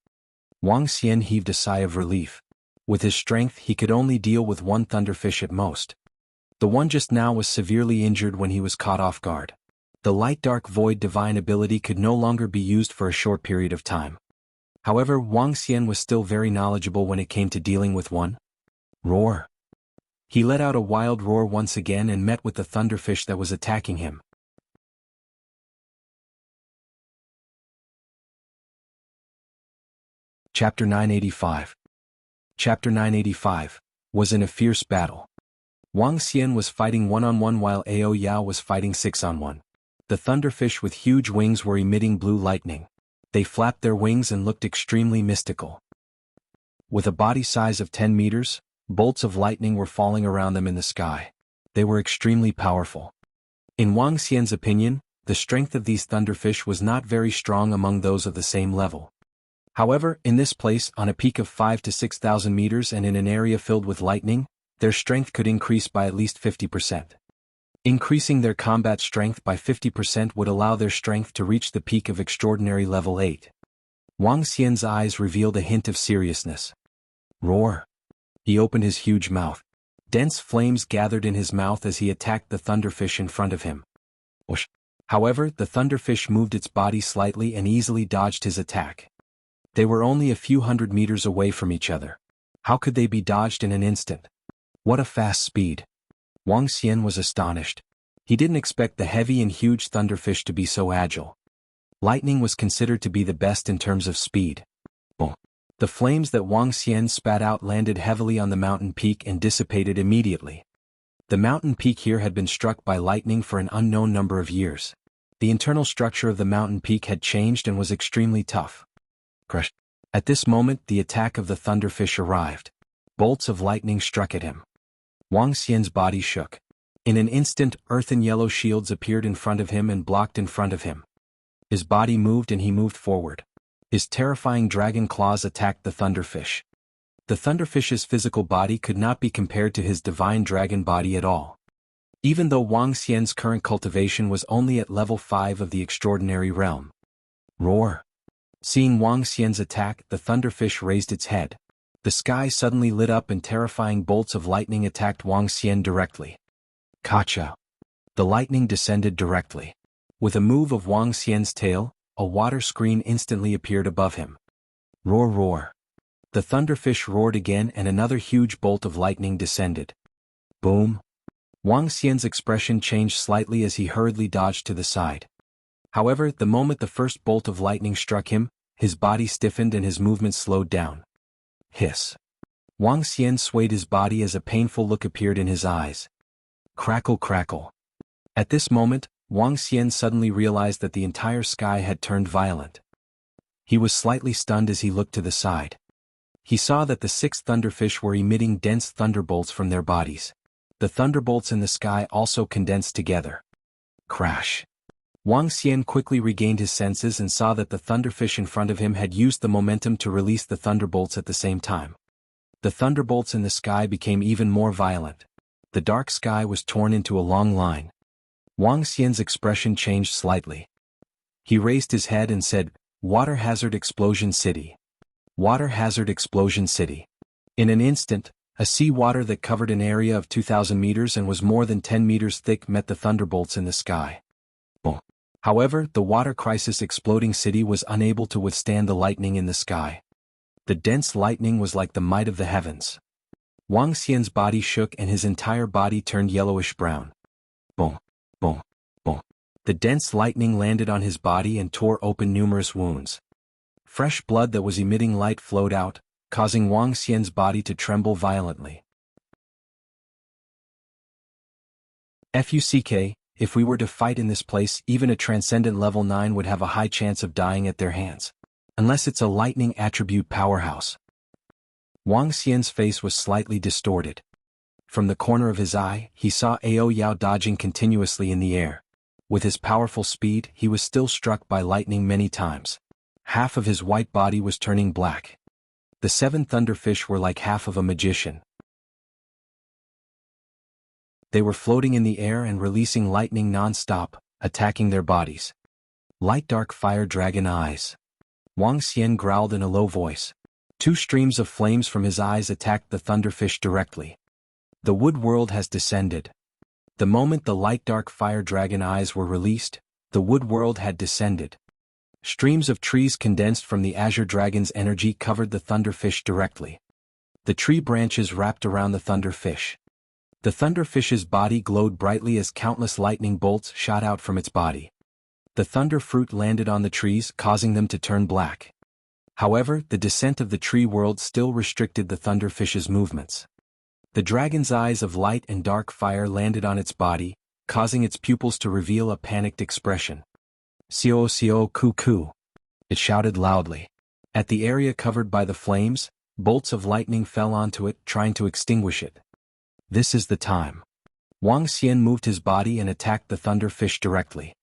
Wang Xian heaved a sigh of relief. With his strength he could only deal with one thunderfish at most. The one just now was severely injured when he was caught off guard. The light-dark void divine ability could no longer be used for a short period of time. However, Wang Xian was still very knowledgeable when it came to dealing with one. Roar. He let out a wild roar once again and met with the thunderfish that was attacking him. Chapter 985. Chapter 985 was in a fierce battle. Wang Xian was fighting one-on-one while Ao Yao was fighting 6-on-1. The thunderfish with huge wings were emitting blue lightning. They flapped their wings and looked extremely mystical. With a body size of 10 meters, bolts of lightning were falling around them in the sky. They were extremely powerful. In Wang Xian's opinion, the strength of these thunderfish was not very strong among those of the same level. However, in this place, on a peak of 5,000 to 6,000 meters and in an area filled with lightning, their strength could increase by at least 50%. Increasing their combat strength by 50% would allow their strength to reach the peak of extraordinary level 8. Wang Xian's eyes revealed a hint of seriousness. Roar. He opened his huge mouth. Dense flames gathered in his mouth as he attacked the thunderfish in front of him. Whoosh. However, the thunderfish moved its body slightly and easily dodged his attack. They were only a few hundred meters away from each other. How could they be dodged in an instant? What a fast speed! Wang Xian was astonished. He didn't expect the heavy and huge thunderfish to be so agile. Lightning was considered to be the best in terms of speed. Boom! The flames that Wang Xian spat out landed heavily on the mountain peak and dissipated immediately. The mountain peak here had been struck by lightning for an unknown number of years. The internal structure of the mountain peak had changed and was extremely tough. Crush! At this moment the attack of the thunderfish arrived. Bolts of lightning struck at him. Wang Xian's body shook. In an instant, earthen yellow shields appeared in front of him and blocked in front of him. His body moved and he moved forward. His terrifying dragon claws attacked the thunderfish. The thunderfish's physical body could not be compared to his divine dragon body at all. Even though Wang Xian's current cultivation was only at level 5 of the extraordinary realm. Roar! Seeing Wang Xian's attack, the thunderfish raised its head. The sky suddenly lit up and terrifying bolts of lightning attacked Wang Xian directly. Kacha! The lightning descended directly. With a move of Wang Xian's tail, a water screen instantly appeared above him. Roar roar! The thunderfish roared again and another huge bolt of lightning descended. Boom! Wang Xian's expression changed slightly as he hurriedly dodged to the side. However, the moment the first bolt of lightning struck him, his body stiffened and his movements slowed down. Hiss! Wang Xian swayed his body as a painful look appeared in his eyes. Crackle crackle! At this moment, Wang Xian suddenly realized that the entire sky had turned violent. He was slightly stunned as he looked to the side. He saw that the 6 thunderfish were emitting dense thunderbolts from their bodies. The thunderbolts in the sky also condensed together. Crash! Wang Xian quickly regained his senses and saw that the thunderfish in front of him had used the momentum to release the thunderbolts at the same time. The thunderbolts in the sky became even more violent. The dark sky was torn into a long line. Wang Xian's expression changed slightly. He raised his head and said, "Water Hazard Explosion City. Water Hazard Explosion City." In an instant, a sea water that covered an area of 2,000 meters and was more than 10 meters thick met the thunderbolts in the sky. Boom! However, the water crisis exploding city was unable to withstand the lightning in the sky. The dense lightning was like the might of the heavens. Wang Xian's body shook and his entire body turned yellowish-brown. Boom! Boom! Boom! The dense lightning landed on his body and tore open numerous wounds. Fresh blood that was emitting light flowed out, causing Wang Xian's body to tremble violently. Fuck, if we were to fight in this place, even a transcendent level 9 would have a high chance of dying at their hands. Unless it's a lightning attribute powerhouse. Wang Xian's face was slightly distorted. From the corner of his eye, he saw Ao Yao dodging continuously in the air. With his powerful speed, he was still struck by lightning many times. Half of his white body was turning black. The 7 thunderfish were like half of a magician. They were floating in the air and releasing lightning non-stop, attacking their bodies. Light dark fire dragon eyes. Wang Xian growled in a low voice. 2 streams of flames from his eyes attacked the thunderfish directly. The wood world has descended. The moment the light dark fire dragon eyes were released, the wood world had descended. Streams of trees condensed from the azure dragon's energy covered the thunderfish directly. The tree branches wrapped around the thunderfish. The thunderfish's body glowed brightly as countless lightning bolts shot out from its body. The thunder fruit landed on the trees, causing them to turn black. However, the descent of the tree world still restricted the thunderfish's movements. The dragon's eyes of light and dark fire landed on its body, causing its pupils to reveal a panicked expression. "Xiao xiao ku ku," it shouted loudly. At the area covered by the flames, bolts of lightning fell onto it, trying to extinguish it. This is the time. Wang Xian moved his body and attacked the thunderfish directly.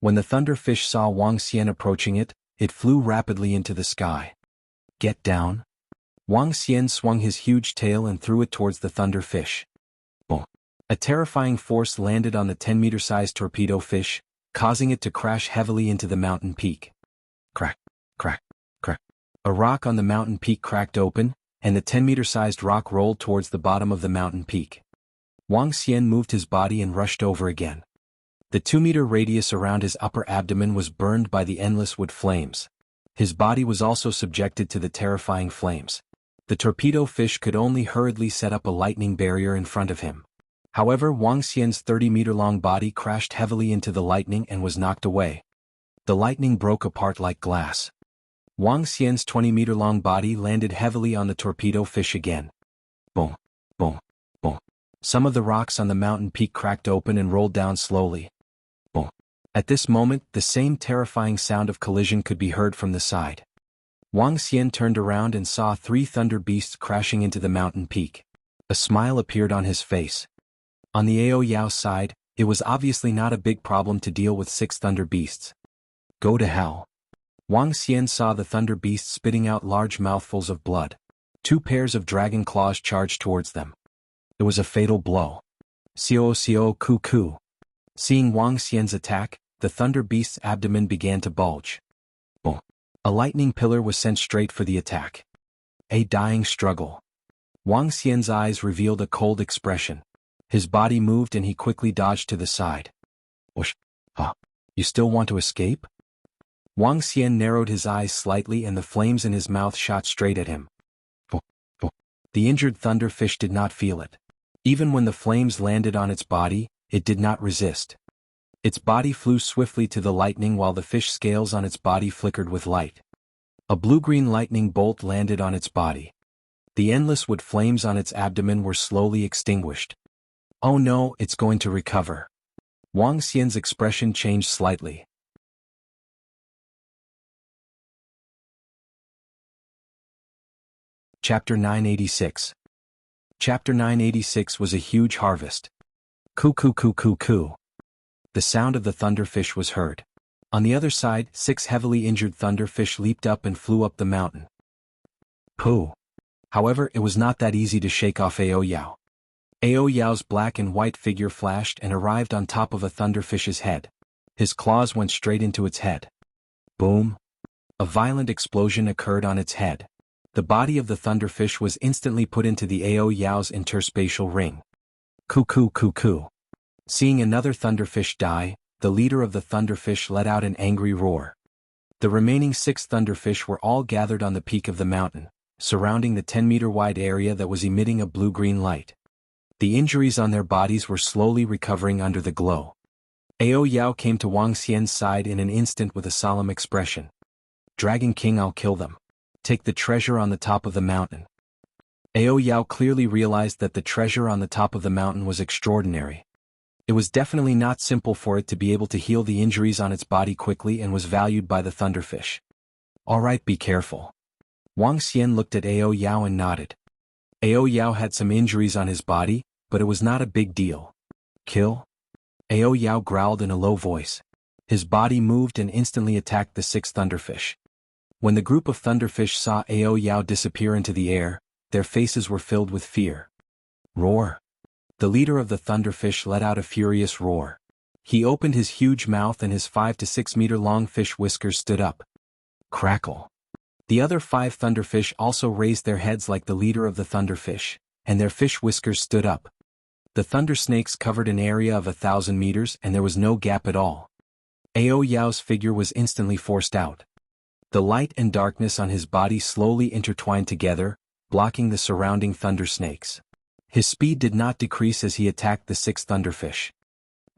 When the thunderfish saw Wang Xian approaching it, it flew rapidly into the sky. "Get down." Wang Xian swung his huge tail and threw it towards the thunderfish. Boom! A terrifying force landed on the 10-meter-sized torpedo fish, causing it to crash heavily into the mountain peak. Crack, crack, crack. A rock on the mountain peak cracked open, and the 10-meter-sized rock rolled towards the bottom of the mountain peak. Wang Xian moved his body and rushed over again. The 2-meter radius around his upper abdomen was burned by the endless wood flames. His body was also subjected to the terrifying flames. The torpedo fish could only hurriedly set up a lightning barrier in front of him. However, Wang Xian's 30-meter-long body crashed heavily into the lightning and was knocked away. The lightning broke apart like glass. Wang Xian's 20-meter-long body landed heavily on the torpedo fish again. Boom, boom, boom. Some of the rocks on the mountain peak cracked open and rolled down slowly. Boom. At this moment, the same terrifying sound of collision could be heard from the side. Wang Xian turned around and saw 3 thunder beasts crashing into the mountain peak. A smile appeared on his face. On the Ao Yao's side, it was obviously not a big problem to deal with 6 thunder beasts. Go to hell. Wang Xian saw the thunder beasts spitting out large mouthfuls of blood. 2 pairs of dragon claws charged towards them. It was a fatal blow. Xiao ku ku. Seeing Wang Xian's attack, the thunder beast's abdomen began to bulge. Boom. A lightning pillar was sent straight for the attack. A dying struggle. Wang Xian's eyes revealed a cold expression. His body moved and he quickly dodged to the side. Whoosh. Huh. You still want to escape? Wang Xian narrowed his eyes slightly and the flames in his mouth shot straight at him. The injured thunder fish did not feel it. Even when the flames landed on its body, it did not resist. Its body flew swiftly to the lightning while the fish scales on its body flickered with light. A blue-green lightning bolt landed on its body. The endless wood flames on its abdomen were slowly extinguished. Oh no, it's going to recover. Wang Xian's expression changed slightly. Chapter 986. Chapter 986 was a huge harvest. Coo coo coo coo coo. The sound of the thunderfish was heard. On the other side, 6 heavily injured thunderfish leaped up and flew up the mountain. Pooh. However, it was not that easy to shake off Ao Yao. Ao Yao's black and white figure flashed and arrived on top of a thunderfish's head. His claws went straight into its head. Boom. A violent explosion occurred on its head. The body of the thunderfish was instantly put into the Ao Yao's interspatial ring. Coo coo coo coo. Seeing another thunderfish die, the leader of the thunderfish let out an angry roar. The remaining 6 thunderfish were all gathered on the peak of the mountain, surrounding the 10-meter-wide area that was emitting a blue-green light. The injuries on their bodies were slowly recovering under the glow. Ao Yao came to Wang Xian's side in an instant with a solemn expression. Dragon King, I'll kill them. Take the treasure on the top of the mountain. Ao Yao clearly realized that the treasure on the top of the mountain was extraordinary. It was definitely not simple for it to be able to heal the injuries on its body quickly and was valued by the thunderfish. Alright, be careful. Wang Xian looked at Ao Yao and nodded. Ao Yao had some injuries on his body, but it was not a big deal. Kill? Ao Yao growled in a low voice. His body moved and instantly attacked the 6 thunderfish. When the group of thunderfish saw Ao Yao disappear into the air, their faces were filled with fear. Roar. The leader of the thunderfish let out a furious roar. He opened his huge mouth and his 5 to 6 meter long fish whiskers stood up. Crackle. The other 5 thunderfish also raised their heads like the leader of the thunderfish, and their fish whiskers stood up. The thunder snakes covered an area of 1,000 meters and there was no gap at all. Ao Yao's figure was instantly forced out. The light and darkness on his body slowly intertwined together, blocking the surrounding thunder snakes. His speed did not decrease as he attacked the 6 thunderfish.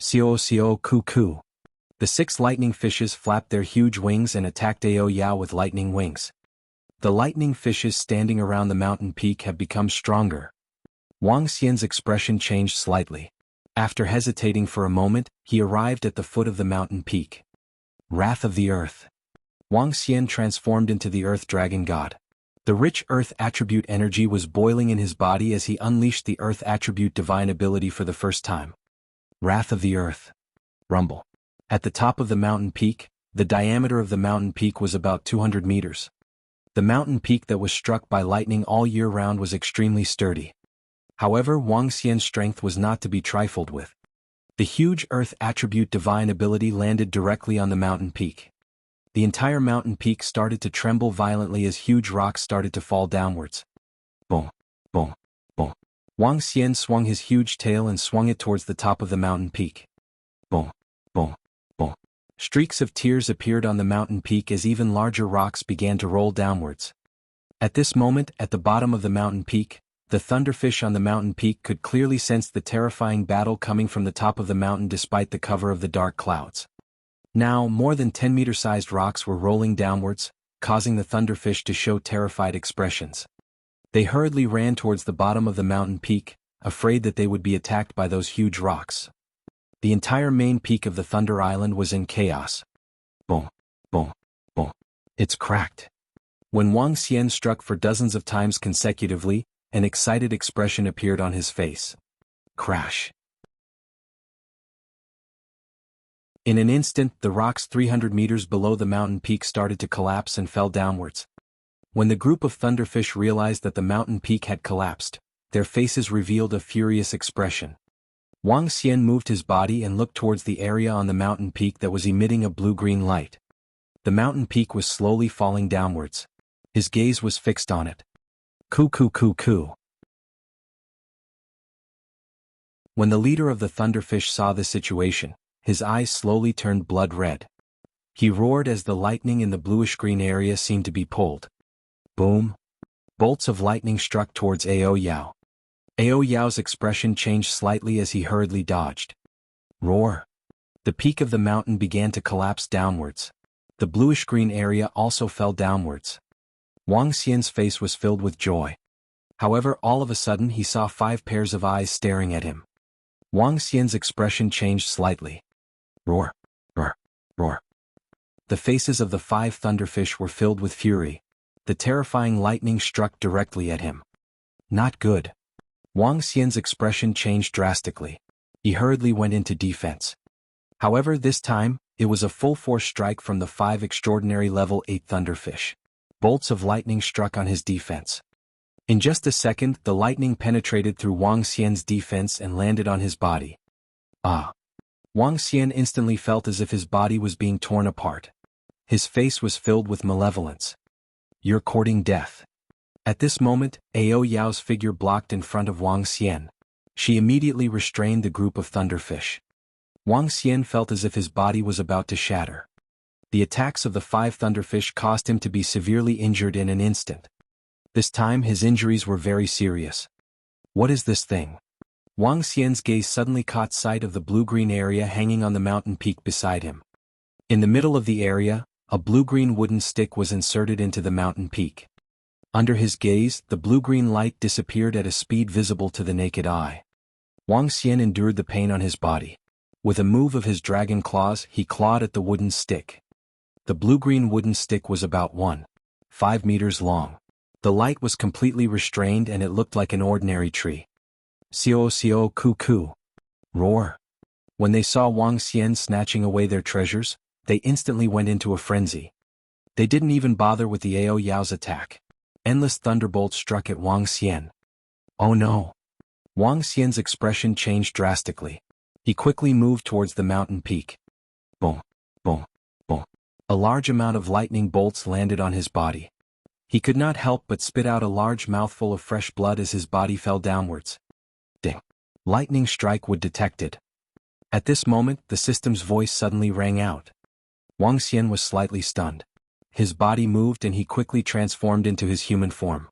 Xiao ku ku. The 6 lightning fishes flapped their huge wings and attacked Ao Yao with lightning wings. The lightning fishes standing around the mountain peak have become stronger. Wang Xian's expression changed slightly. After hesitating for a moment, he arrived at the foot of the mountain peak. Wrath of the Earth. Wang Xian transformed into the Earth Dragon God. The rich Earth attribute energy was boiling in his body as he unleashed the Earth attribute divine ability for the first time. Wrath of the Earth. Rumble. At the top of the mountain peak, the diameter of the mountain peak was about 200 meters. The mountain peak that was struck by lightning all year round was extremely sturdy. However, Wang Xian's strength was not to be trifled with. The huge Earth attribute divine ability landed directly on the mountain peak. The entire mountain peak started to tremble violently as huge rocks started to fall downwards. Boom, boom, boom. Wang Xian swung his huge tail and swung it towards the top of the mountain peak. Boom, boom, boom. Streaks of tears appeared on the mountain peak as even larger rocks began to roll downwards. At this moment, at the bottom of the mountain peak, the thunderfish on the mountain peak could clearly sense the terrifying battle coming from the top of the mountain despite the cover of the dark clouds. Now, more than 10-meter-sized rocks were rolling downwards, causing the thunderfish to show terrified expressions. They hurriedly ran towards the bottom of the mountain peak, afraid that they would be attacked by those huge rocks. The entire main peak of the Thunder Island was in chaos. Boom, boom, boom. It's cracked. When Wang Xian struck for dozens of times consecutively, an excited expression appeared on his face. Crash. In an instant, the rocks 300 meters below the mountain peak started to collapse and fell downwards. When the group of thunderfish realized that the mountain peak had collapsed, their faces revealed a furious expression. Wang Xian moved his body and looked towards the area on the mountain peak that was emitting a blue-green light. The mountain peak was slowly falling downwards. His gaze was fixed on it. Coo coo coo coo. When the leader of the thunderfish saw the situation, his eyes slowly turned blood red. He roared as the lightning in the bluish-green area seemed to be pulled. Boom! Bolts of lightning struck towards Ao Yao. Ao Yao's expression changed slightly as he hurriedly dodged. Roar! The peak of the mountain began to collapse downwards. The bluish-green area also fell downwards. Wang Xian's face was filled with joy. However, all of a sudden he saw 5 pairs of eyes staring at him. Wang Xian's expression changed slightly. Roar! Roar! Roar! The faces of the 5 thunderfish were filled with fury. The terrifying lightning struck directly at him. Not good. Wang Xian's expression changed drastically. He hurriedly went into defense. However, this time, it was a full-force strike from the 5 extraordinary level 8 thunderfish. Bolts of lightning struck on his defense. In just a second, the lightning penetrated through Wang Xian's defense and landed on his body. Ah! Wang Xian instantly felt as if his body was being torn apart. His face was filled with malevolence. You're courting death. At this moment, Ao Yao's figure blocked in front of Wang Xian. She immediately restrained the group of thunderfish. Wang Xian felt as if his body was about to shatter. The attacks of the 5 thunderfish caused him to be severely injured in an instant. This time his injuries were very serious. What is this thing? Wang Xian's gaze suddenly caught sight of the blue-green area hanging on the mountain peak beside him. In the middle of the area, a blue-green wooden stick was inserted into the mountain peak. Under his gaze, the blue-green light disappeared at a speed visible to the naked eye. Wang Xian endured the pain on his body. With a move of his dragon claws, he clawed at the wooden stick. The blue-green wooden stick was about 1.5 meters long. The light was completely restrained and it looked like an ordinary tree. Xiao xiao coo coo. Roar. When they saw Wang Xian snatching away their treasures, they instantly went into a frenzy. They didn't even bother with the Ao Yao's attack. Endless thunderbolts struck at Wang Xian. Oh no! Wang Xian's expression changed drastically. He quickly moved towards the mountain peak. Boom, boom, boom. A large amount of lightning bolts landed on his body. He could not help but spit out a large mouthful of fresh blood as his body fell downwards. Ding! Lightning strike would detected. At this moment, the system's voice suddenly rang out. Wang Xian was slightly stunned. His body moved and he quickly transformed into his human form.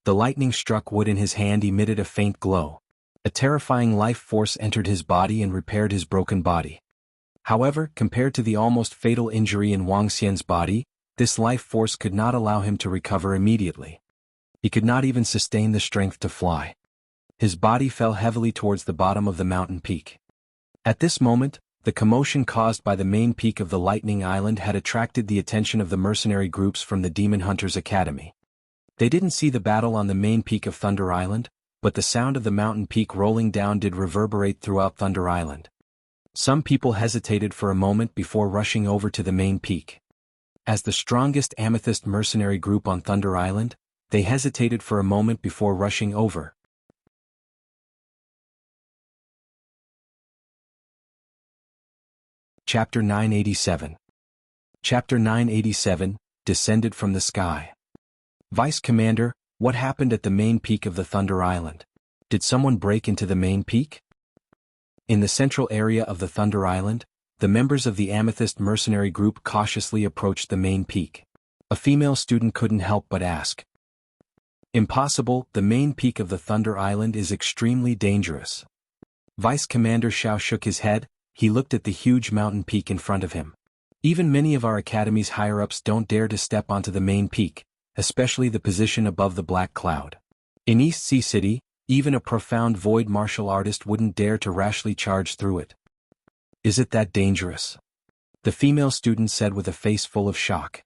The lightning struck wood in his hand emitted a faint glow. A terrifying life force entered his body and repaired his broken body. However, compared to the almost fatal injury in Wang Xian's body, this life force could not allow him to recover immediately. He could not even sustain the strength to fly. His body fell heavily towards the bottom of the mountain peak. At this moment, the commotion caused by the main peak of the Lightning Island had attracted the attention of the mercenary groups from the Demon Hunters Academy. They didn't see the battle on the main peak of Thunder Island, but the sound of the mountain peak rolling down did reverberate throughout Thunder Island. Some people hesitated for a moment before rushing over to the main peak. As the strongest amethyst mercenary group on Thunder Island, they hesitated for a moment before rushing over. Chapter 987. Chapter 987, Descended from the Sky. Vice Commander, what happened at the main peak of the Thunder Island? Did someone break into the main peak? In the central area of the Thunder Island, the members of the Amethyst mercenary group cautiously approached the main peak. A female student couldn't help but ask. Impossible, the main peak of the Thunder Island is extremely dangerous. Vice Commander Xiao shook his head. He looked at the huge mountain peak in front of him. Even many of our academy's higher-ups don't dare to step onto the main peak, especially the position above the black cloud. In East Sea City, even a profound void martial artist wouldn't dare to rashly charge through it. Is it that dangerous? The female student said with a face full of shock.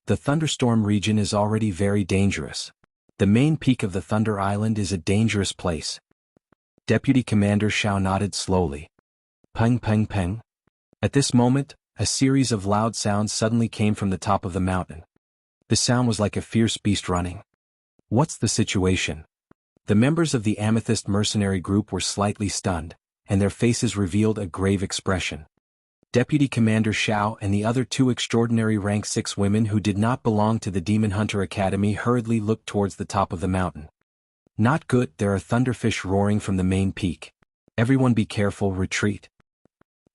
The thunderstorm region is already very dangerous. The main peak of the Thunder Island is a dangerous place. Deputy Commander Xiao nodded slowly. Peng peng peng. At this moment, a series of loud sounds suddenly came from the top of the mountain. The sound was like a fierce beast running. What's the situation? The members of the Amethyst mercenary group were slightly stunned, and their faces revealed a grave expression. Deputy Commander Xiao and the other two extraordinary rank 6 women who did not belong to the Demon Hunter Academy hurriedly looked towards the top of the mountain. Not good, there are thunderfish roaring from the main peak. Everyone be careful, retreat.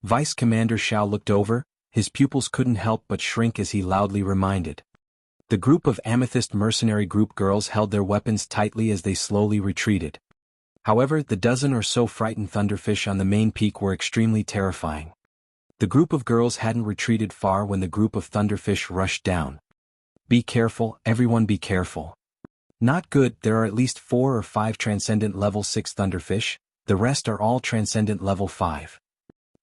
Vice Commander Xiao looked over, his pupils couldn't help but shrink as he loudly reminded. The group of Amethyst mercenary group girls held their weapons tightly as they slowly retreated. However, the dozen or so frightened thunderfish on the main peak were extremely terrifying. The group of girls hadn't retreated far when the group of thunderfish rushed down. Be careful, everyone be careful. Not good, there are at least 4 or 5 transcendent level 6 thunderfish, the rest are all transcendent level 5.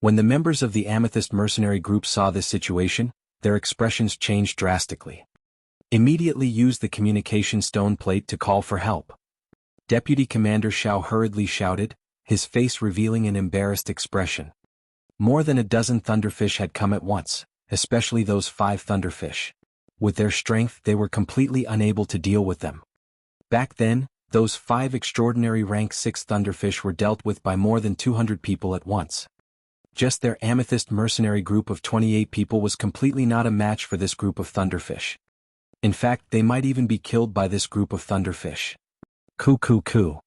When the members of the Amethyst mercenary group saw this situation, their expressions changed drastically. Immediately use the communication stone plate to call for help. Deputy Commander Xiao hurriedly shouted, his face revealing an embarrassed expression. More than a dozen thunderfish had come at once, especially those 5 thunderfish. With their strength they were completely unable to deal with them. Back then, those 5 extraordinary rank 6 thunderfish were dealt with by more than 200 people at once. Just their Amethyst mercenary group of 28 people was completely not a match for this group of thunderfish. In fact, they might even be killed by this group of thunderfish. Coo coo coo.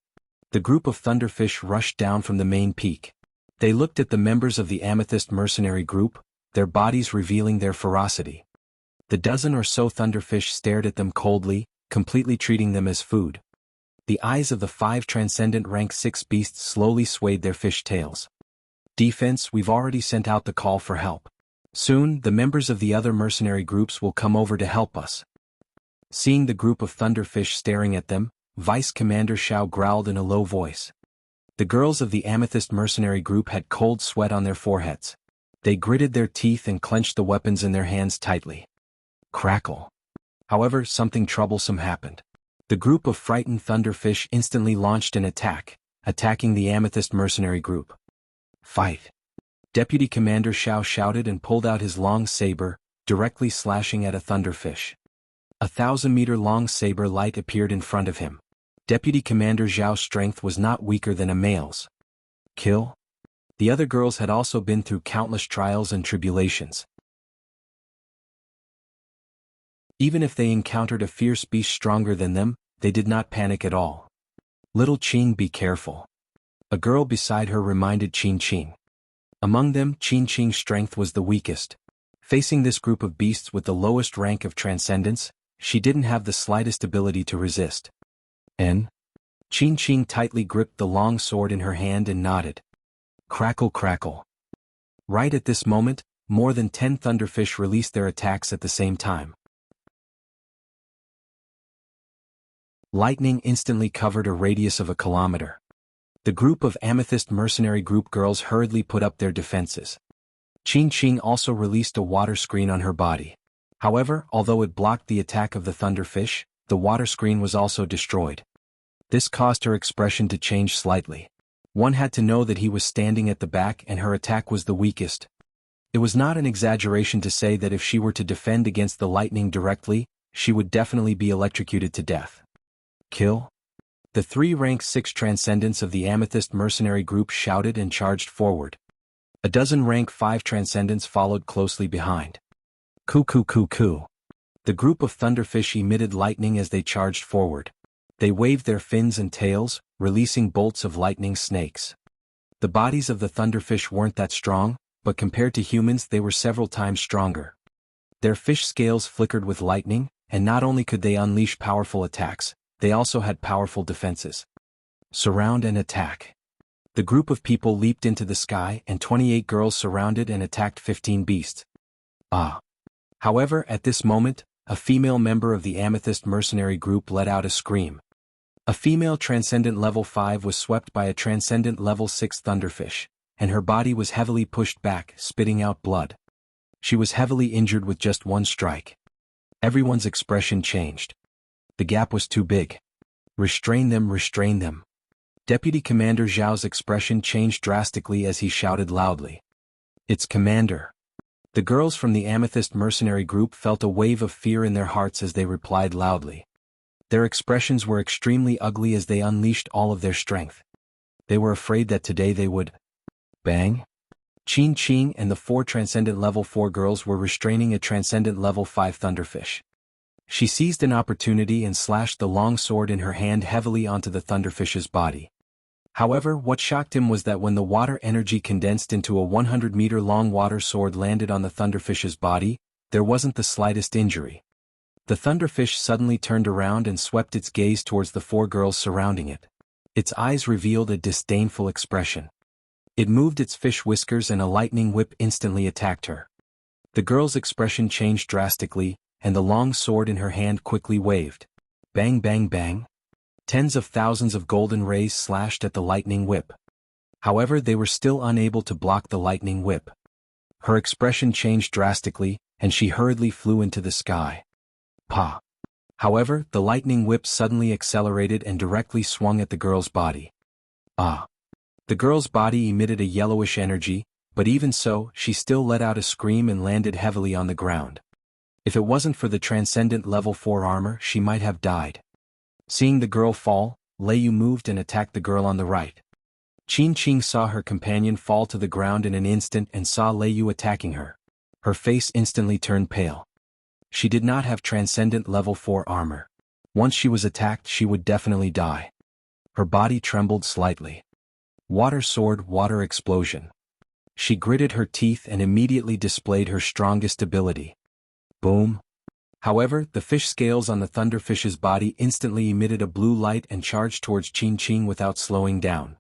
The group of thunderfish rushed down from the main peak. They looked at the members of the Amethyst mercenary group, their bodies revealing their ferocity. The dozen or so thunderfish stared at them coldly, completely treating them as food. The eyes of the 5 transcendent rank 6 beasts slowly swayed their fish tails. Defense, we've already sent out the call for help. Soon, the members of the other mercenary groups will come over to help us. Seeing the group of thunderfish staring at them, Vice Commander Xiao growled in a low voice. The girls of the Amethyst mercenary group had cold sweat on their foreheads. They gritted their teeth and clenched the weapons in their hands tightly. Crackle. However, something troublesome happened. The group of frightened thunderfish instantly launched an attack, attacking the Amethyst mercenary group. Fight! Deputy Commander Xiao shouted and pulled out his long saber, directly slashing at a thunderfish. A 1,000-meter-long saber light appeared in front of him. Deputy Commander Zhao's strength was not weaker than a male's. Kill? The other girls had also been through countless trials and tribulations. Even if they encountered a fierce beast stronger than them, they did not panic at all. Little Qing, be careful. A girl beside her reminded Qing Qing. Among them, Qing Qing's strength was the weakest. Facing this group of beasts with the lowest rank of transcendence, she didn't have the slightest ability to resist. Qing Qing tightly gripped the long sword in her hand and nodded. Crackle crackle. Right at this moment, more than 10 thunderfish released their attacks at the same time. Lightning instantly covered a radius of a kilometer. The group of Amethyst mercenary group girls hurriedly put up their defenses. Qing Qing also released a water screen on her body. However, although it blocked the attack of the thunderfish, the water screen was also destroyed. This caused her expression to change slightly. One had to know that he was standing at the back and her attack was the weakest. It was not an exaggeration to say that if she were to defend against the lightning directly, she would definitely be electrocuted to death. Kill? The 3 rank 6 transcendents of the Amethyst mercenary group shouted and charged forward. A dozen rank 5 transcendents followed closely behind. Coo coo coo coo. The group of thunderfish emitted lightning as they charged forward. They waved their fins and tails, releasing bolts of lightning snakes. The bodies of the thunderfish weren't that strong, but compared to humans they were several times stronger. Their fish scales flickered with lightning, and not only could they unleash powerful attacks, they also had powerful defenses. Surround and attack. The group of people leaped into the sky and 28 girls surrounded and attacked 15 beasts. However, at this moment, a female member of the Amethyst mercenary group let out a scream. A female Transcendent Level 5 was swept by a Transcendent Level 6 Thunderfish, and her body was heavily pushed back, spitting out blood. She was heavily injured with just one strike. Everyone's expression changed. The gap was too big. Restrain them, restrain them. Deputy Commander Zhao's expression changed drastically as he shouted loudly. It's Commander. The girls from the Amethyst mercenary group felt a wave of fear in their hearts as they replied loudly. Their expressions were extremely ugly as they unleashed all of their strength. They were afraid that today they would bang. Qin Qing and the 4 Transcendent Level 4 girls were restraining a Transcendent Level 5 Thunderfish. She seized an opportunity and slashed the long sword in her hand heavily onto the Thunderfish's body. However, what shocked him was that when the water energy condensed into a 100-meter-long water sword landed on the Thunderfish's body, there wasn't the slightest injury. The Thunderfish suddenly turned around and swept its gaze towards the 4 girls surrounding it. Its eyes revealed a disdainful expression. It moved its fish whiskers and a lightning whip instantly attacked her. The girl's expression changed drastically, and the long sword in her hand quickly waved. Bang bang bang. Tens of thousands of golden rays slashed at the lightning whip. However, they were still unable to block the lightning whip. Her expression changed drastically, and she hurriedly flew into the sky. Pa! However, the lightning whip suddenly accelerated and directly swung at the girl's body. The girl's body emitted a yellowish energy, but even so, she still let out a scream and landed heavily on the ground. If it wasn't for the Transcendent Level 4 armor, she might have died. Seeing the girl fall, Lei Yu moved and attacked the girl on the right. Qin Qing saw her companion fall to the ground in an instant and saw Lei Yu attacking her. Her face instantly turned pale. She did not have Transcendent Level 4 armor. Once she was attacked, she would definitely die. Her body trembled slightly. Water sword, water explosion. She gritted her teeth and immediately displayed her strongest ability. Boom. However, the fish scales on the Thunderfish's body instantly emitted a blue light and charged towards Qin Qing without slowing down.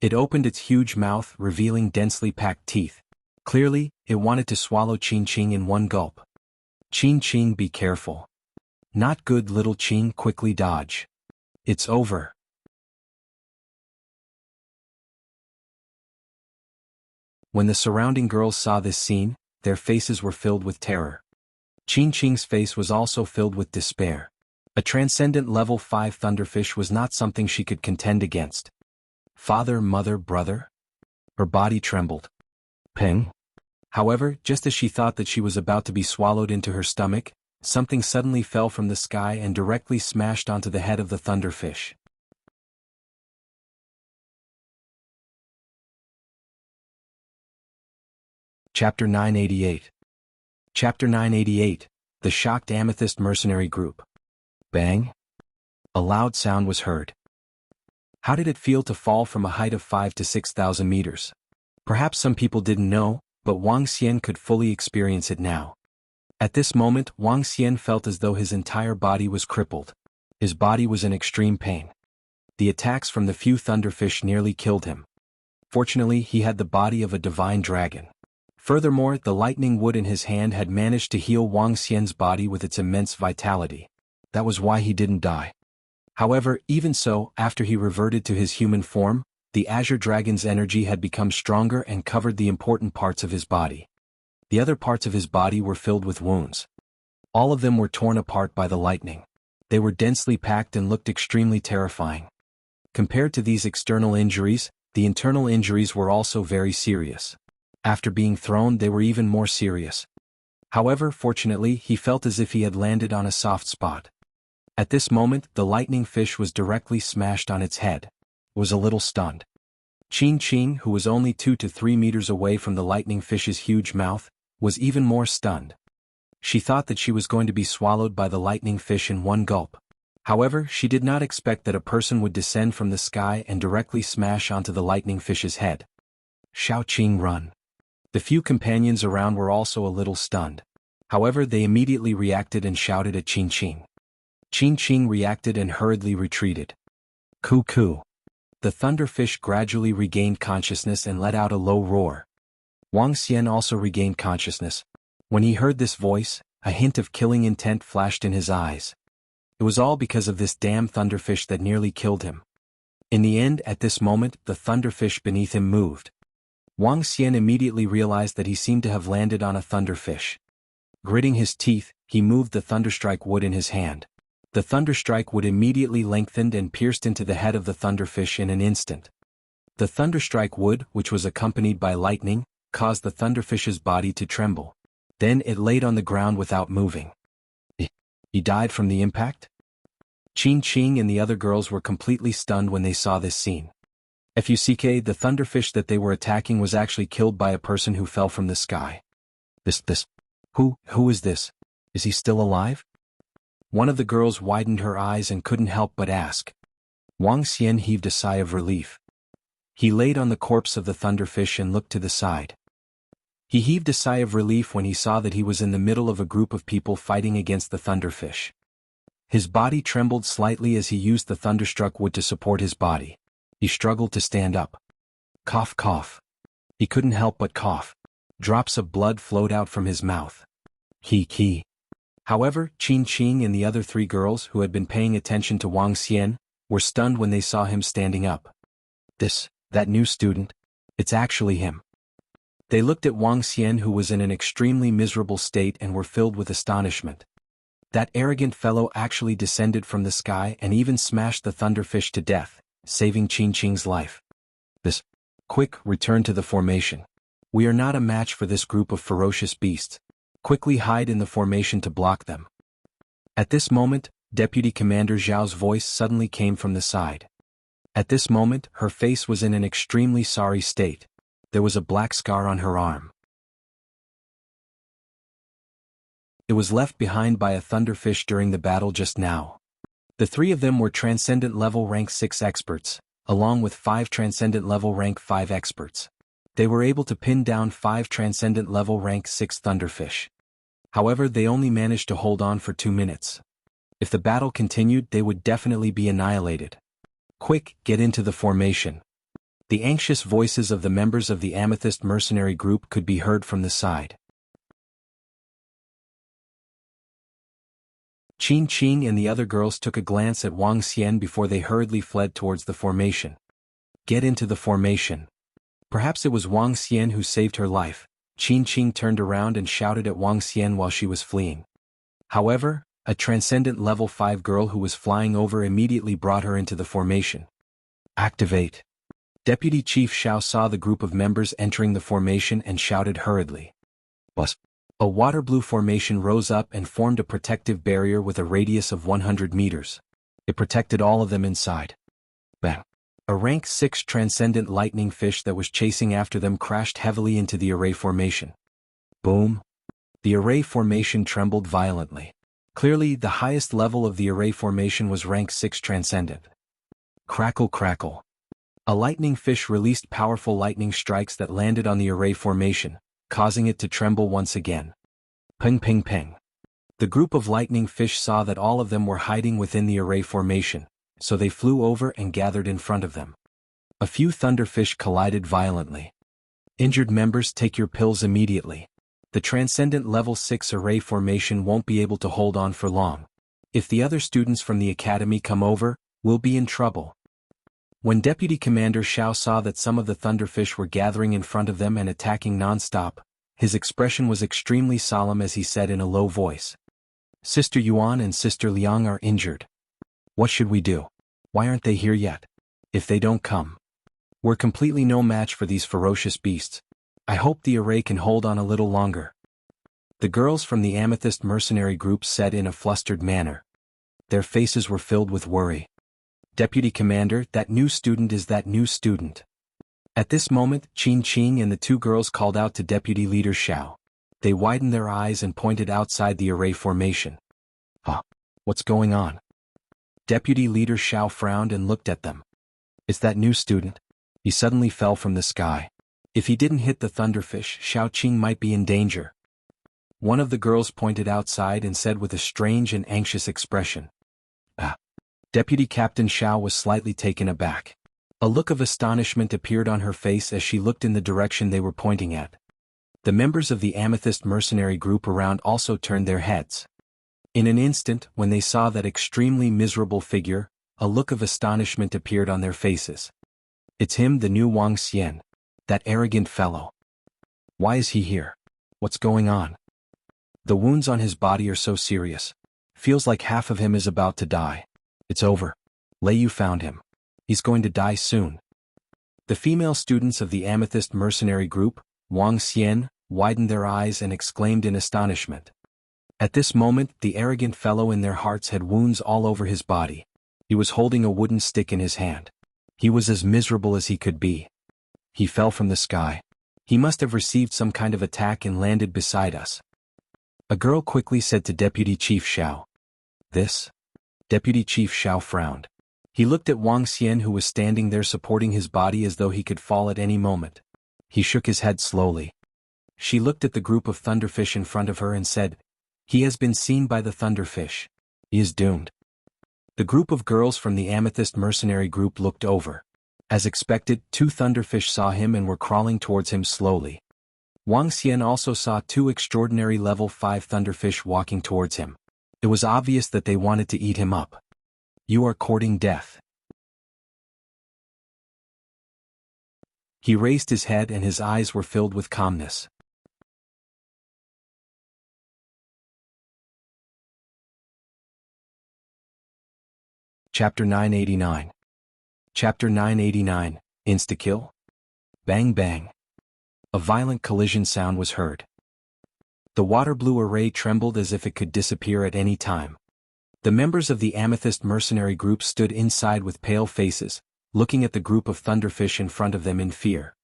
It opened its huge mouth, revealing densely packed teeth. Clearly, it wanted to swallow Qin Qing in one gulp. Qin Qing, be careful. Not good, little Qing, quickly dodge. It's over. When the surrounding girls saw this scene, their faces were filled with terror. Qin Qing's face was also filled with despair. A Transcendent Level 5 Thunderfish was not something she could contend against. Father, mother, brother? Her body trembled. Peng? However, just as she thought that she was about to be swallowed into her stomach, something suddenly fell from the sky and directly smashed onto the head of the Thunderfish. Chapter 988. Chapter 988, The Shocked Amethyst Mercenary Group. Bang! A loud sound was heard. How did it feel to fall from a height of 5 to 6,000 meters? Perhaps some people didn't know, but Wang Xian could fully experience it now. At this moment, Wang Xian felt as though his entire body was crippled. His body was in extreme pain. The attacks from the few Thunderfish nearly killed him. Fortunately, he had the body of a divine dragon. Furthermore, the lightning wood in his hand had managed to heal Wang Xian's body with its immense vitality. That was why he didn't die. However, even so, after he reverted to his human form, the Azure Dragon's energy had become stronger and covered the important parts of his body. The other parts of his body were filled with wounds. All of them were torn apart by the lightning. They were densely packed and looked extremely terrifying. Compared to these external injuries, the internal injuries were also very serious. After being thrown, they were even more serious. However, fortunately, he felt as if he had landed on a soft spot. At this moment, the lightning fish was directly smashed on its head. It was a little stunned. Qin Qing, who was only 2 to 3 meters away from the lightning fish's huge mouth, was even more stunned. She thought that she was going to be swallowed by the lightning fish in one gulp. However, she did not expect that a person would descend from the sky and directly smash onto the lightning fish's head. Shao Qing, run. The few companions around were also a little stunned. However, they immediately reacted and shouted at Qin Qing. Qin Qing reacted and hurriedly retreated. Coo-coo. The thunderfish gradually regained consciousness and let out a low roar. Wang Xian also regained consciousness. When he heard this voice, a hint of killing intent flashed in his eyes. It was all because of this damn thunderfish that nearly killed him. In the end, at this moment, the thunderfish beneath him moved. Wang Xian immediately realized that he seemed to have landed on a thunderfish. Gritting his teeth, he moved the thunderstrike wood in his hand. The thunderstrike wood immediately lengthened and pierced into the head of the thunderfish in an instant. The thunderstrike wood, which was accompanied by lightning, caused the thunderfish's body to tremble. Then it laid on the ground without moving. He died from the impact? Qin Qing and the other girls were completely stunned when they saw this scene. FUCK, the thunderfish that they were attacking was actually killed by a person who fell from the sky. Who is this? Is he still alive? One of the girls widened her eyes and couldn't help but ask. Wang Xian heaved a sigh of relief. He laid on the corpse of the thunderfish and looked to the side. He heaved a sigh of relief when he saw that he was in the middle of a group of people fighting against the thunderfish. His body trembled slightly as he used the thunderstruck wood to support his body. He struggled to stand up. Cough, cough. He couldn't help but cough. Drops of blood flowed out from his mouth. He. However, Qin Qing and the other three girls who had been paying attention to Wang Xian were stunned when they saw him standing up. That new student? It's actually him. They looked at Wang Xian, who was in an extremely miserable state, and were filled with astonishment. That arrogant fellow actually descended from the sky and even smashed the thunderfish to death, saving Qin Qing's life. Quick, return to the formation. We are not a match for this group of ferocious beasts. Quickly hide in the formation to block them. At this moment, Deputy Commander Zhao's voice suddenly came from the side. At this moment, her face was in an extremely sorry state. There was a black scar on her arm. It was left behind by a thunderfish during the battle just now. The three of them were Transcendent Level Rank 6 experts, along with 5 Transcendent Level Rank 5 experts. They were able to pin down 5 Transcendent Level Rank 6 thunderfish. However, they only managed to hold on for 2 minutes. If the battle continued, they would definitely be annihilated. Quick, get into the formation. The anxious voices of the members of the Amethyst mercenary group could be heard from the side. Qin Qing and the other girls took a glance at Wang Xian before they hurriedly fled towards the formation. Get into the formation. Perhaps it was Wang Xian who saved her life. Qin Qing turned around and shouted at Wang Xian while she was fleeing. However, a Transcendent Level 5 girl who was flying over immediately brought her into the formation. Activate. Deputy Chief Xiao saw the group of members entering the formation and shouted hurriedly. A water blue formation rose up and formed a protective barrier with a radius of 100 meters. It protected all of them inside. Bang. A rank 6 transcendent lightning fish that was chasing after them crashed heavily into the array formation. Boom. The array formation trembled violently. Clearly, the highest level of the array formation was rank 6 transcendent. Crackle, crackle. A lightning fish released powerful lightning strikes that landed on the array formation, causing it to tremble once again. Ping, ping, ping. The group of lightning fish saw that all of them were hiding within the array formation, so they flew over and gathered in front of them. A few thunderfish collided violently. Injured members, take your pills immediately. The Transcendent Level 6 array formation won't be able to hold on for long. If the other students from the academy come over, we'll be in trouble. When Deputy Commander Xiao saw that some of the thunderfish were gathering in front of them and attacking non-stop, his expression was extremely solemn as he said in a low voice. Sister Yuan and Sister Liang are injured. What should we do? Why aren't they here yet? If they don't come, we're completely no match for these ferocious beasts. I hope the array can hold on a little longer. The girls from the Amethyst mercenary group said in a flustered manner. Their faces were filled with worry. Deputy Commander, that new student is that new student. At this moment, Qin Qing and the two girls called out to Deputy Leader Xiao. They widened their eyes and pointed outside the array formation. What's going on? Deputy Leader Xiao frowned and looked at them. It's that new student. He suddenly fell from the sky. If he didn't hit the thunderfish, Xiao Qing might be in danger. One of the girls pointed outside and said with a strange and anxious expression. Ah. Deputy Captain Xiao was slightly taken aback. A look of astonishment appeared on her face as she looked in the direction they were pointing at. The members of the Amethyst mercenary group around also turned their heads. In an instant, when they saw that extremely miserable figure, a look of astonishment appeared on their faces. It's him, the new Wang Xian. That arrogant fellow. Why is he here? What's going on? The wounds on his body are so serious. Feels like half of him is about to die. It's over. Lei Yu found him. He's going to die soon. The female students of the Amethyst mercenary group, Wang Xian, widened their eyes and exclaimed in astonishment. At this moment, the arrogant fellow in their hearts had wounds all over his body. He was holding a wooden stick in his hand. He was as miserable as he could be. He fell from the sky. He must have received some kind of attack and landed beside us. A girl quickly said to Deputy Chief Xiao. This? Deputy Chief Xiao frowned. He looked at Wang Xian, who was standing there supporting his body as though he could fall at any moment. He shook his head slowly. She looked at the group of thunderfish in front of her and said, "He has been seen by the thunderfish. He is doomed." The group of girls from the Amethyst mercenary group looked over. As expected, 2 thunderfish saw him and were crawling towards him slowly. Wang Xian also saw 2 extraordinary level 5 thunderfish walking towards him. It was obvious that they wanted to eat him up. You are courting death. He raised his head and his eyes were filled with calmness. Chapter 989. Chapter 989, Insta-kill? Bang bang. A violent collision sound was heard. The water-blue array trembled as if it could disappear at any time. The members of the Amethyst mercenary group stood inside with pale faces, looking at the group of thunderfish in front of them in fear.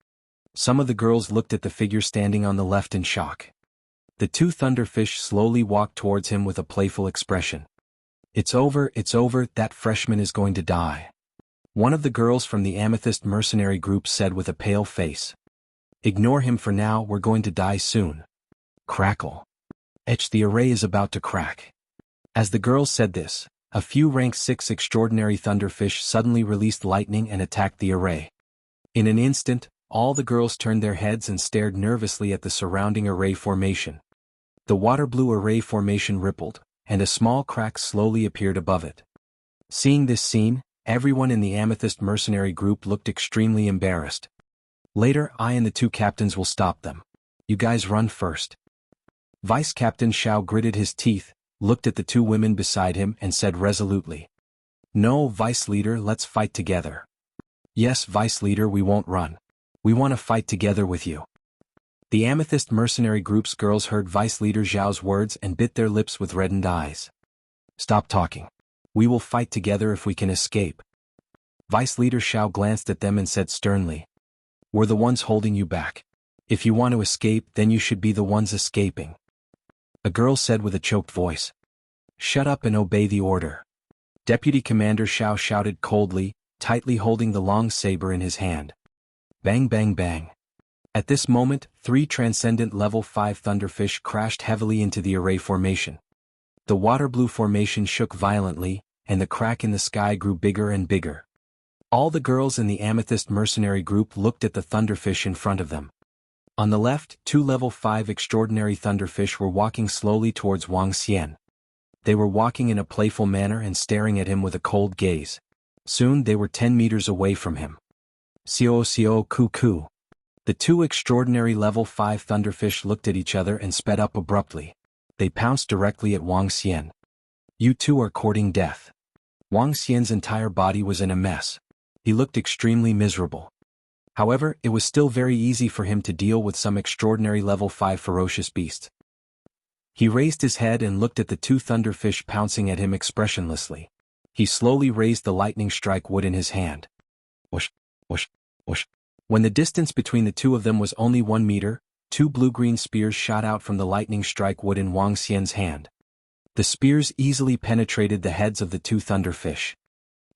Some of the girls looked at the figure standing on the left in shock. The 2 thunderfish slowly walked towards him with a playful expression. It's over, that freshman is going to die. One of the girls from the Amethyst mercenary group said with a pale face. Ignore him for now, we're going to die soon. Crackle. The array is about to crack. As the girls said this, a few rank 6 extraordinary thunderfish suddenly released lightning and attacked the array. In an instant, all the girls turned their heads and stared nervously at the surrounding array formation. The water-blue array formation rippled, and a small crack slowly appeared above it. Seeing this scene, everyone in the Amethyst mercenary group looked extremely embarrassed. Later, I and the 2 captains will stop them. You guys run first. Vice Captain Xiao gritted his teeth, looked at the 2 women beside him and said resolutely. No, Vice Leader, let's fight together. Yes, Vice Leader, we won't run. We want to fight together with you. The Amethyst mercenary group's girls heard Vice Leader Zhao's words and bit their lips with reddened eyes. Stop talking. We will fight together if we can escape. Vice Leader Xiao glanced at them and said sternly. We're the ones holding you back. If you want to escape, then you should be the ones escaping. A girl said with a choked voice. Shut up and obey the order. Deputy Commander Xiao shouted coldly, tightly holding the long saber in his hand. Bang bang bang. At this moment, 3 transcendent level 5 thunderfish crashed heavily into the array formation. The water-blue formation shook violently, and the crack in the sky grew bigger and bigger. All the girls in the Amethyst mercenary group looked at the thunderfish in front of them. On the left, 2 level 5 extraordinary thunderfish were walking slowly towards Wang Xian. They were walking in a playful manner and staring at him with a cold gaze. Soon they were 10 meters away from him. Xiao ku ku. The 2 extraordinary level 5 thunderfish looked at each other and sped up abruptly. They pounced directly at Wang Xian. You 2 are courting death. Wang Xian's entire body was in a mess. He looked extremely miserable. However, it was still very easy for him to deal with some extraordinary level 5 ferocious beasts. He raised his head and looked at the 2 thunderfish pouncing at him expressionlessly. He slowly raised the lightning strike wood in his hand. Whoosh, whoosh, whoosh. When the distance between the 2 of them was only 1 meter, 2 blue-green spears shot out from the lightning strike wood in Wang Xian's hand. The spears easily penetrated the heads of the 2 thunderfish.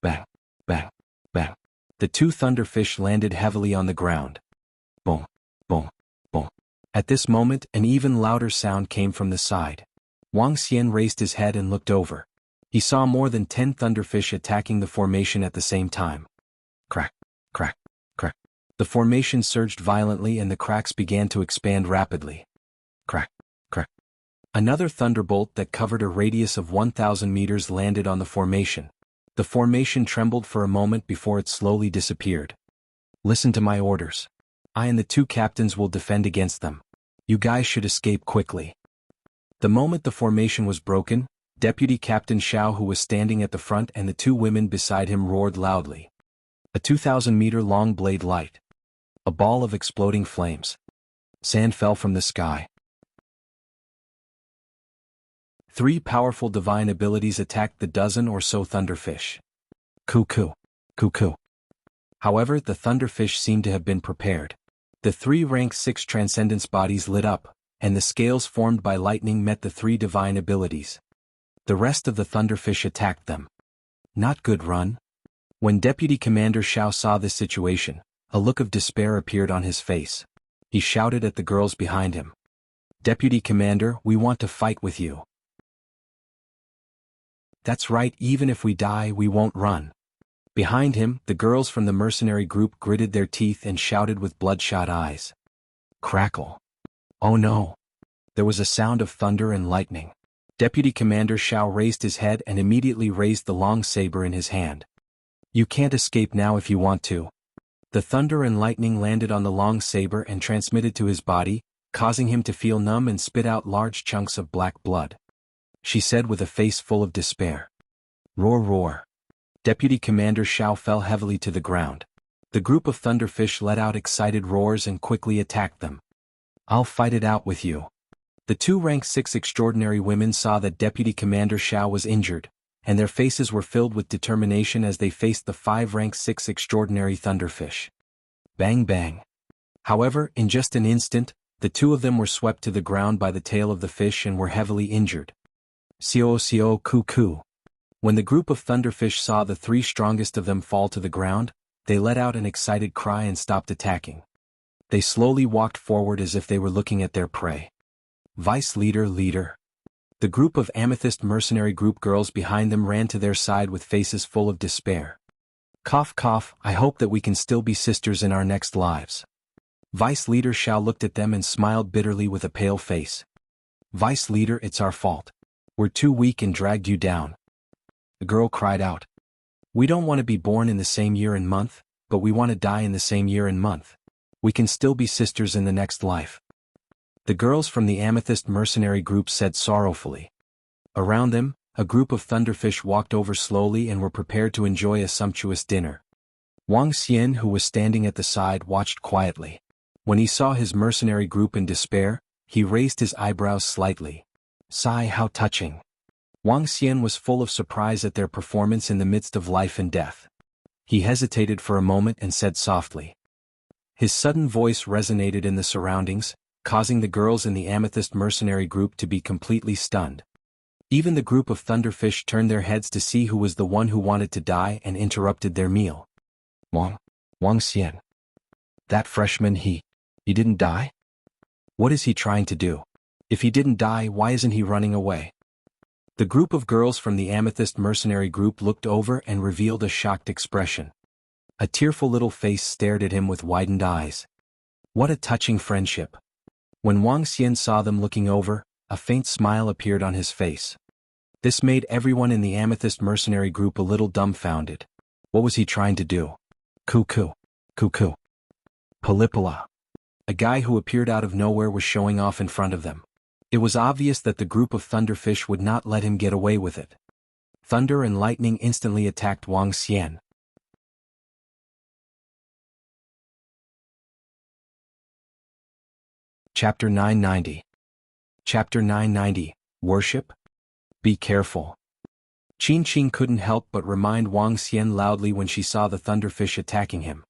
Bang, bang, bang. The 2 thunderfish landed heavily on the ground. Boom, Boom, boom. At this moment, an even louder sound came from the side. Wang Xian raised his head and looked over. He saw more than 10 thunderfish attacking the formation at the same time. Crack, crack, crack. The formation surged violently and the cracks began to expand rapidly. Crack, crack. Another thunderbolt that covered a radius of 1,000 meters landed on the formation. The formation trembled for a moment before it slowly disappeared. Listen to my orders. I and the 2 captains will defend against them. You guys should escape quickly. The moment the formation was broken, Deputy Captain Xiao, who was standing at the front, and the 2 women beside him roared loudly. A 2,000-meter-long blade light. A ball of exploding flames. Sand fell from the sky. 3 powerful divine abilities attacked the dozen or so thunderfish. Cuckoo, cuckoo. However, the thunderfish seemed to have been prepared. The 3 rank 6 transcendence bodies lit up, and the scales formed by lightning met the 3 divine abilities. The rest of the thunderfish attacked them. Not good run. When Deputy Commander Xiao saw this situation, a look of despair appeared on his face. He shouted at the girls behind him. Deputy Commander, we want to fight with you. That's right, even if we die, we won't run. Behind him, the girls from the mercenary group gritted their teeth and shouted with bloodshot eyes. Crackle. Oh no. There was a sound of thunder and lightning. Deputy Commander Xiao raised his head and immediately raised the long saber in his hand. You can't escape now if you want to. The thunder and lightning landed on the long saber and transmitted to his body, causing him to feel numb and spit out large chunks of black blood. She said with a face full of despair. Roar, roar. Deputy Commander Xiao fell heavily to the ground. The group of thunderfish let out excited roars and quickly attacked them. I'll fight it out with you. The 2 rank 6 extraordinary women saw that Deputy Commander Xiao was injured, and their faces were filled with determination as they faced the 5 rank 6 extraordinary thunderfish. Bang bang. However, in just an instant, the 2 of them were swept to the ground by the tail of the fish and were heavily injured. Xiao xiao cuckoo. When the group of thunderfish saw the 3 strongest of them fall to the ground, they let out an excited cry and stopped attacking. They slowly walked forward as if they were looking at their prey. Vice leader, leader. The group of amethyst mercenary group girls behind them ran to their side with faces full of despair. Cough cough, I hope that we can still be sisters in our next lives. Vice leader Xiao looked at them and smiled bitterly with a pale face. Vice leader, it's our fault. We're too weak and dragged you down. The girl cried out. We don't want to be born in the same year and month, but we want to die in the same year and month. We can still be sisters in the next life. The girls from the amethyst mercenary group said sorrowfully. Around them, a group of thunderfish walked over slowly and were prepared to enjoy a sumptuous dinner. Wang Xian, who was standing at the side, watched quietly. When he saw his mercenary group in despair, he raised his eyebrows slightly. Sigh, how touching. Wang Xian was full of surprise at their performance in the midst of life and death. He hesitated for a moment and said softly. His sudden voice resonated in the surroundings, causing the girls in the amethyst mercenary group to be completely stunned. Even the group of thunderfish turned their heads to see who was the one who wanted to die and interrupted their meal. Wang Xian. That freshman, he didn't die? What is he trying to do? If he didn't die, why isn't he running away? The group of girls from the amethyst mercenary group looked over and revealed a shocked expression. A tearful little face stared at him with widened eyes. What a touching friendship. When Wang Xian saw them looking over, a faint smile appeared on his face. This made everyone in the amethyst mercenary group a little dumbfounded. What was he trying to do? Cuckoo. Cuckoo. Palipala. A guy who appeared out of nowhere was showing off in front of them. It was obvious that the group of thunderfish would not let him get away with it. Thunder and lightning instantly attacked Wang Xian. Chapter 990. Chapter 990, Worship? Be careful. Qin Qing couldn't help but remind Wang Xian loudly when she saw the thunderfish attacking him.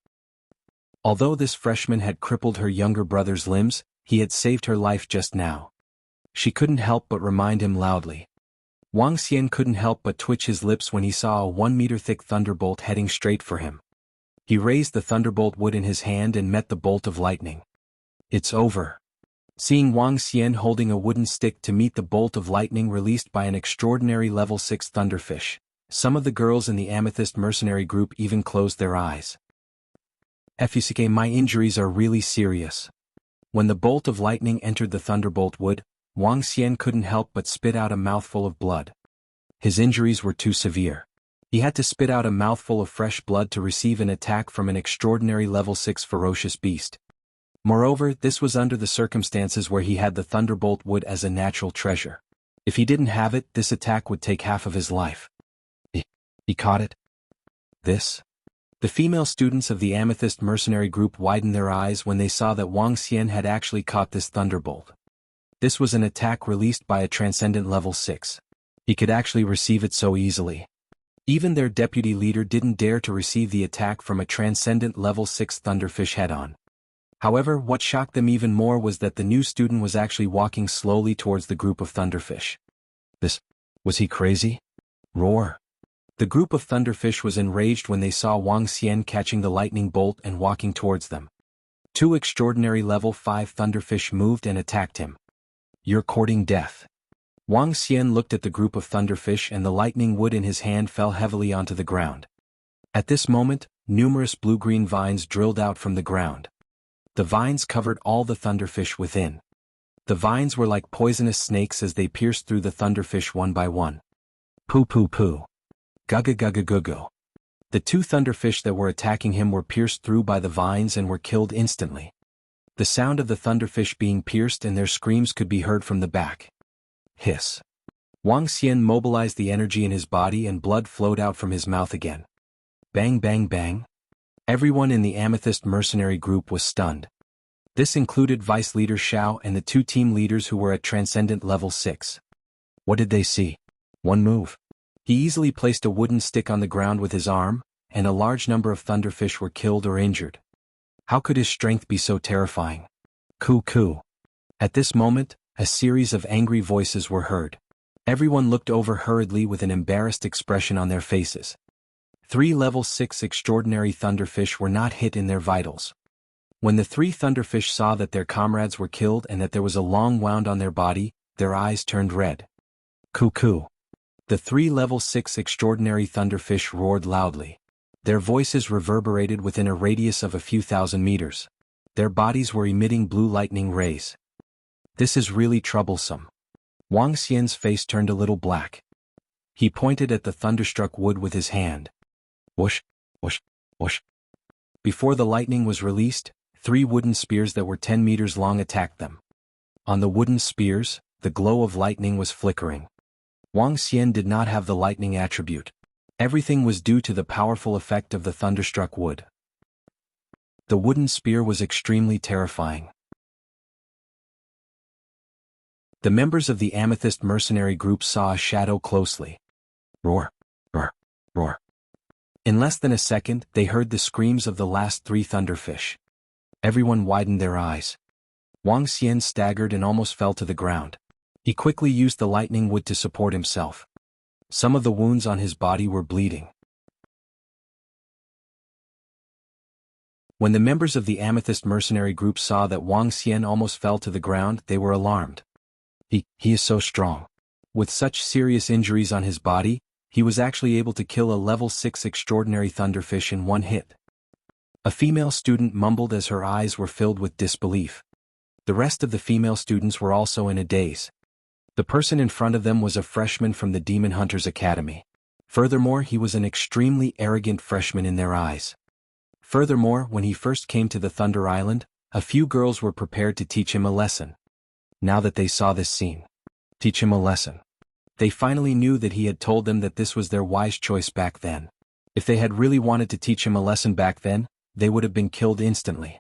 Although this freshman had crippled her younger brother's limbs, he had saved her life just now. She couldn't help but remind him loudly. Wang Xian couldn't help but twitch his lips when he saw a 1-meter-thick thunderbolt heading straight for him. He raised the thunderbolt wood in his hand and met the bolt of lightning. It's over. Seeing Wang Xian holding a wooden stick to meet the bolt of lightning released by an extraordinary level 6 thunderfish, some of the girls in the Amethyst mercenary group even closed their eyes. Fusuke, my injuries are really serious. When the bolt of lightning entered the thunderbolt wood, Wang Xian couldn't help but spit out a mouthful of blood. His injuries were too severe. He had to spit out a mouthful of fresh blood to receive an attack from an extraordinary level 6 ferocious beast. Moreover, this was under the circumstances where he had the thunderbolt wood as a natural treasure. If he didn't have it, this attack would take half of his life. He caught it? This? The female students of the Amethyst mercenary group widened their eyes when they saw that Wang Xian had actually caught this thunderbolt. This was an attack released by a transcendent level 6. He could actually receive it so easily. Even their deputy leader didn't dare to receive the attack from a transcendent level 6 thunderfish head-on. However, what shocked them even more was that the new student was actually walking slowly towards the group of thunderfish. Was he crazy? Roar. The group of thunderfish was enraged when they saw Wang Xian catching the lightning bolt and walking towards them. 2 extraordinary level 5 thunderfish moved and attacked him. You're courting death. Wang Xian looked at the group of thunderfish and the lightning wood in his hand fell heavily onto the ground. At this moment, numerous blue-green vines drilled out from the ground. The vines covered all the thunderfish within. The vines were like poisonous snakes as they pierced through the thunderfish one by one. Poo poo poo. Gugga gugga guggo. The 2 thunderfish that were attacking him were pierced through by the vines and were killed instantly. The sound of the thunderfish being pierced and their screams could be heard from the back. Hiss. Wang Xian mobilized the energy in his body and blood flowed out from his mouth again. Bang bang bang. Everyone in the Amethyst mercenary group was stunned. This included Vice Leader Xiao and the 2 team leaders who were at Transcendent Level 6. What did they see? One move. He easily placed a wooden stick on the ground with his arm, and a large number of thunderfish were killed or injured. How could his strength be so terrifying? Coo coo. At this moment, a series of angry voices were heard. Everyone looked over hurriedly with an embarrassed expression on their faces. 3 level 6 extraordinary thunderfish were not hit in their vitals. When the 3 thunderfish saw that their comrades were killed and that there was a long wound on their body, their eyes turned red. Coo coo. The 3 level 6 extraordinary thunderfish roared loudly. Their voices reverberated within a radius of a few thousand meters. Their bodies were emitting blue lightning rays. This is really troublesome. Wang Xian's face turned a little black. He pointed at the thunderstruck wood with his hand. Whoosh, whoosh, whoosh. Before the lightning was released, 3 wooden spears that were 10 meters long attacked them. On the wooden spears, the glow of lightning was flickering. Wang Xian did not have the lightning attribute. Everything was due to the powerful effect of the thunderstruck wood. The wooden spear was extremely terrifying. The members of the Amethyst mercenary group saw a shadow closely. Roar, roar, roar. In less than a second, they heard the screams of the last 3 thunderfish. Everyone widened their eyes. Wang Xian staggered and almost fell to the ground. He quickly used the lightning wood to support himself. Some of the wounds on his body were bleeding. When the members of the Amethyst mercenary group saw that Wang Xian almost fell to the ground, they were alarmed. He is so strong. With such serious injuries on his body, he was actually able to kill a level 6 extraordinary thunderfish in one hit. A female student mumbled as her eyes were filled with disbelief. The rest of the female students were also in a daze. The person in front of them was a freshman from the Demon Hunters Academy. Furthermore, he was an extremely arrogant freshman in their eyes. Furthermore, when he first came to the Thunder Island, a few girls were prepared to teach him a lesson. Now that they saw this scene, teach him a lesson. They finally knew that he had told them that this was their wise choice back then. If they had really wanted to teach him a lesson back then, they would have been killed instantly.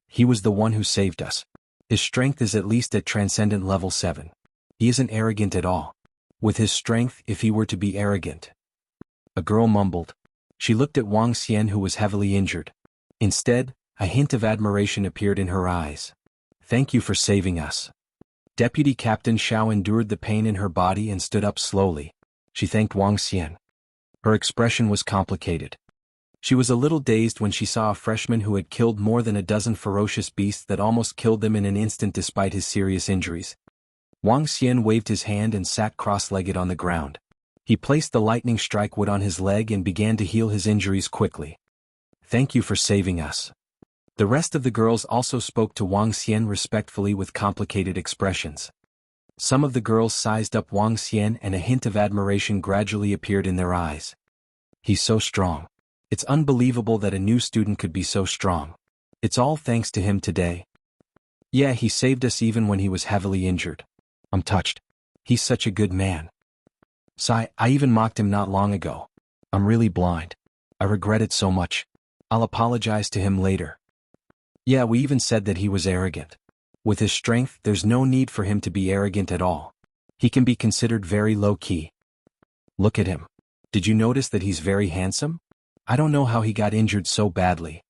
He was the one who saved us. His strength is at least at Transcendent Level 7. He isn't arrogant at all. With his strength, if he were to be arrogant. A girl mumbled. She looked at Wang Xian, who was heavily injured. Instead, a hint of admiration appeared in her eyes. Thank you for saving us. Deputy Captain Xiao endured the pain in her body and stood up slowly. She thanked Wang Xian. Her expression was complicated. She was a little dazed when she saw a freshman who had killed more than a dozen ferocious beasts that almost killed them in an instant despite his serious injuries. Wang Xian waved his hand and sat cross-legged on the ground. He placed the lightning strike wood on his leg and began to heal his injuries quickly. "Thank you for saving us." The rest of the girls also spoke to Wang Xian respectfully with complicated expressions. Some of the girls sized up Wang Xian and a hint of admiration gradually appeared in their eyes. "He's so strong. It's unbelievable that a new student could be so strong. It's all thanks to him today. Yeah, he saved us even when he was heavily injured. I'm touched. He's such a good man. Sigh, I even mocked him not long ago. I'm really blind. I regret it so much. I'll apologize to him later. Yeah, we even said that he was arrogant. With his strength, there's no need for him to be arrogant at all. He can be considered very low-key. Look at him. Did you notice that he's very handsome? I don't know how he got injured so badly."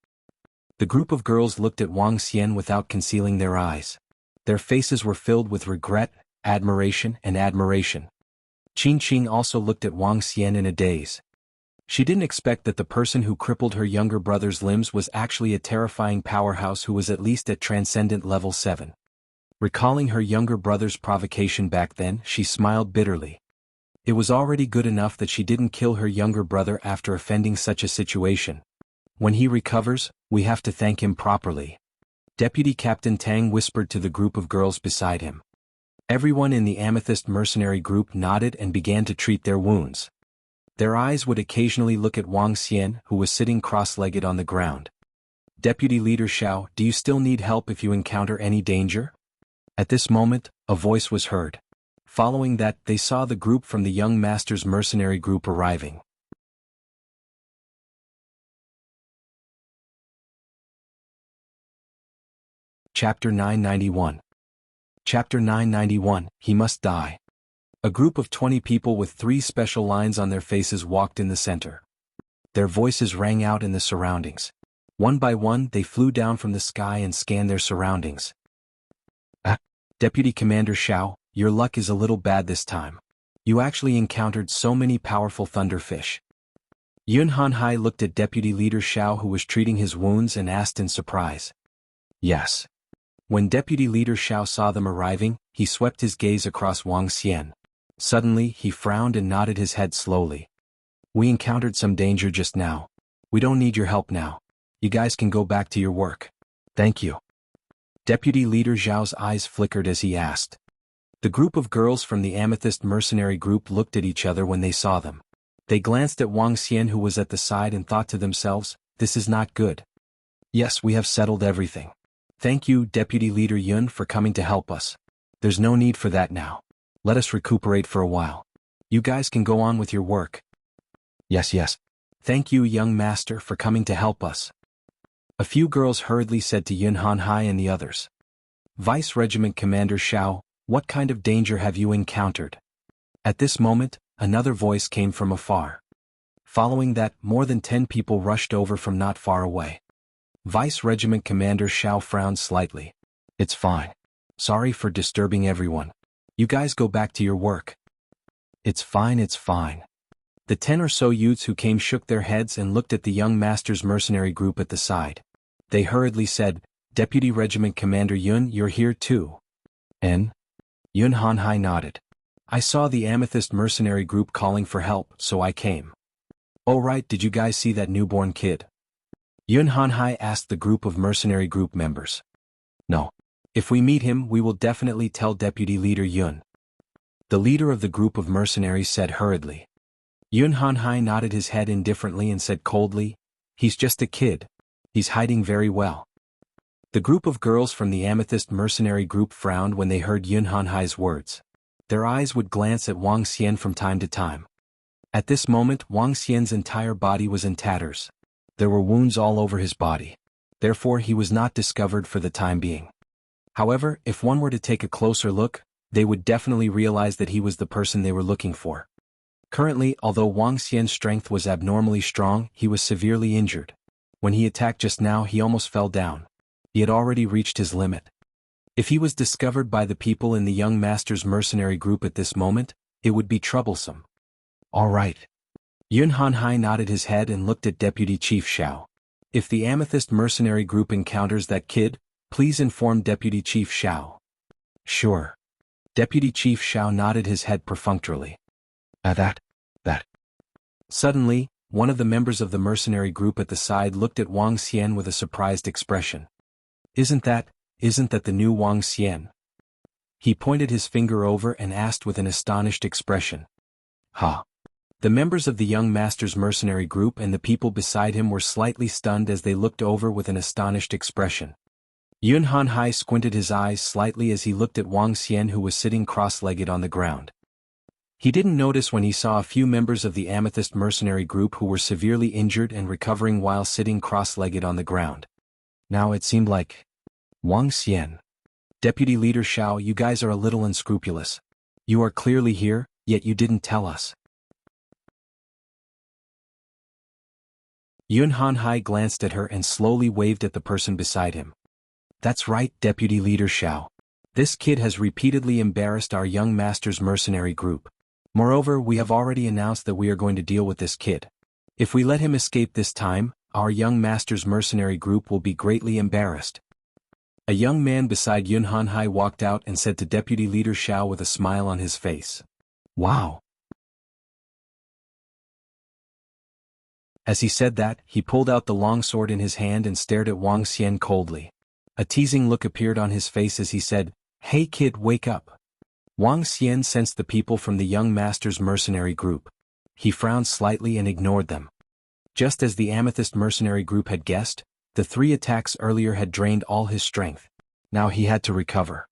The group of girls looked at Wang Xian without concealing their eyes. Their faces were filled with regret, admiration, and admiration. Qin Qing also looked at Wang Xian in a daze. She didn't expect that the person who crippled her younger brother's limbs was actually a terrifying powerhouse who was at least at Transcendent Level 7. Recalling her younger brother's provocation back then, she smiled bitterly. It was already good enough that she didn't kill her younger brother after offending such a situation. When he recovers, we have to thank him properly. Deputy Captain Tang whispered to the group of girls beside him. Everyone in the Amethyst mercenary group nodded and began to treat their wounds. Their eyes would occasionally look at Wang Xian, who was sitting cross-legged on the ground. "Deputy Leader Xiao, do you still need help if you encounter any danger?" At this moment, a voice was heard. Following that, they saw the group from the Young Master's mercenary group arriving. Chapter 991. Chapter 991, He Must Die. A group of 20 people with 3 special lines on their faces walked in the center. Their voices rang out in the surroundings. One by one, they flew down from the sky and scanned their surroundings. Deputy Commander Xiao, your luck is a little bad this time. You actually encountered so many powerful thunderfish. Yun Hanhai looked at Deputy Leader Xiao, who was treating his wounds, and asked in surprise. Yes. When Deputy Leader Xiao saw them arriving, he swept his gaze across Wang Xian. Suddenly, he frowned and nodded his head slowly. We encountered some danger just now. We don't need your help now. You guys can go back to your work. Thank you. Deputy Leader Zhao's eyes flickered as he asked. The group of girls from the Amethyst mercenary group looked at each other when they saw them. They glanced at Wang Xian, who was at the side, and thought to themselves, this is not good. Yes, we have settled everything. Thank you, Deputy Leader Yun, for coming to help us. There's no need for that now. Let us recuperate for a while. You guys can go on with your work. Yes. Thank you, young master, for coming to help us. A few girls hurriedly said to Yun Hanhai and the others. Vice Regiment Commander Xiao, what kind of danger have you encountered? At this moment, another voice came from afar. Following that, more than 10 people rushed over from not far away. Vice Regiment Commander Xiao frowned slightly. It's fine. Sorry for disturbing everyone. You guys go back to your work. It's fine. The 10 or so youths who came shook their heads and looked at the young master's mercenary group at the side. They hurriedly said, Deputy Regiment Commander Yun, you're here too. N? Yun Hanhai nodded. I saw the Amethyst mercenary group calling for help, so I came. Oh right, did you guys see that newborn kid? Yun Hanhai asked the group of mercenary group members. No. If we meet him, we will definitely tell Deputy Leader Yun. The leader of the group of mercenaries said hurriedly. Yun Hanhai nodded his head indifferently and said coldly, he's just a kid. He's hiding very well. The group of girls from the Amethyst mercenary group frowned when they heard Yun Hanhai's words. Their eyes would glance at Wang Xian from time to time. At this moment, Wang Xian's entire body was in tatters. There were wounds all over his body. Therefore, he was not discovered for the time being. However, if one were to take a closer look, they would definitely realize that he was the person they were looking for. Currently, although Wang Xian's strength was abnormally strong, he was severely injured. When he attacked just now, he almost fell down. He had already reached his limit. If he was discovered by the people in the young master's mercenary group at this moment, it would be troublesome. All right. Yun Hanhai nodded his head and looked at Deputy Chief Xiao. If the Amethyst mercenary group encounters that kid, please inform Deputy Chief Xiao. Sure. Deputy Chief Xiao nodded his head perfunctorily. That. Suddenly, one of the members of the mercenary group at the side looked at Wang Xian with a surprised expression. Isn't that the new Wang Xian? He pointed his finger over and asked with an astonished expression. Ha! The members of the young master's mercenary group and the people beside him were slightly stunned as they looked over with an astonished expression. Yun Hanhai squinted his eyes slightly as he looked at Wang Xian, who was sitting cross-legged on the ground. He didn't notice when he saw a few members of the Amethyst mercenary group who were severely injured and recovering while sitting cross-legged on the ground. Now it seemed like Wang Xian. Deputy Leader Xiao, you guys are a little unscrupulous. You are clearly here, yet you didn't tell us. Yun Hanhai glanced at her and slowly waved at the person beside him. That's right, Deputy Leader Xiao. This kid has repeatedly embarrassed our young master's mercenary group. Moreover, we have already announced that we are going to deal with this kid. If we let him escape this time, our young master's mercenary group will be greatly embarrassed. A young man beside Yun Hanhai walked out and said to Deputy Leader Xiao with a smile on his face. Wow! As he said that, he pulled out the long sword in his hand and stared at Wang Xian coldly. A teasing look appeared on his face as he said, Hey kid, wake up. Wang Xian sensed the people from the young master's mercenary group. He frowned slightly and ignored them. Just as the Amethyst mercenary group had guessed, the 3 attacks earlier had drained all his strength. Now he had to recover.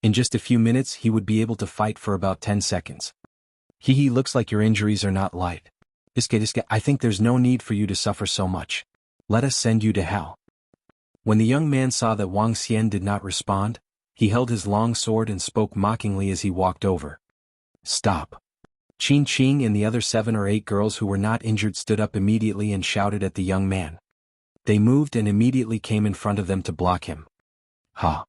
In just a few minutes he would be able to fight for about 10 seconds. Looks like your injuries are not light. Iske, I think there's no need for you to suffer so much. Let us send you to hell. When the young man saw that Wang Xian did not respond, he held his long sword and spoke mockingly as he walked over. Stop. Qin Qing and the other 7 or 8 girls who were not injured stood up immediately and shouted at the young man. They moved and immediately came in front of them to block him. Ha!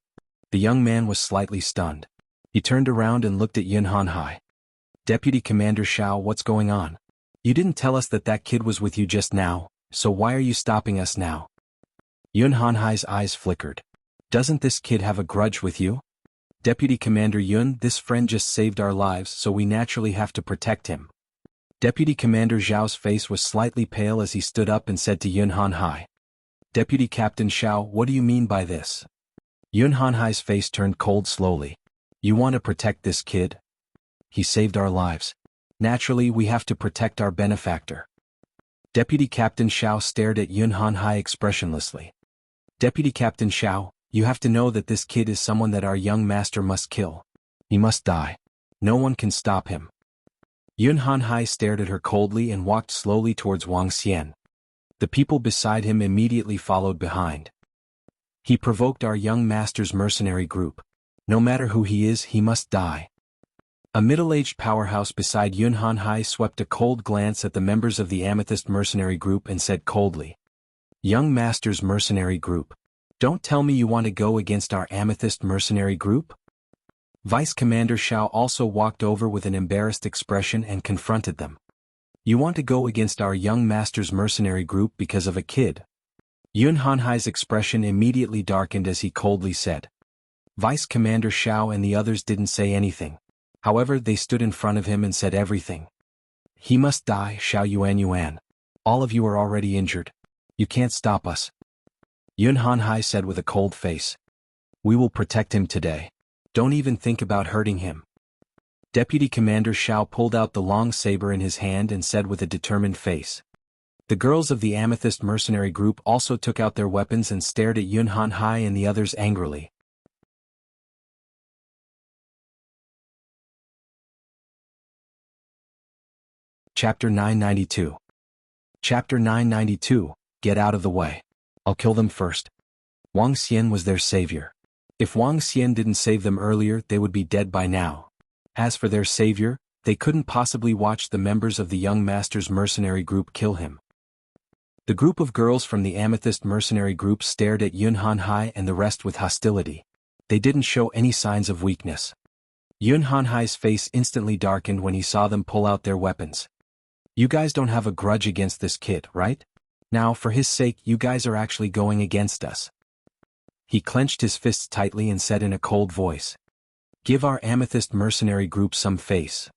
The young man was slightly stunned. He turned around and looked at Yun Hanhai. Deputy Commander Xiao, what's going on? You didn't tell us that kid was with you just now, so why are you stopping us now? Yun Hanhai's eyes flickered. Doesn't this kid have a grudge with you? Deputy Commander Yun, this friend just saved our lives, so we naturally have to protect him. Deputy Commander Zhao's face was slightly pale as he stood up and said to Yun Hanhai. Deputy Captain Xiao, what do you mean by this? Yun Hanhai's face turned cold slowly. You want to protect this kid? He saved our lives. Naturally, we have to protect our benefactor. Deputy Captain Xiao stared at Yun Hanhai expressionlessly. Deputy Captain Xiao, you have to know that this kid is someone that our young master must kill. He must die. No one can stop him. Yun Hanhai stared at her coldly and walked slowly towards Wang Xian. The people beside him immediately followed behind. He provoked our young master's mercenary group. No matter who he is, he must die. A middle-aged powerhouse beside Yun Hanhai swept a cold glance at the members of the Amethyst mercenary group and said coldly, Young Master's mercenary group. Don't tell me you want to go against our Amethyst mercenary group? Vice Commander Xiao also walked over with an embarrassed expression and confronted them. You want to go against our young Master's mercenary group because of a kid? Yun Hanhai's expression immediately darkened as he coldly said. Vice Commander Xiao and the others didn't say anything. However, they stood in front of him and said everything. He must die, Xiao Yuan. All of you are already injured. You can't stop us. Yun Hanhai said with a cold face. We will protect him today. Don't even think about hurting him. Deputy Commander Xiao pulled out the long saber in his hand and said with a determined face. The girls of the Amethyst mercenary group also took out their weapons and stared at Yun Hanhai and the others angrily. Chapter 992. Chapter 992, Get out of the way. I'll kill them first. Wang Xian was their savior. If Wang Xian didn't save them earlier, they would be dead by now. As for their savior, they couldn't possibly watch the members of the young master's mercenary group kill him. The group of girls from the Amethyst mercenary group stared at Yun Hanhai and the rest with hostility. They didn't show any signs of weakness. Yun Hanhai's face instantly darkened when he saw them pull out their weapons. You guys don't have a grudge against this kid, right? Now, for his sake, you guys are actually going against us. He clenched his fists tightly and said in a cold voice. Give our Amethyst mercenary group some face.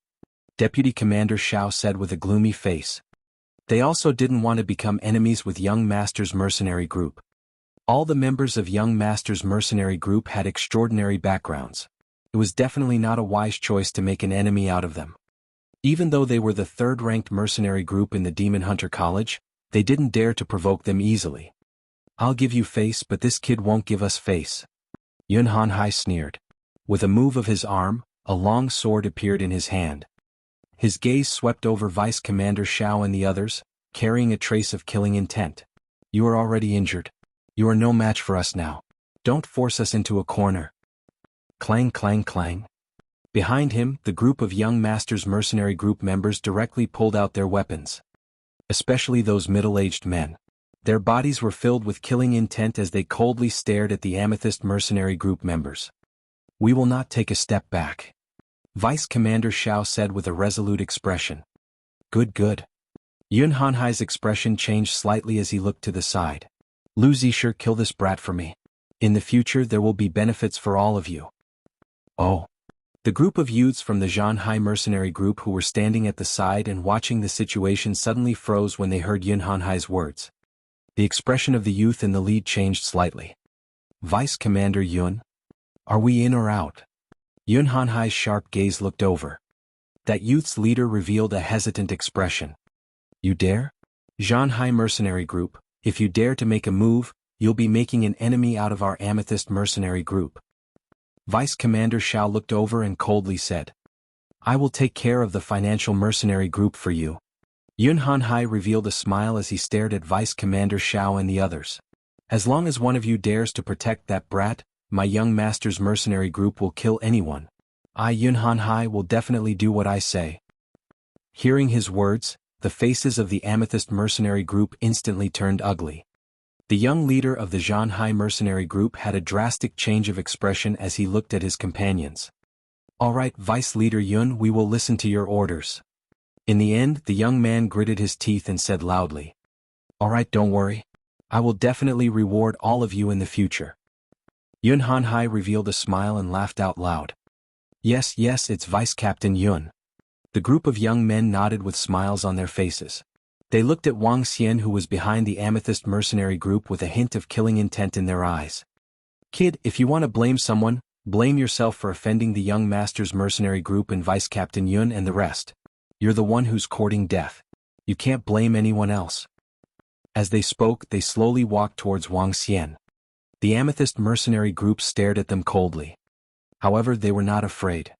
Deputy Commander Xiao said with a gloomy face. They also didn't want to become enemies with Young Master's mercenary group. All the members of Young Master's mercenary group had extraordinary backgrounds. It was definitely not a wise choice to make an enemy out of them. Even though they were the third-ranked mercenary group in the Demon Hunter College, they didn't dare to provoke them easily. I'll give you face, but this kid won't give us face. Yun Hanhai sneered. With a move of his arm, a long sword appeared in his hand. His gaze swept over Vice Commander Xiao and the others, carrying a trace of killing intent. You are already injured. You are no match for us now. Don't force us into a corner. Clang clang clang. Behind him, the group of Young Master's mercenary group members directly pulled out their weapons. Especially those middle-aged men. Their bodies were filled with killing intent as they coldly stared at the Amethyst mercenary group members. We will not take a step back. Vice Commander Xiao said with a resolute expression. Good good. Yun Hanhai's expression changed slightly as he looked to the side. Lu Zisher, kill this brat for me. In the future there will be benefits for all of you. Oh. The group of youths from the Jianghu mercenary group who were standing at the side and watching the situation suddenly froze when they heard Yun Hanhai's words. The expression of the youth in the lead changed slightly. Vice Commander Yun? Are we in or out? Yun Hanhai's sharp gaze looked over. That youth's leader revealed a hesitant expression. You dare? Jianghu mercenary group, if you dare to make a move, you'll be making an enemy out of our Amethyst mercenary group. Vice Commander Xiao looked over and coldly said. I will take care of the financial mercenary group for you. Yun Hanhai revealed a smile as he stared at Vice Commander Xiao and the others. As long as one of you dares to protect that brat, my Young Master's mercenary group will kill anyone. I, Yun Hanhai, will definitely do what I say. Hearing his words, the faces of the Amethyst mercenary group instantly turned ugly. The young leader of the Jianghu mercenary group had a drastic change of expression as he looked at his companions. All right, Vice Leader Yun, we will listen to your orders. In the end, the young man gritted his teeth and said loudly. All right, don't worry. I will definitely reward all of you in the future. Yun Hanhai revealed a smile and laughed out loud. Yes, it's Vice Captain Yun. The group of young men nodded with smiles on their faces. They looked at Wang Xian, who was behind the Amethyst mercenary group, with a hint of killing intent in their eyes. Kid, if you want to blame someone, blame yourself for offending the Young Master's mercenary group and Vice Captain Yun and the rest. You're the one who's courting death. You can't blame anyone else. As they spoke, they slowly walked towards Wang Xian. The Amethyst mercenary group stared at them coldly. However, they were not afraid.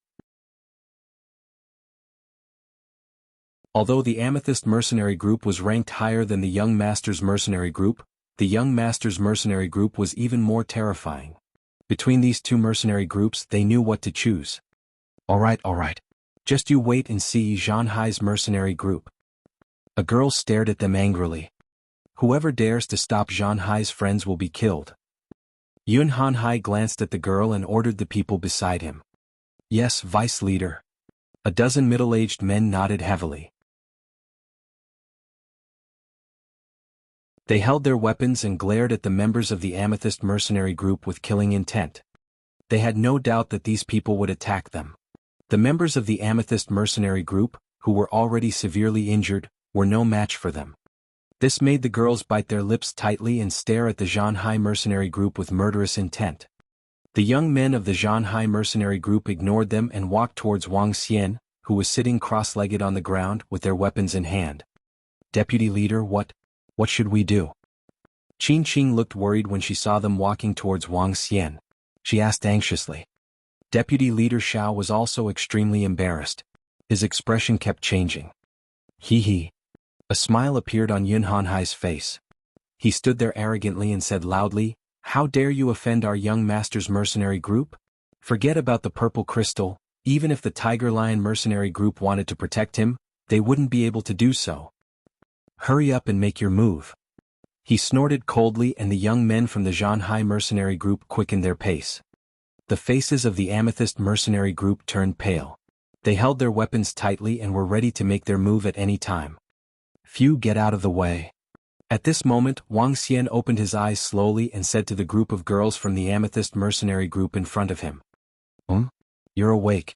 Although the Amethyst mercenary group was ranked higher than the Young Master's mercenary group, the Young Master's mercenary group was even more terrifying. Between these two mercenary groups, they knew what to choose. All right. Just you wait and see Jianghu's mercenary group. A girl stared at them angrily. Whoever dares to stop Jianghu's friends will be killed. Yun Hanhai glanced at the girl and ordered the people beside him. Yes, Vice Leader. A dozen middle-aged men nodded heavily. They held their weapons and glared at the members of the Amethyst mercenary group with killing intent. They had no doubt that these people would attack them. The members of the Amethyst mercenary group, who were already severely injured, were no match for them. This made the girls bite their lips tightly and stare at the Jianghu mercenary group with murderous intent. The young men of the Jianghu mercenary group ignored them and walked towards Wang Xian, who was sitting cross-legged on the ground with their weapons in hand. Deputy Leader, what should we do? Qin Qing looked worried when she saw them walking towards Wang Xian. She asked anxiously. Deputy Leader Xiao was also extremely embarrassed. His expression kept changing. Hee. A smile appeared on Yun Hanhai's face. He stood there arrogantly and said loudly, How dare you offend our Young Master's mercenary group? Forget about the purple crystal. Even if the Tiger Lion mercenary group wanted to protect him, they wouldn't be able to do so. Hurry up and make your move. He snorted coldly, and the young men from the Jianghu mercenary group quickened their pace. The faces of the Amethyst mercenary group turned pale. They held their weapons tightly and were ready to make their move at any time. Few, get out of the way. At this moment, Wang Xian opened his eyes slowly and said to the group of girls from the Amethyst mercenary group in front of him. You're awake.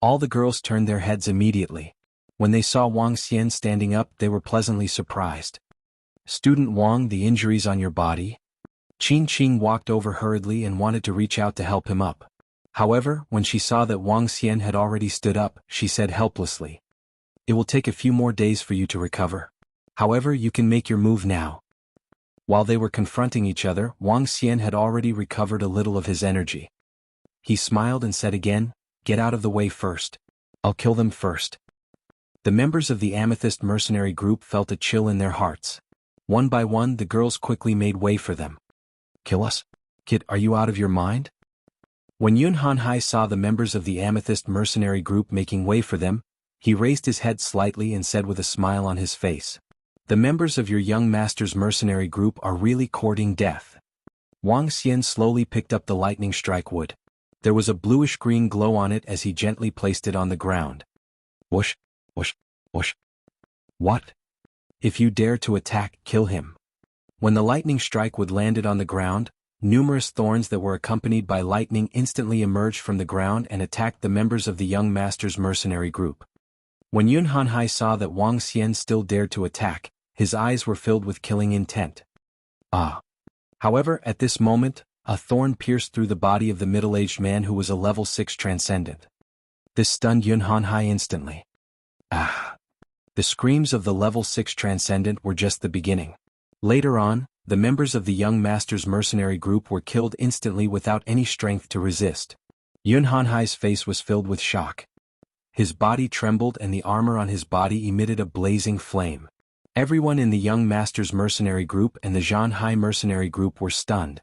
All the girls turned their heads immediately. When they saw Wang Xian standing up, they were pleasantly surprised. Student Wang, the injuries on your body? Qin Qing walked over hurriedly and wanted to reach out to help him up. However, when she saw that Wang Xian had already stood up, she said helplessly, "It will take a few more days for you to recover. However, you can make your move now." While they were confronting each other, Wang Xian had already recovered a little of his energy. He smiled and said again, "Get out of the way first. I'll kill them first." The members of the Amethyst mercenary group felt a chill in their hearts. One by one, the girls quickly made way for them. "Kill us? Kid, are you out of your mind?" When Yun Hanhai saw the members of the Amethyst mercenary group making way for them, he raised his head slightly and said with a smile on his face, "The members of your young master's mercenary group are really courting death." Wang Xian slowly picked up the lightning strike wood. There was a bluish-green glow on it as he gently placed it on the ground. Whoosh, whoosh, whoosh. "What? If you dare to attack, kill him." When the lightning strike wood landed on the ground, numerous thorns that were accompanied by lightning instantly emerged from the ground and attacked the members of the young master's mercenary group. When Yun Hanhai saw that Wang Xian still dared to attack, his eyes were filled with killing intent. However, at this moment, a thorn pierced through the body of the middle-aged man who was a level 6 transcendent. This stunned Yun Hanhai instantly. The screams of the level 6 transcendent were just the beginning. Later on, the members of the young master's mercenary group were killed instantly without any strength to resist. Yun Hanhai's face was filled with shock. His body trembled and the armor on his body emitted a blazing flame. Everyone in the young master's mercenary group and the Jianghu mercenary group were stunned.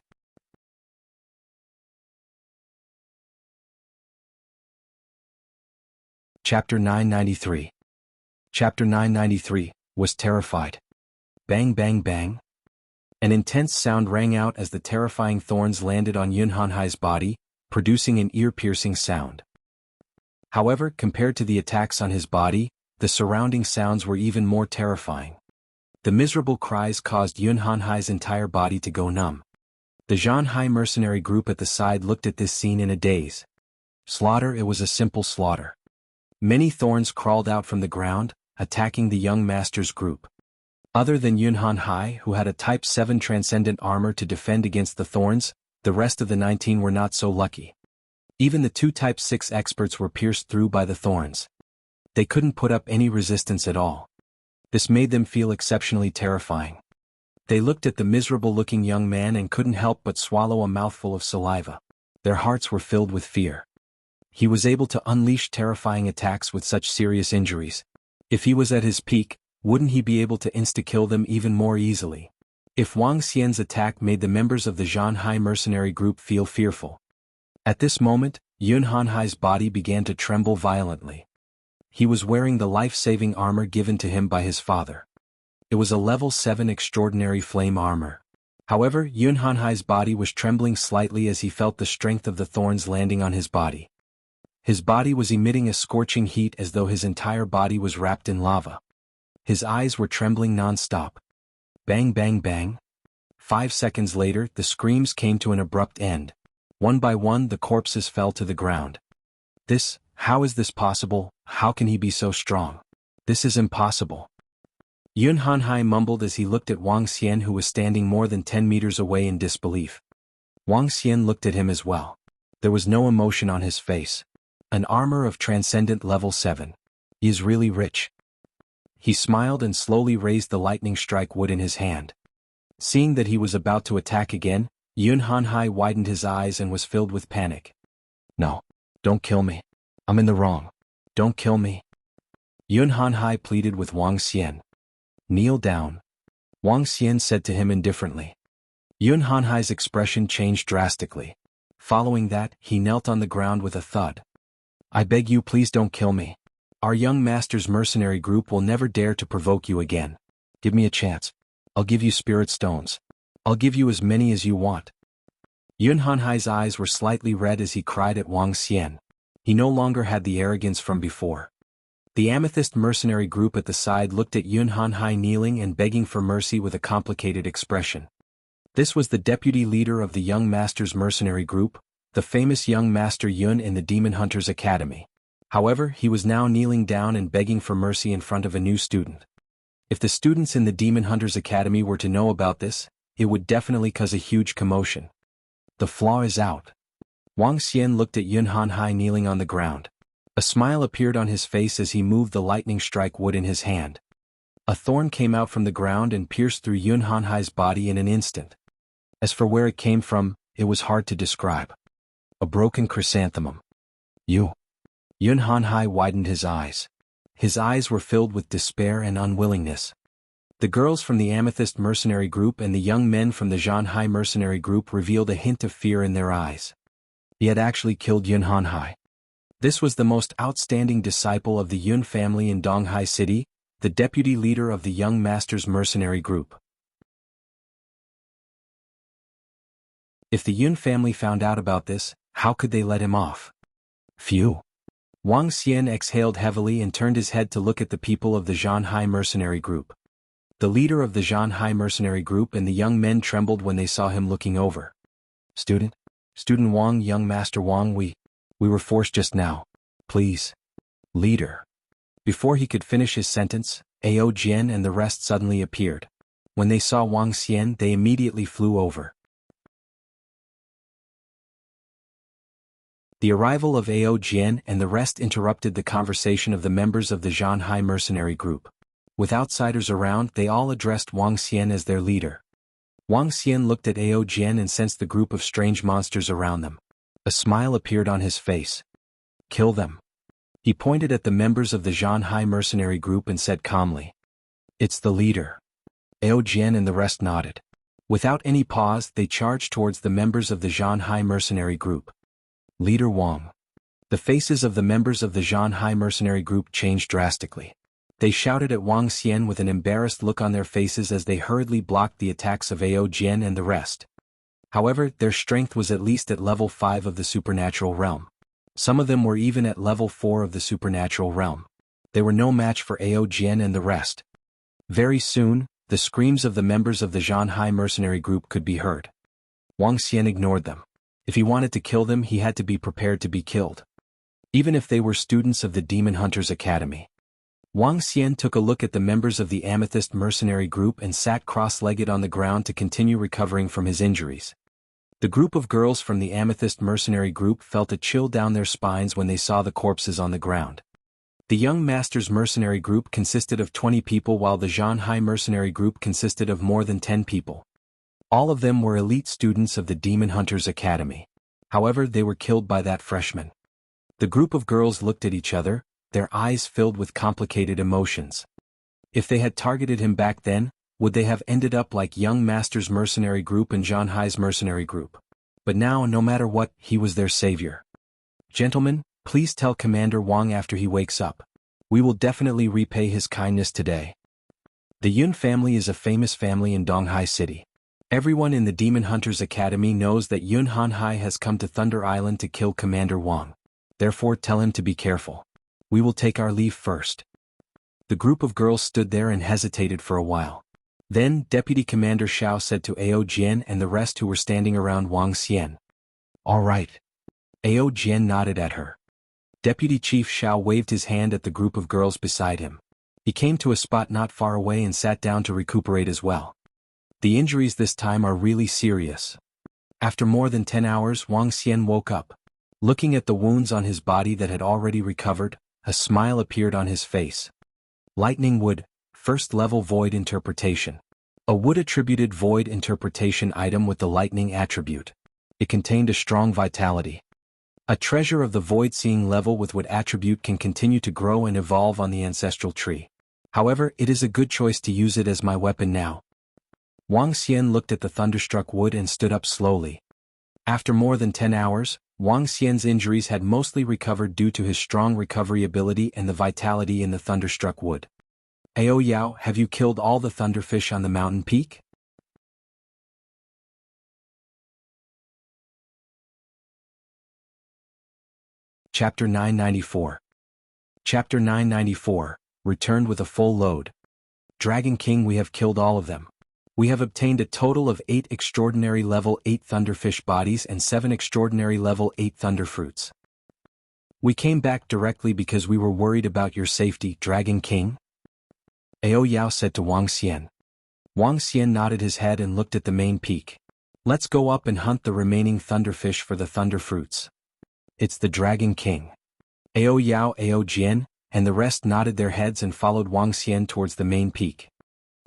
Chapter 993. Chapter 993, was terrified. Bang bang bang. An intense sound rang out as the terrifying thorns landed on Yun Hanhai's body, producing an ear-piercing sound. However, compared to the attacks on his body, the surrounding sounds were even more terrifying. The miserable cries caused Yun Hanhai's entire body to go numb. The Jianghu mercenary group at the side looked at this scene in a daze. Slaughter, it was a simple slaughter. Many thorns crawled out from the ground, attacking the young master's group. Other than Yun Hanhai, who had a Type 7 transcendent armor to defend against the thorns, the rest of the 19 were not so lucky. Even the 2 Type 6 experts were pierced through by the thorns. They couldn't put up any resistance at all. This made them feel exceptionally terrifying. They looked at the miserable-looking young man and couldn't help but swallow a mouthful of saliva. Their hearts were filled with fear. He was able to unleash terrifying attacks with such serious injuries. If he was at his peak, wouldn't he be able to insta-kill them even more easily? If Wang Xian's attack made the members of the Jianghu mercenary group feel fearful. At this moment, Yun Hanhai's body began to tremble violently. He was wearing the life-saving armor given to him by his father. It was a level 7 extraordinary flame armor. However, Yun Hanhai's body was trembling slightly as he felt the strength of the thorns landing on his body. His body was emitting a scorching heat as though his entire body was wrapped in lava. His eyes were trembling non-stop. Bang bang bang. 5 seconds later, the screams came to an abrupt end. One by one, the corpses fell to the ground. How is this possible? How can he be so strong? This is impossible. Yun Hanhai mumbled as he looked at Wang Xian, who was standing more than 10 meters away, in disbelief. Wang Xian looked at him as well. There was no emotion on his face. An armor of transcendent level 7. He is really rich. He smiled and slowly raised the lightning strike wood in his hand. Seeing that he was about to attack again, Yun Hanhai widened his eyes and was filled with panic. "No, don't kill me. I'm in the wrong. Don't kill me." Yun Hanhai pleaded with Wang Xian. "Kneel down," Wang Xian said to him indifferently. Yun Hanhai's expression changed drastically. Following that, he knelt on the ground with a thud. "I beg you, please don't kill me. Our young master's mercenary group will never dare to provoke you again. Give me a chance. I'll give you spirit stones. I'll give you as many as you want." Yun Hanhai's eyes were slightly red as he cried at Wang Xian. He no longer had the arrogance from before. The Amethyst mercenary group at the side looked at Yun Hanhai kneeling and begging for mercy with a complicated expression. This was the deputy leader of the Young Masters mercenary group, the famous young master Yun in the Demon Hunters Academy. However, he was now kneeling down and begging for mercy in front of a new student. If the students in the Demon Hunters Academy were to know about this, it would definitely cause a huge commotion. The flaw is out. Wang Xian looked at Yun Hanhai kneeling on the ground. A smile appeared on his face as he moved the lightning strike wood in his hand. A thorn came out from the ground and pierced through Yun Hanhai's body in an instant. As for where it came from, it was hard to describe. A broken chrysanthemum. Yun Hanhai widened his eyes. His eyes were filled with despair and unwillingness. The girls from the Amethyst mercenary group and the young men from the Jianghu mercenary group revealed a hint of fear in their eyes. He had actually killed Yun Hanhai. This was the most outstanding disciple of the Yun family in Donghai City, the deputy leader of the Young Masters mercenary group. If the Yun family found out about this, how could they let him off? Phew. Wang Xian exhaled heavily and turned his head to look at the people of the Jianghu mercenary group. The leader of the Jianghu mercenary group and the young men trembled when they saw him looking over. Student Wang, young master Wang, we were forced just now. Please. Leader. Before he could finish his sentence, Ao Jian and the rest suddenly appeared. When they saw Wang Xian, they immediately flew over. The arrival of Ao Jian and the rest interrupted the conversation of the members of the Jianghu mercenary group. With outsiders around, they all addressed Wang Xian as their leader. Wang Xian looked at Ao Jian and sensed the group of strange monsters around them. A smile appeared on his face. Kill them. He pointed at the members of the Jianghu mercenary group and said calmly. It's the leader. Ao Jian and the rest nodded. Without any pause, they charged towards the members of the Jianghu mercenary group. Leader Wang. The faces of the members of the Jianghu mercenary group changed drastically. They shouted at Wang Xian with an embarrassed look on their faces as they hurriedly blocked the attacks of Ao Jian and the rest. However, their strength was at least at level 5 of the supernatural realm. Some of them were even at level 4 of the supernatural realm. They were no match for Ao Jian and the rest. Very soon, the screams of the members of the Jianghu mercenary group could be heard. Wang Xian ignored them. If he wanted to kill them, he had to be prepared to be killed. Even if they were students of the Demon Hunters Academy. Wang Xian took a look at the members of the Amethyst mercenary group and sat cross-legged on the ground to continue recovering from his injuries. The group of girls from the Amethyst mercenary group felt a chill down their spines when they saw the corpses on the ground. The Young Masters mercenary group consisted of 20 people while the Jianghu mercenary group consisted of more than 10 people. All of them were elite students of the Demon Hunters Academy. However, they were killed by that freshman. The group of girls looked at each other, their eyes filled with complicated emotions. If they had targeted him back then, would they have ended up like Young Masters mercenary group and Jianghu's mercenary group? But now, no matter what, he was their savior. Gentlemen, please tell Commander Wang after he wakes up. We will definitely repay his kindness today. The Yun family is a famous family in Donghai City. Everyone in the Demon Hunters Academy knows that Yun Hanhai has come to Thunder Island to kill Commander Wang. Therefore tell him to be careful. We will take our leave first. The group of girls stood there and hesitated for a while. Then, Deputy Commander Xiao said to Ao Jian and the rest who were standing around Wang Xian. All right. Ao Jian nodded at her. Deputy Chief Xiao waved his hand at the group of girls beside him. He came to a spot not far away and sat down to recuperate as well. The injuries this time are really serious. After more than 10 hours, Wang Xian woke up. Looking at the wounds on his body that had already recovered, a smile appeared on his face. Lightning Wood, First Level Void Interpretation. A wood-attributed void interpretation item with the lightning attribute. It contained a strong vitality. A treasure of the void-seeing level with wood attribute can continue to grow and evolve on the ancestral tree. However, it is a good choice to use it as my weapon now. Wang Xian looked at the thunderstruck wood and stood up slowly. After more than 10 hours, Wang Xian's injuries had mostly recovered due to his strong recovery ability and the vitality in the thunderstruck wood. Ao Yao, have you killed all the thunderfish on the mountain peak? Chapter 994. Chapter 994, returned with a full load. Dragon King, we have killed all of them. We have obtained a total of 8 extraordinary level 8 thunderfish bodies and 7 extraordinary level 8 thunder fruits. We came back directly because we were worried about your safety, Dragon King. Ao Yao said to Wang Xian. Wang Xian nodded his head and looked at the main peak. Let's go up and hunt the remaining thunderfish for the thunder fruits. It's the Dragon King. Ao Yao, Ao Jian, and the rest nodded their heads and followed Wang Xian towards the main peak.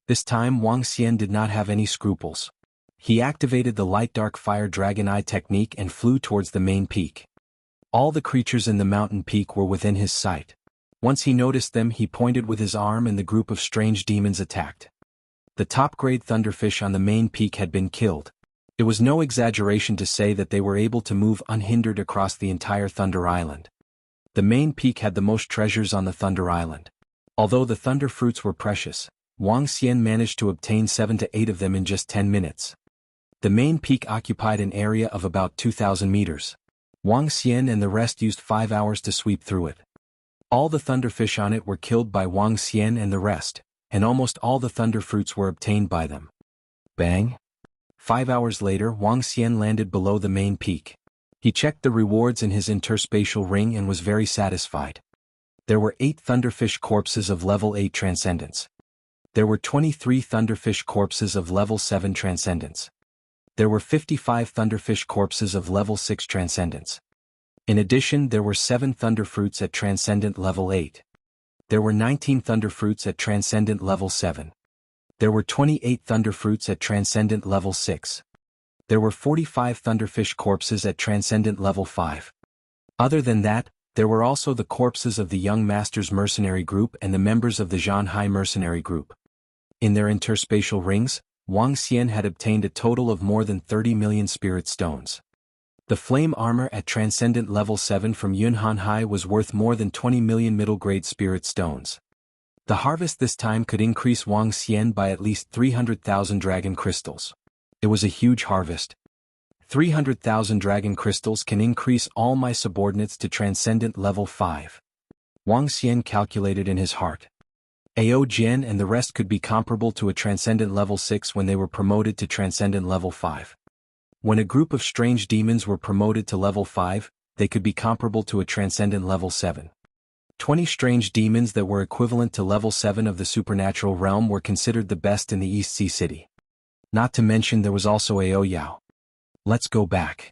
This time Wang Xian did not have any scruples. He activated the light-dark fire dragon eye technique and flew towards the main peak. All the creatures in the mountain peak were within his sight. Once he noticed them, he pointed with his arm and the group of strange demons attacked. The top-grade thunderfish on the main peak had been killed. It was no exaggeration to say that they were able to move unhindered across the entire Thunder Island. The main peak had the most treasures on the Thunder Island. Although the thunder fruits were precious, Wang Xian managed to obtain 7 to 8 of them in just 10 minutes. The main peak occupied an area of about 2,000 meters. Wang Xian and the rest used 5 hours to sweep through it. All the thunderfish on it were killed by Wang Xian and the rest, and almost all the thunder fruits were obtained by them. Bang! 5 hours later, Wang Xian landed below the main peak. He checked the rewards in his interspatial ring and was very satisfied. There were 8 thunderfish corpses of level 8 transcendence. There were 23 thunderfish corpses of level 7 transcendence. There were 55 thunderfish corpses of level 6 transcendence. In addition, there were 7 thunder fruits at transcendent level 8. There were 19 thunder fruits at transcendent level 7. There were 28 thunder fruits at transcendent level 6. There were 45 thunderfish corpses at transcendent level 5. Other than that, there were also the corpses of the Young Masters Mercenary Group and the members of the Jianghu Mercenary Group. In their interspatial rings, Wang Xian had obtained a total of more than 30 million spirit stones. The flame armor at transcendent level 7 from Yunhanhai was worth more than 20 million middle-grade spirit stones. The harvest this time could increase Wang Xian by at least 300,000 dragon crystals. It was a huge harvest. 300,000 dragon crystals can increase all my subordinates to transcendent level 5. Wang Xian calculated in his heart. Ao Jian and the rest could be comparable to a transcendent level 6 when they were promoted to transcendent level 5. When a group of strange demons were promoted to level 5, they could be comparable to a transcendent level 7. 20 strange demons that were equivalent to level 7 of the supernatural realm were considered the best in the East Sea City. Not to mention there was also Ao Yao. Let's go back.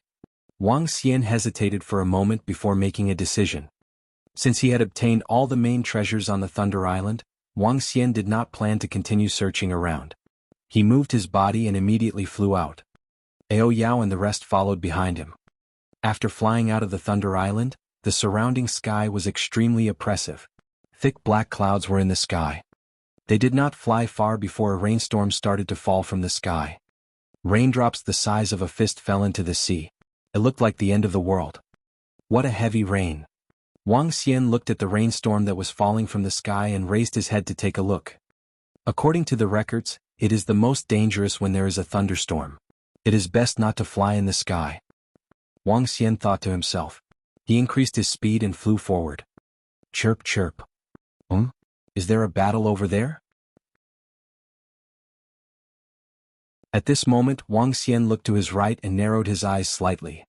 Wang Xian hesitated for a moment before making a decision. Since he had obtained all the main treasures on the Thunder Island, Wang Xian did not plan to continue searching around. He moved his body and immediately flew out. Ao Yao and the rest followed behind him. After flying out of the Thunder Island, the surrounding sky was extremely oppressive. Thick black clouds were in the sky. They did not fly far before a rainstorm started to fall from the sky. Raindrops the size of a fist fell into the sea. It looked like the end of the world. What a heavy rain. Wang Xian looked at the rainstorm that was falling from the sky and raised his head to take a look. According to the records, it is the most dangerous when there is a thunderstorm. It is best not to fly in the sky. Wang Xian thought to himself. He increased his speed and flew forward. Chirp chirp. Is there a battle over there? At this moment Wang Xian looked to his right and narrowed his eyes slightly.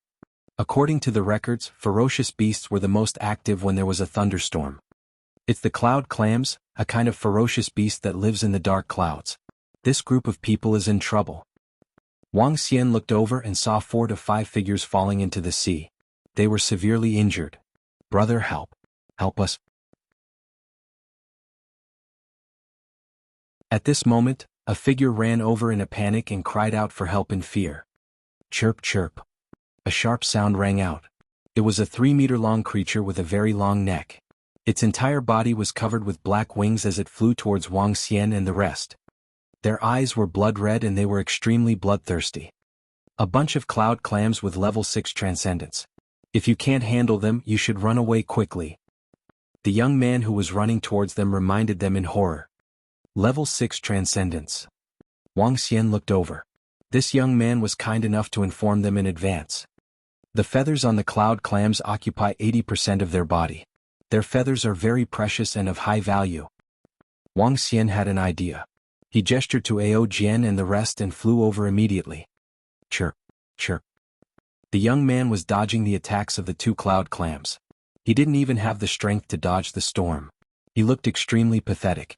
According to the records, ferocious beasts were the most active when there was a thunderstorm. It's the cloud clams, a kind of ferocious beast that lives in the dark clouds. This group of people is in trouble. Wang Xian looked over and saw 4 to 5 figures falling into the sea. They were severely injured. Brother, help. Help us. At this moment, a figure ran over in a panic and cried out for help in fear. Chirp chirp. A sharp sound rang out. It was a 3-meter-long creature with a very long neck. Its entire body was covered with black wings as it flew towards Wang Xian and the rest. Their eyes were blood red and they were extremely bloodthirsty. A bunch of cloud clams with level 6 transcendence. If you can't handle them, you should run away quickly. The young man who was running towards them reminded them in horror. Level 6 transcendence. Wang Xian looked over. This young man was kind enough to inform them in advance. The feathers on the cloud clams occupy 80% of their body. Their feathers are very precious and of high value. Wang Xian had an idea. He gestured to Ao Jian and the rest and flew over immediately. Chirp, chirp. The young man was dodging the attacks of the two cloud clams. He didn't even have the strength to dodge the storm. He looked extremely pathetic.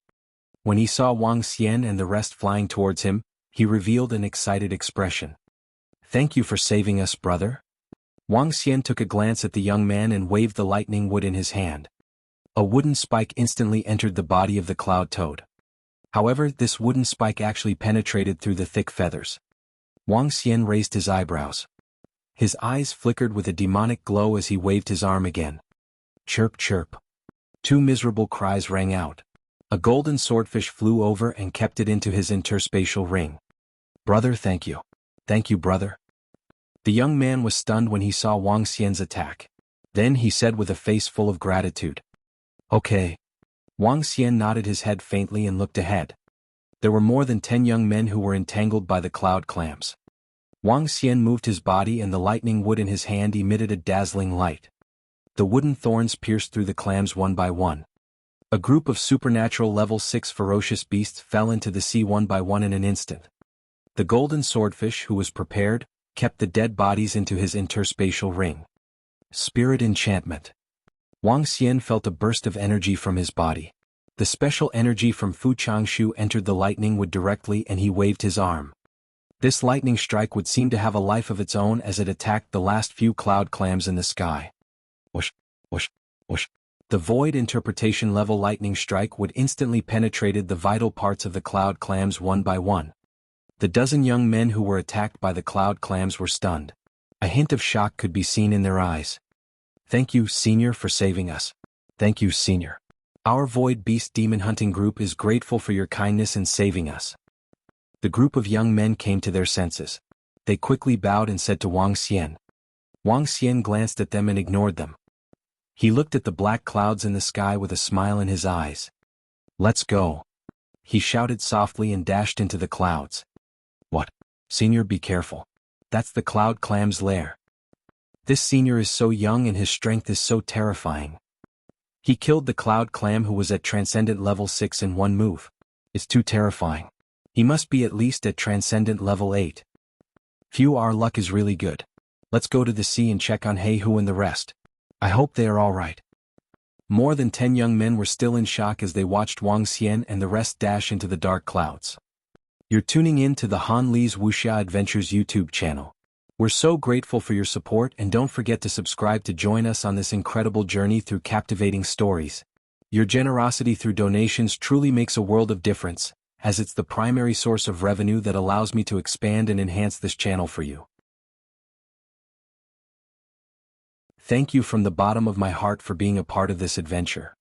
When he saw Wang Xian and the rest flying towards him, he revealed an excited expression. Thank you for saving us, brother. Wang Xian took a glance at the young man and waved the lightning wood in his hand. A wooden spike instantly entered the body of the cloud toad. However, this wooden spike actually penetrated through the thick feathers. Wang Xian raised his eyebrows. His eyes flickered with a demonic glow as he waved his arm again. Chirp chirp. Two miserable cries rang out. A golden swordfish flew over and kept it into his interspatial ring. Brother, thank you. Thank you, brother. The young man was stunned when he saw Wang Xian's attack. Then he said with a face full of gratitude. Okay. Wang Xian nodded his head faintly and looked ahead. There were more than 10 young men who were entangled by the cloud clams. Wang Xian moved his body and the lightning wood in his hand emitted a dazzling light. The wooden thorns pierced through the clams one by one. A group of supernatural level 6 ferocious beasts fell into the sea one by one in an instant. The golden swordfish, who was prepared, kept the dead bodies into his interspatial ring. Spirit enchantment. Wang Xian felt a burst of energy from his body. The special energy from Fu Changshu entered the lightning wood directly and he waved his arm. This lightning strike would seem to have a life of its own as it attacked the last few cloud clams in the sky. Whoosh, whoosh, whoosh. The void interpretation level lightning strike would instantly penetrated the vital parts of the cloud clams one by one. The dozen young men who were attacked by the cloud clams were stunned. A hint of shock could be seen in their eyes. Thank you, Senior, for saving us. Thank you, Senior. Our Void Beast Demon Hunting Group is grateful for your kindness in saving us. The group of young men came to their senses. They quickly bowed and said to Wang Xian. Wang Xian glanced at them and ignored them. He looked at the black clouds in the sky with a smile in his eyes. Let's go. He shouted softly and dashed into the clouds. What? Senior, be careful. That's the cloud clam's lair. This senior is so young and his strength is so terrifying. He killed the cloud clam who was at transcendent level 6 in one move. It's too terrifying. He must be at least at transcendent level 8. Phew, our luck is really good. Let's go to the sea and check on He Hu and the rest. I hope they are all right. More than 10 young men were still in shock as they watched Wang Xian and the rest dash into the dark clouds. You're tuning in to the Han Li's Wuxia Adventures YouTube channel. We're so grateful for your support and don't forget to subscribe to join us on this incredible journey through captivating stories. Your generosity through donations truly makes a world of difference, as it's the primary source of revenue that allows me to expand and enhance this channel for you. Thank you from the bottom of my heart for being a part of this adventure.